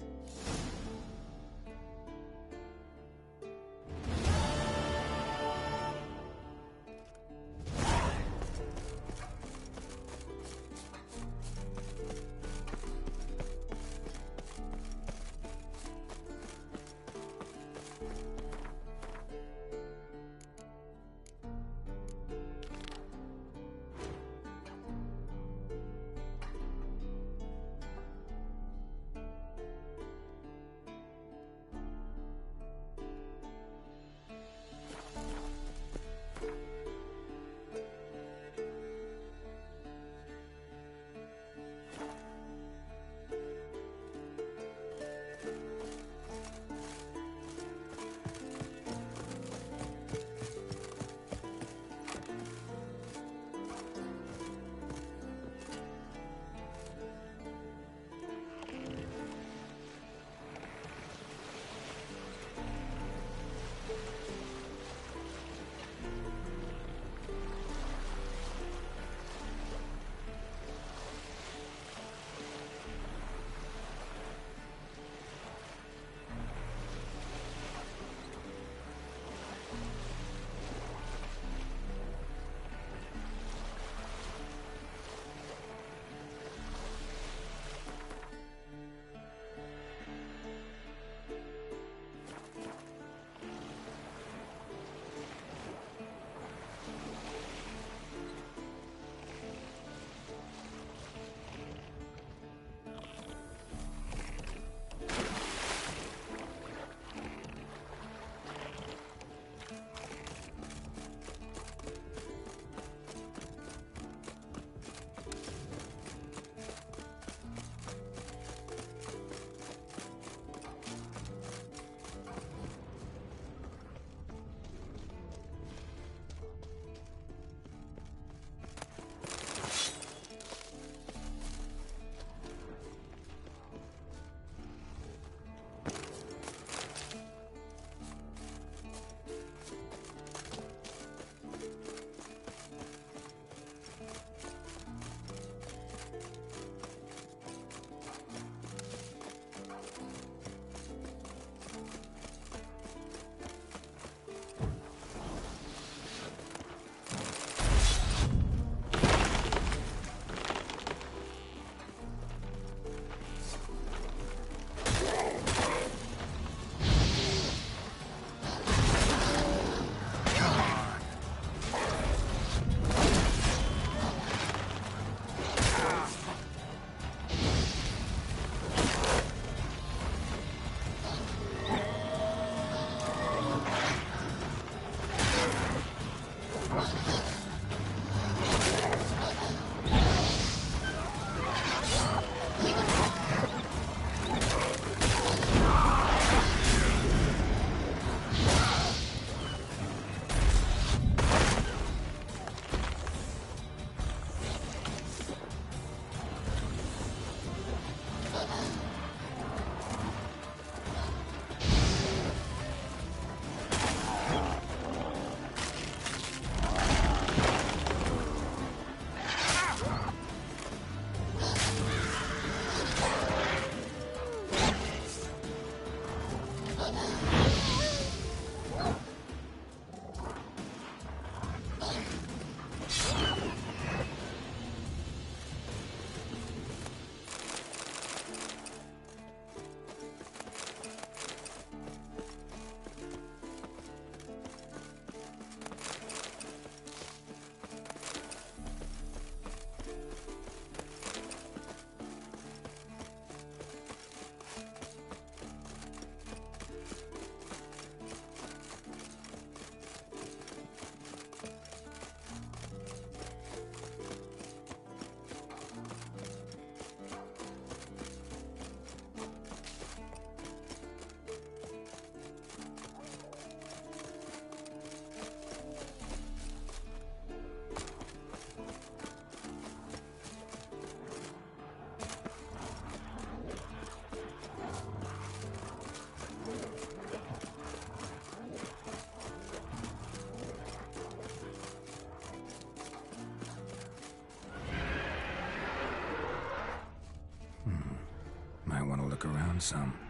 found some.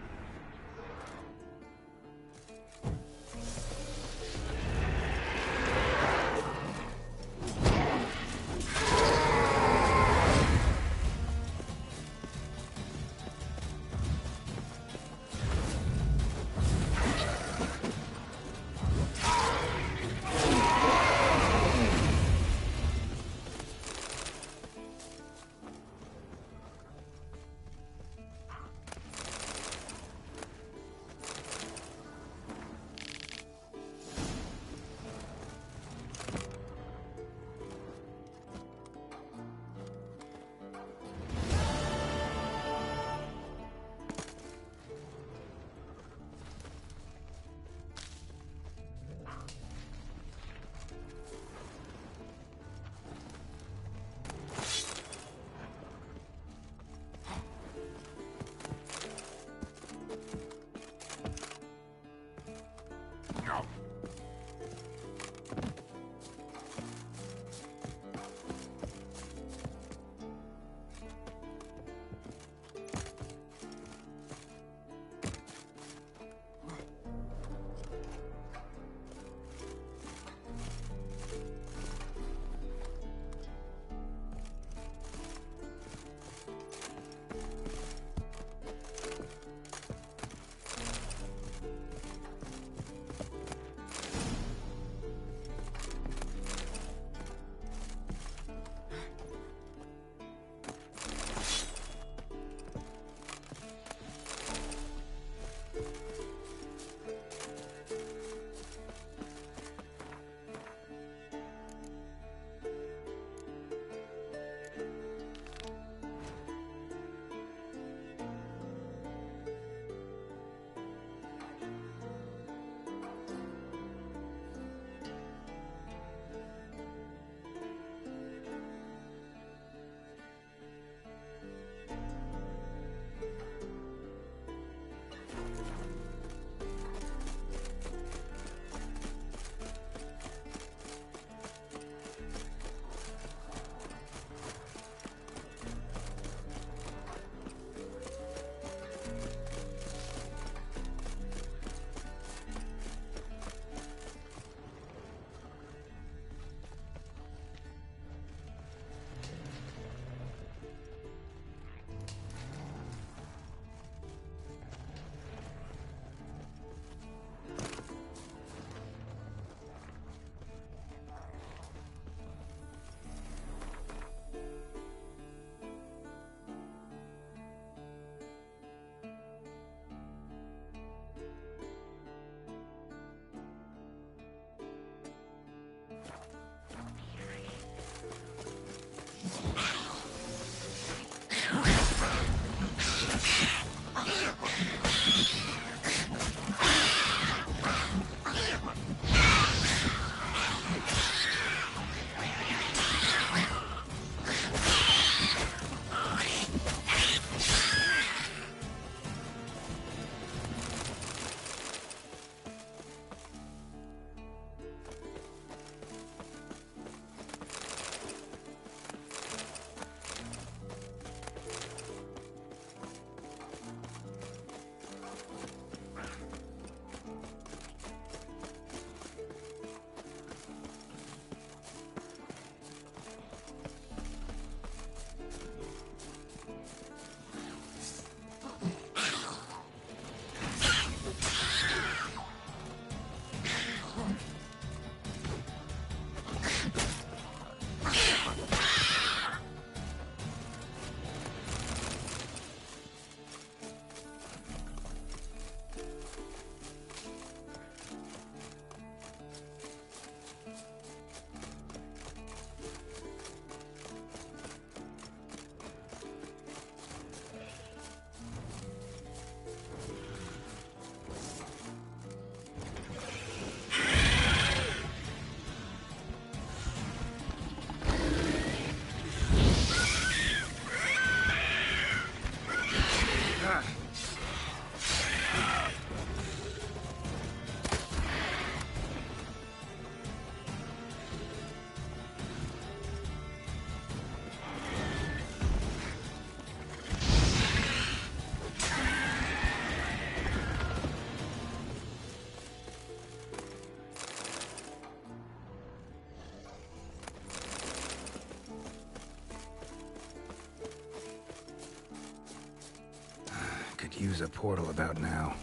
a portal about now.